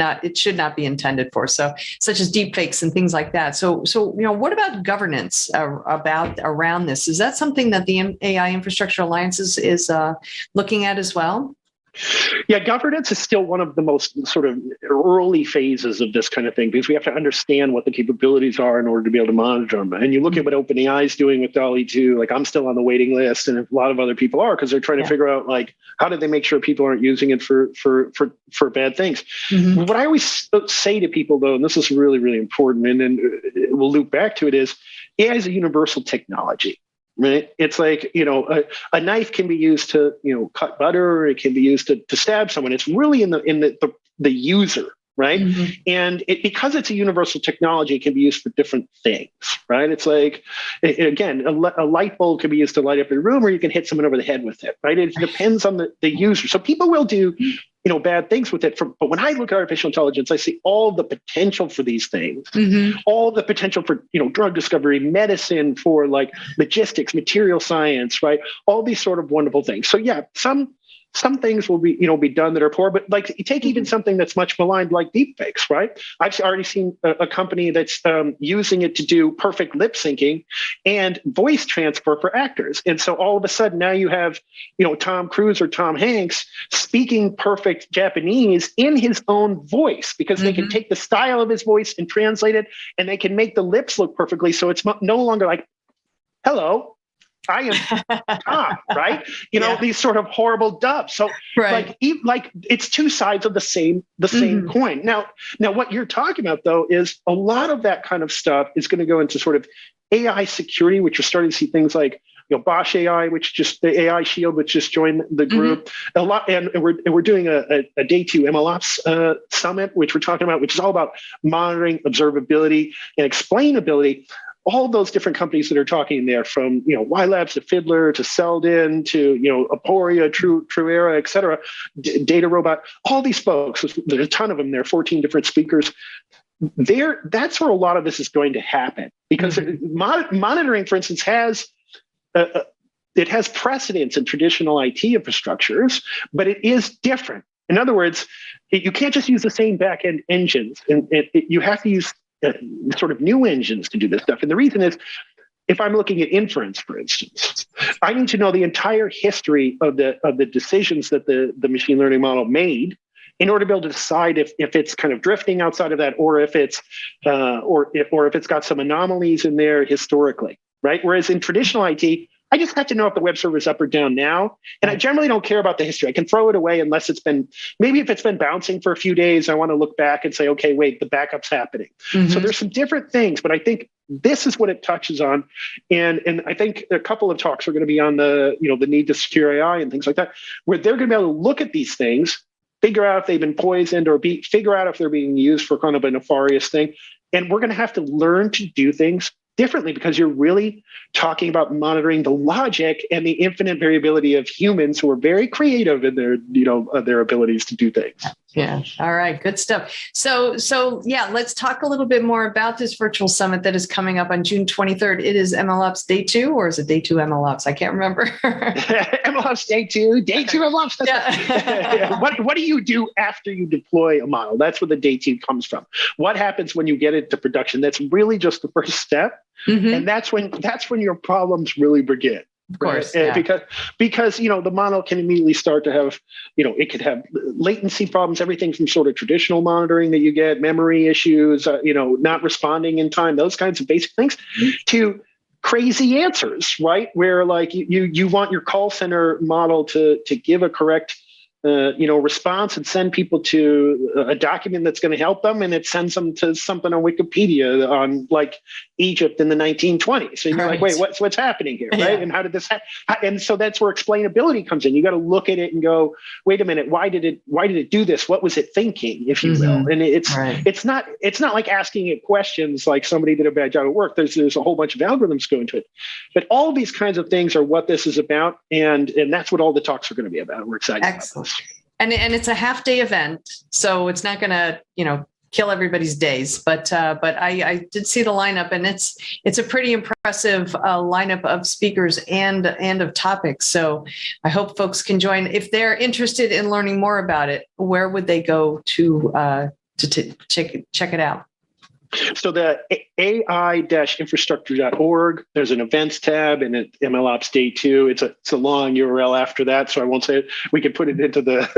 not be intended for, so such as deepfakes and things like that. So what about governance around this? Is that something that the AI Infrastructure Alliance is looking at as well? Yeah, governance is still one of the most sort of early phases of this kind of thing, because we have to understand what the capabilities are in order to be able to monitor them. And you look at what OpenAI is doing with DALL-E 2, like I'm still on the waiting list, and a lot of other people are, because they're trying to figure out, like, how do they make sure people aren't using it for bad things. What I always say to people, though, and this is really, really important, and then we'll loop back to it, is AI is a universal technology. Right? It's like, a knife can be used to, cut butter, or it can be used to stab someone. It's really in the user, right? And because it's a universal technology, it can be used for different things, right? It's like, again, a light bulb can be used to light up your room, or you can hit someone over the head with it, right? It depends on the user. So people will do bad things with it. But when I look at artificial intelligence, I see all the potential for these things, all the potential for, drug discovery, medicine, for like logistics, material science, right? All these sort of wonderful things. So yeah, some things will be done that are poor, but like you take even something that's much maligned, like deepfakes, right? I've already seen a company that's using it to do perfect lip syncing and voice transfer for actors. And so all of a sudden now you have, Tom Cruise or Tom Hanks speaking perfect Japanese in his own voice, because they can take the style of his voice and translate it, and they can make the lips look perfectly. So it's no longer like, hello, I am Tom, right? These sort of horrible dubs. So like it's two sides of the same coin. Now what you're talking about, though, is a lot of that kind of stuff is going to go into sort of AI security, which you're starting to see things like, Bosch AI, the AI Shield, which just joined the group a lot. And we're doing a day 2 MLOps summit, which we're talking about, which is all about monitoring, observability, and explainability. All those different companies that are talking there, from Y Labs to Fiddler to Selden to Aporia, Truera, et cetera, Data Robot, all these folks. There's a ton of them there, 14 different speakers. That's where a lot of this is going to happen, because monitoring, for instance, has precedence in traditional IT infrastructures, but it is different. In other words, you can't just use the same back-end engines, and you have to use sort of new engines to do this stuff. And the reason is, if I'm looking at inference, for instance, I need to know the entire history of the decisions that the machine learning model made in order to be able to decide if it's kind of drifting outside of that, or if it's or if it's got some anomalies in there historically, right? Whereas in traditional IT, I just have to know if the web server is up or down now. And I generally don't care about the history. I can throw it away unless if it's been bouncing for a few days, I want to look back and say, okay, wait, the backup's happening. So there's some different things, but I think this is what it touches on. And I think a couple of talks are going to be on the need to secure AI and things like that, where they're going to be able to look at these things, figure out if they've been poisoned, or figure out if they're being used for kind of a nefarious thing. And we're going to have to learn to do things differently, because you're really talking about monitoring the logic and the infinite variability of humans who are very creative in their abilities to do things. Yeah. All right. Good stuff. So yeah, let's talk a little bit more about this virtual summit that is coming up on June 23rd. It is MLOps Day 2, or is it Day 2 MLOps? I can't remember. MLOps Day 2, Day 2 MLOps. Yeah. What do you do after you deploy a model? That's where the Day 2 comes from. What happens when you get it to production? That's really just the first step. Mm-hmm. And that's when your problems really begin. Of course, right? Because the model can immediately start to have, it could have latency problems, everything from sort of traditional monitoring that you get, memory issues, not responding in time, those kinds of basic things, to crazy answers, right? Where like you want your call center model to give a correct response and send people to a document that's going to help them, and it sends them to something on Wikipedia on like Egypt in the 1920s. So you're like, wait, what's happening here, right? Yeah. And how did this happen? And so that's where explainability comes in. You got to look at it and go, wait a minute, why did it do this? What was it thinking, if you will? And it's not like asking it questions like somebody did a bad job at work. There's a whole bunch of algorithms go into it, but all of these kinds of things are what this is about, and that's what all the talks are going to be about. We're excited about this. And it's a half-day event, so it's not going to, kill everybody's days. But I did see the lineup, and it's a pretty impressive lineup of speakers and of topics. So I hope folks can join. If they're interested in learning more about it, where would they go to check it out? So the ai-infrastructure.org, there's an events tab, and at MLOps Day 2, it's a long URL after that, so I won't say it. We could put it into the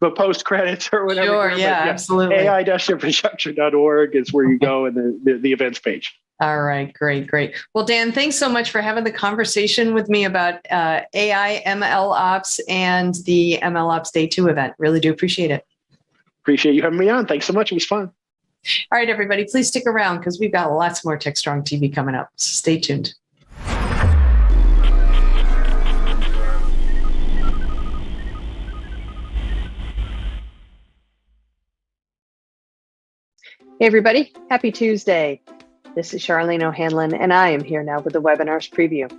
the post credits or whatever. Sure, yeah, absolutely. ai-infrastructure.org is where you go in the events page. All right, great. Well, Dan, thanks so much for having the conversation with me about AI, MLOps, and the MLOps Day 2 event. Really do appreciate it. Appreciate you having me on. Thanks so much. It was fun. All right, everybody, please stick around because we've got lots more Techstrong TV coming up. So stay tuned. Hey, everybody. Happy Tuesday. This is Charlene O'Hanlon, and I am here now with the webinars preview.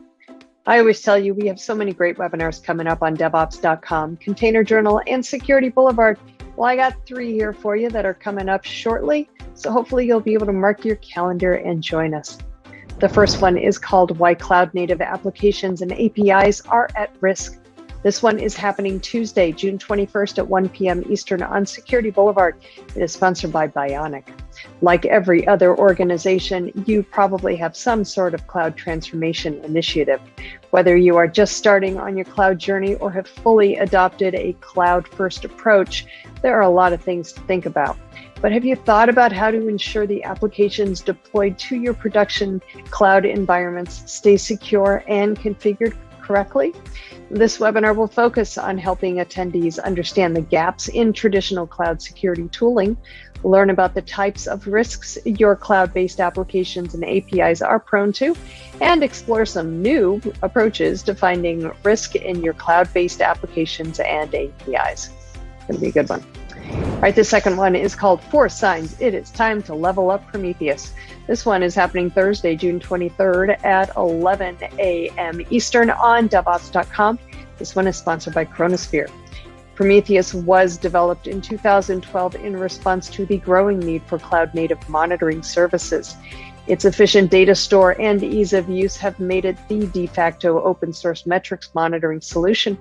I always tell you we have so many great webinars coming up on DevOps.com, Container Journal, and Security Boulevard. Well, I got 3 here for you that are coming up shortly, so hopefully you'll be able to mark your calendar and join us. The first one is called Why Cloud Native Applications and APIs Are at Risk. This one is happening Tuesday, June 21st at 1 p.m. Eastern on Security Boulevard. It is sponsored by Bionic. Like every other organization, you probably have some sort of cloud transformation initiative. Whether you are just starting on your cloud journey or have fully adopted a cloud-first approach, there are a lot of things to think about. But have you thought about how to ensure the applications deployed to your production cloud environments stay secure and configured correctly? This webinar will focus on helping attendees understand the gaps in traditional cloud security tooling, learn about the types of risks your cloud-based applications and APIs are prone to, and explore some new approaches to finding risk in your cloud-based applications and APIs. It's going to be a good one. All right, the second one is called 4 Signs It Is Time to Level Up Prometheus. This one is happening Thursday, June 23rd at 11 a.m. Eastern on DevOps.com. This one is sponsored by Chronosphere. Prometheus was developed in 2012 in response to the growing need for cloud-native monitoring services. Its efficient data store and ease of use have made it the de facto open-source metrics monitoring solution.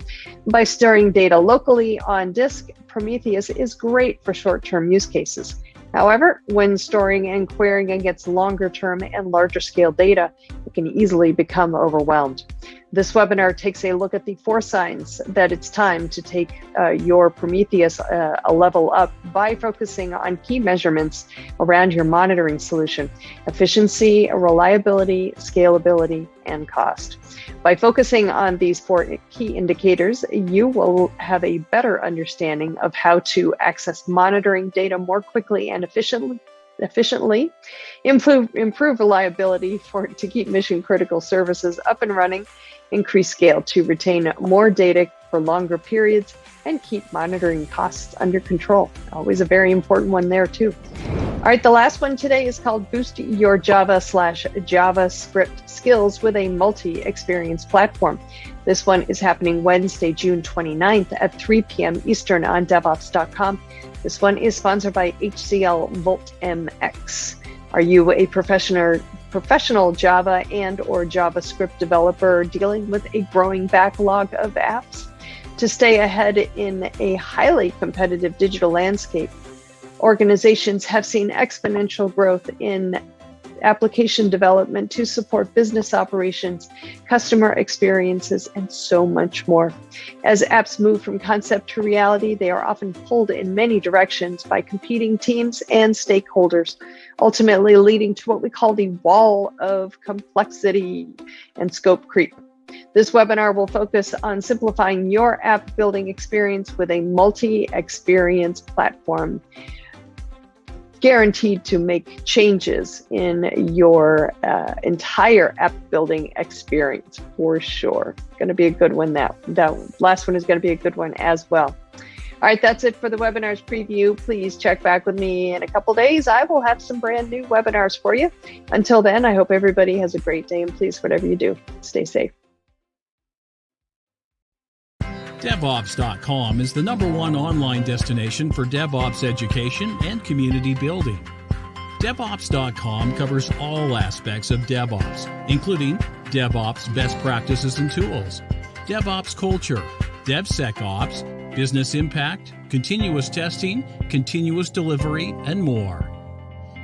By storing data locally on disk, Prometheus is great for short-term use cases. However, when storing and querying against longer-term and larger-scale data, it can easily become overwhelmed. This webinar takes a look at the 4 signs that it's time to take your Prometheus a level up by focusing on key measurements around your monitoring solution: efficiency, reliability, scalability, and cost. By focusing on these 4 key indicators, you will have a better understanding of how to access monitoring data more quickly and efficiently, improve reliability to keep mission-critical services up and running, increase scale to retain more data for longer periods, and keep monitoring costs under control. Always a very important one there too. All right, the last one today is called Boost Your Java/JavaScript Skills with a Multi-Experience Platform. This one is happening Wednesday, June 29th at 3 p.m. Eastern on DevOps.com. This one is sponsored by HCL Volt MX. Are you a professional Java and or JavaScript developer dealing with a growing backlog of apps? To stay ahead in a highly competitive digital landscape, organizations have seen exponential growth in application development to support business operations, customer experiences, and so much more. As apps move from concept to reality, they are often pulled in many directions by competing teams and stakeholders, ultimately leading to what we call the wall of complexity and scope creep. This webinar will focus on simplifying your app building experience with a multi-experience platform, guaranteed to make changes in your entire app building experience for sure. Going to be a good one. That last one is going to be a good one as well. All right, that's it for the webinar's preview. Please check back with me in a couple days. I will have some brand new webinars for you. Until then, I hope everybody has a great day, and please, whatever you do, stay safe. DevOps.com is the #1 online destination for DevOps education and community building. DevOps.com covers all aspects of DevOps, including DevOps best practices and tools, DevOps culture, DevSecOps, business impact, continuous testing, continuous delivery, and more.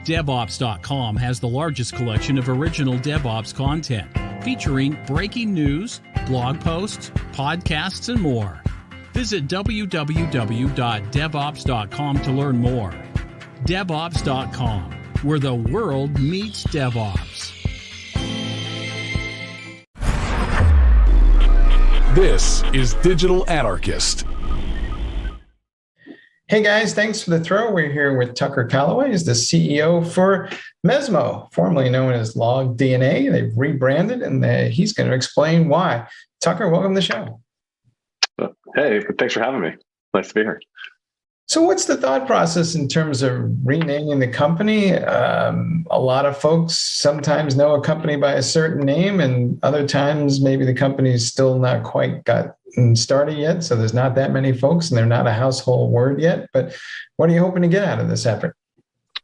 DevOps.com has the largest collection of original DevOps content, featuring breaking news, blog posts, podcasts, and more. Visit www.devops.com to learn more. DevOps.com, where the world meets DevOps. This is Digital Anarchist. Hey guys, thanks for the throw. We're here with Tucker Calloway, he's the CEO for Mesmo, formerly known as LogDNA. They've rebranded, and he's going to explain why. Tucker, welcome to the show. Hey, thanks for having me. Nice to be here. So what's the thought process in terms of renaming the company? A lot of folks sometimes know a company by a certain name, and other times maybe the company's still not quite got started yet, so there's not that many folks and they're not a household word yet. But what are you hoping to get out of this effort?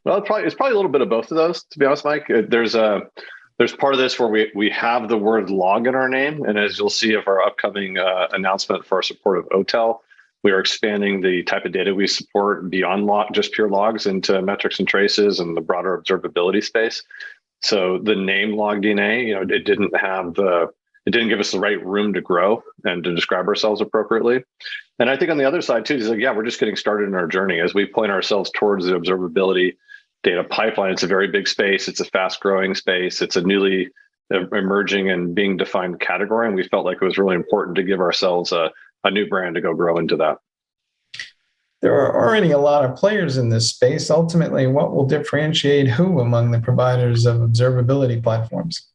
Well, it's probably a little bit of both of those, to be honest, Mike. There's part of this where we have the word log in our name, and as you'll see of our upcoming announcement for our support of OTel, we are expanding the type of data we support beyond just pure logs into metrics and traces and the broader observability space. So the name LogDNA, it didn't give us the right room to grow and to describe ourselves appropriately. And I think on the other side too, is like, we're just getting started in our journey as we point ourselves towards the observability data pipeline. It's a very big space. It's a fast growing space. It's a newly emerging and being defined category. And we felt like it was really important to give ourselves a new brand to go grow into that. There are already a lot of players in this space. Ultimately, what will differentiate who among the providers of observability platforms?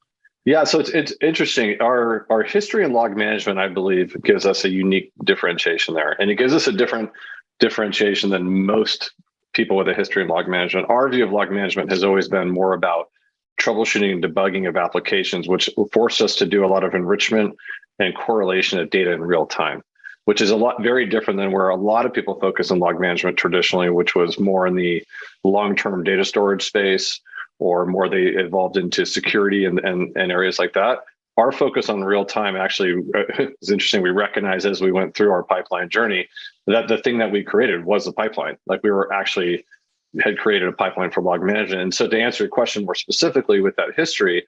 Yeah, so it's interesting. Our history in log management, I believe, gives us a unique differentiation there. And it gives us a different differentiation than most people with a history in log management. Our view of log management has always been more about troubleshooting and debugging of applications, which forced us to do a lot of enrichment and correlation of data in real time, which is very different than where a lot of people focus on log management traditionally, which was more in the long-term data storage space, or more they evolved into security and areas like that. Our focus on real time actually is interesting. We recognized as we went through our pipeline journey that the thing that we created was the pipeline. Like we had created a pipeline for log management. And so to answer your question more specifically with that history,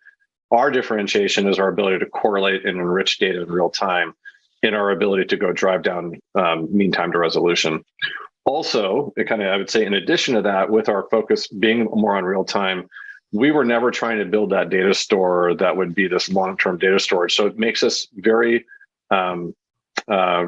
our differentiation is our ability to correlate and enrich data in real time in our ability to go drive down mean time to resolution. Also, I would say in addition to that, with our focus being more on real time, we were never trying to build that data store that would be this long-term data storage. So it makes us very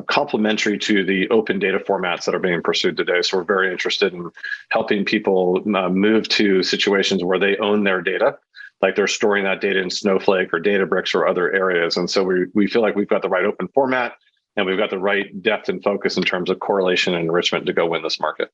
complementary to the open data formats that are being pursued today. So we're very interested in helping people move to situations where they own their data, like they're storing that data in Snowflake or Databricks or other areas. And so we feel like we've got the right open format, and we've got the right depth and focus in terms of correlation and enrichment to go win this market.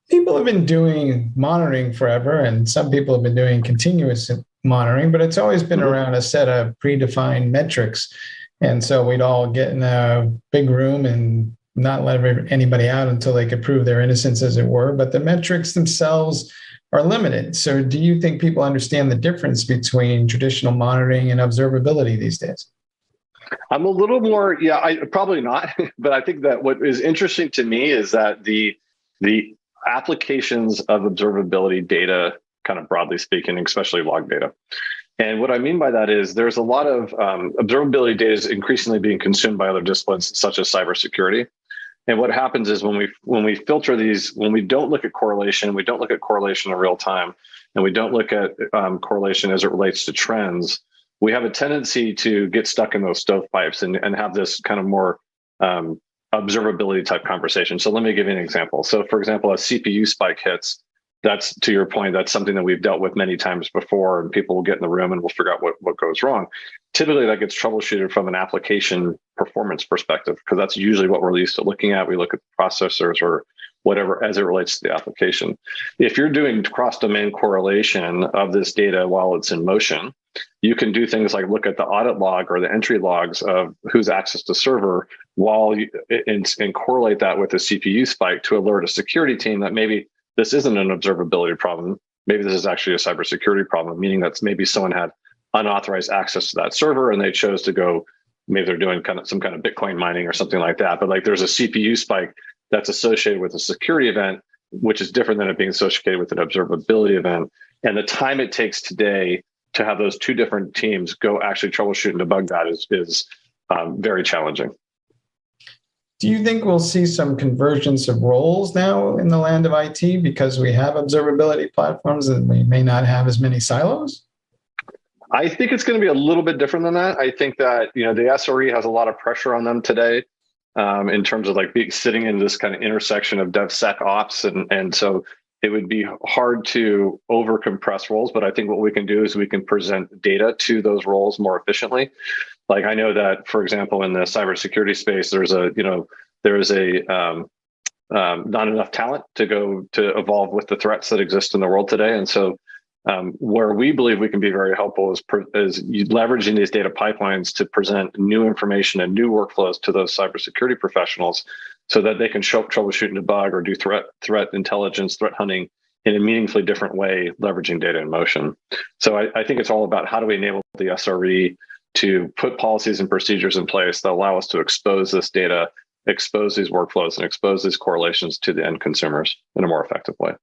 people have been doing monitoring forever, and some people have been doing continuous monitoring, but it's always been around a set of predefined metrics. And so we'd all get in a big room and not let anybody out until they could prove their innocence, as it were. But the metrics themselves are limited. So do you think people understand the difference between traditional monitoring and observability these days? I'm a little more, probably not. But I think that what is interesting to me is that the applications of observability data, kind of broadly speaking, especially log data. And what I mean by that is there's a lot of observability data is increasingly being consumed by other disciplines, such as cybersecurity. And what happens is when we filter these, when we don't look at correlation, we don't look at correlation in real time, and we don't look at correlation as it relates to trends, we have a tendency to get stuck in those stovepipes and have this kind of more observability type conversation. So let me give you an example. So for example, a CPU spike hits. That's, to your point, that's something that we've dealt with many times before, and people will get in the room and we'll figure out what goes wrong. Typically that gets troubleshooted from an application performance perspective, because that's usually what we're used to looking at. We look at the processors or whatever as it relates to the application. If you're doing cross-domain correlation of this data while it's in motion, you can do things like look at the audit log or the entry logs of who's accessed the server and correlate that with a CPU spike to alert a security team that maybe this isn't an observability problem. Maybe this is actually a cybersecurity problem, meaning that maybe someone had unauthorized access to that server and they chose to go, maybe they're doing some kind of Bitcoin mining or something like that. But like there's a CPU spike that's associated with a security event, which is different than it being associated with an observability event. And the time it takes today to have those two different teams go actually troubleshoot and debug that is very challenging. Do you think we'll see some convergence of roles now in the land of IT because we have observability platforms and we may not have as many silos? I think it's going to be a little bit different than that. I think that, the SRE has a lot of pressure on them today in terms of like sitting in this kind of intersection of DevSecOps. And so it would be hard to over compress roles, but I think what we can do is we can present data to those roles more efficiently. Like I know that, for example, in the cybersecurity space, there is not enough talent to evolve with the threats that exist in the world today. And so where we believe we can be very helpful is leveraging these data pipelines to present new information and new workflows to those cybersecurity professionals so that they can troubleshoot and debug or do threat intelligence, threat hunting in a meaningfully different way, leveraging data in motion. So I think it's all about how do we enable the SRE to put policies and procedures in place that allow us to expose this data, expose these workflows, and expose these correlations to the end consumers in a more effective way.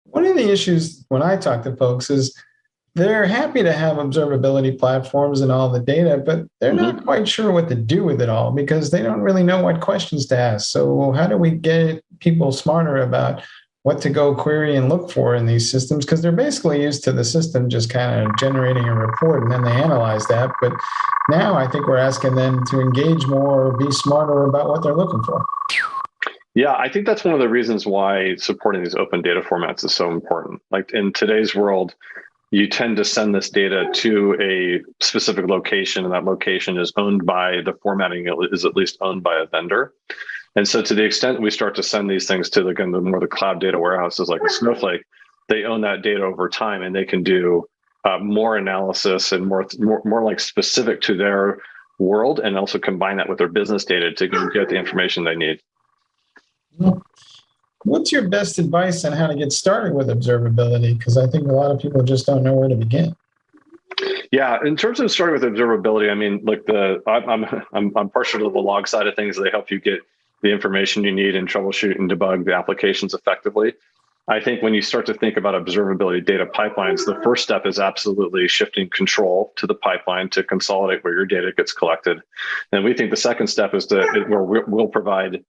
One of the issues when I talk to folks is they're happy to have observability platforms and all the data, but they're not quite sure what to do with it all because they don't really know what questions to ask. So how do we get people smarter about what to go query and look for in these systems? Because they're basically used to the system just kind of generating a report and then they analyze that. But now I think we're asking them to engage more, or be smarter about what they're looking for. Yeah, I think that's one of the reasons why supporting these open data formats is so important. Like in today's world, you tend to send this data to a specific location, and that location is owned by the formatting is at least owned by a vendor. And so to the extent we start to send these things to the cloud data warehouses like a Snowflake, they own that data over time and they can do more analysis and more like specific to their world, and also combine that with their business data to get the information they need. What's your best advice on how to get started with observability? Because I think a lot of people just don't know where to begin. Yeah, in terms of starting with observability, I mean, like I'm partial to the log side of things. They help you get the information you need and troubleshoot and debug the applications effectively. I think when you start to think about observability data pipelines, the first step is absolutely shifting control to the pipeline to consolidate where your data gets collected. And we think the second step is where we'll provide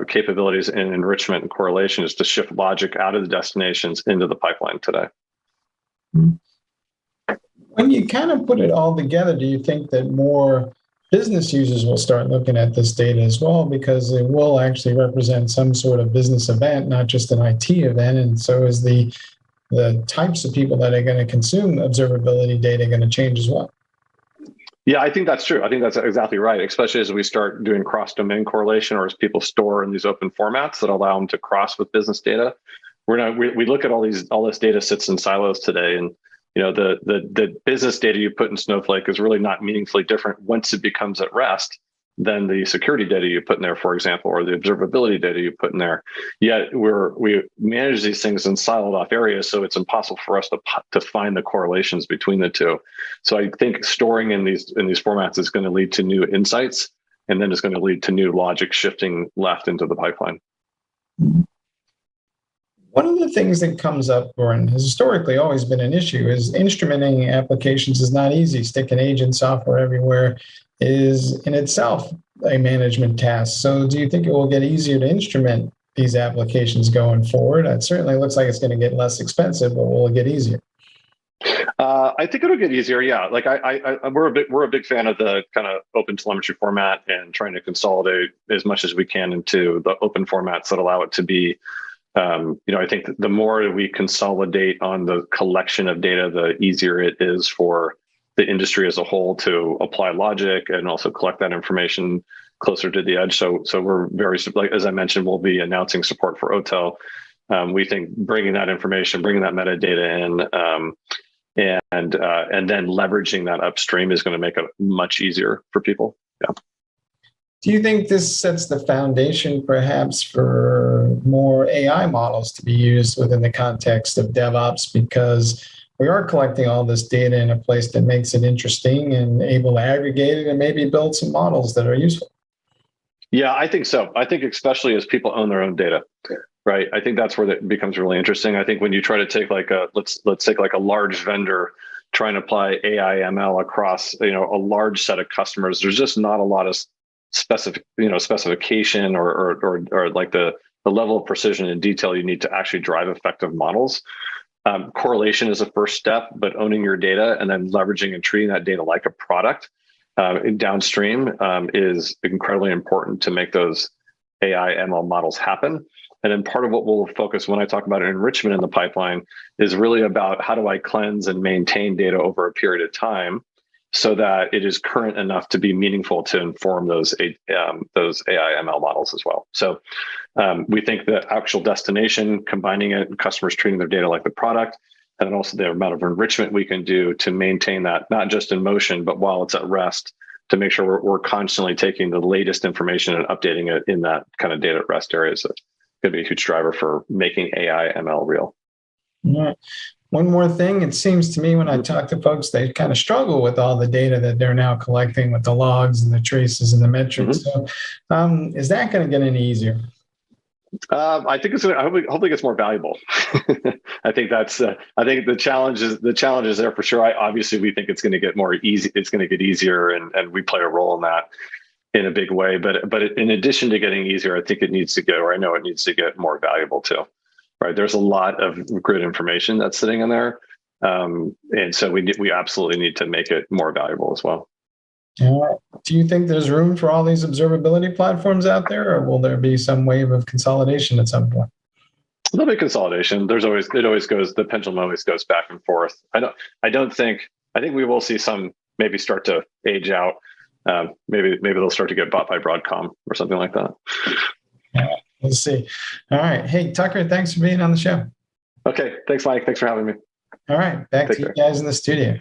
capabilities in enrichment and correlation is to shift logic out of the destinations into the pipeline today. When you kind of put it all together, do you think that more business users will start looking at this data as well, because it will actually represent some sort of business event, not just an IT event? And so is the types of people that are going to consume observability data going to change as well? Yeah, I think that's true. I think that's exactly right, especially as we start doing cross-domain correlation, or as people store in these open formats that allow them to cross with business data. We look at all this data sits in silos today, and the business data you put in Snowflake is really not meaningfully different once it becomes at rest than the security data you put in there, for example, or the observability data you put in there. Yet we manage these things in siloed off areas, so it's impossible for us to find the correlations between the two. So I think storing in these formats is going to lead to new insights, and then it's going to lead to new logic shifting left into the pipeline. One of the things that comes up, or has historically always been an issue, is instrumenting applications is not easy. Sticking agent software everywhere is in itself a management task. So do you think it will get easier to instrument these applications going forward? It certainly looks like it's going to get less expensive, but will it get easier? I think it'll get easier. Yeah, like we're a big fan of the kind of open telemetry format and trying to consolidate as much as we can into the open formats that allow it to be. I think the more we consolidate on the collection of data, the easier it is for the industry as a whole to apply logic and also collect that information closer to the edge. So we're very, like as I mentioned, we'll be announcing support for OTel. We think bringing that information, bringing that metadata in, and then leveraging that upstream is going to make it much easier for people. Yeah. Do you think this sets the foundation perhaps for more AI models to be used within the context of DevOps, because we are collecting all this data in a place that makes it interesting and able to aggregate it and maybe build some models that are useful? Yeah, I think so. I think especially as people own their own data, right? I think that's where it becomes really interesting. I think when you try to take let's take like a large vendor trying to apply AI ML across, a large set of customers, there's just not a lot of specification or like the level of precision and detail you need to actually drive effective models. Correlation is a first step, but owning your data and then leveraging and treating that data like a product downstream is incredibly important to make those AI ML models happen. And then part of what we'll focus when I talk about enrichment in the pipeline is really about how do I cleanse and maintain data over a period of time so that it is current enough to be meaningful to inform those AI ML models as well. So we think the actual destination, combining it, and customers treating their data like the product, and then also the amount of enrichment we can do to maintain that, not just in motion, but while it's at rest, to make sure we're constantly taking the latest information and updating it in that kind of data at rest area. So it's going to be a huge driver for making AI ML real. Yeah. One more thing, it seems to me when I talk to folks, they kind of struggle with all the data that they're now collecting with the logs and the traces and the metrics. So is that going to get any easier? I think it's going to, hopefully it gets more valuable. I think that's, I think the challenge is there for sure. Obviously we think it's going to get more easy. It's going to get easier and we play a role in that in a big way. But in addition to getting easier, I think it needs to get, or I know it needs to get more valuable too. Right, there's a lot of good information that's sitting in there, and so we absolutely need to make it more valuable as well. Do you think there's room for all these observability platforms out there, or will there be some wave of consolidation at some point? There'll be consolidation. The pendulum always goes back and forth. I think we will see some maybe start to age out. Maybe they'll start to get bought by Broadcom or something like that. We'll see. All right. Hey, Tucker, thanks for being on the show. Okay. Thanks, Mike. Thanks for having me. All right. Back to you guys in the studio.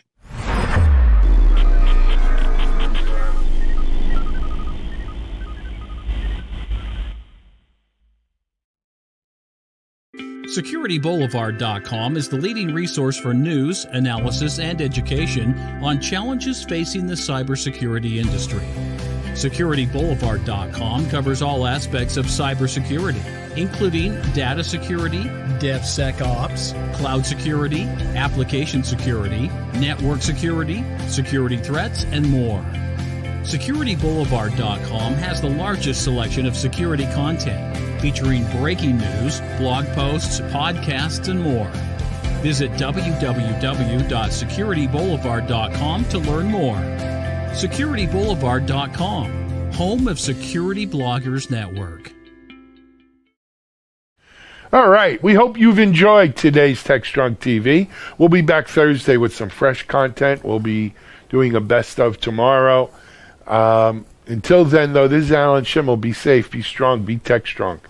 SecurityBoulevard.com is the leading resource for news, analysis, and education on challenges facing the cybersecurity industry. SecurityBoulevard.com covers all aspects of cybersecurity, including data security, DevSecOps, cloud security, application security, network security, security threats, and more. SecurityBoulevard.com has the largest selection of security content, featuring breaking news, blog posts, podcasts, and more. Visit www.securityboulevard.com to learn more. SecurityBoulevard.com, home of Security Bloggers Network. All right. We hope you've enjoyed today's Techstrong TV. We'll be back Thursday with some fresh content. We'll be doing a best of tomorrow. Until then, though, this is Alan Schimmel. Be safe, be strong, be tech strong.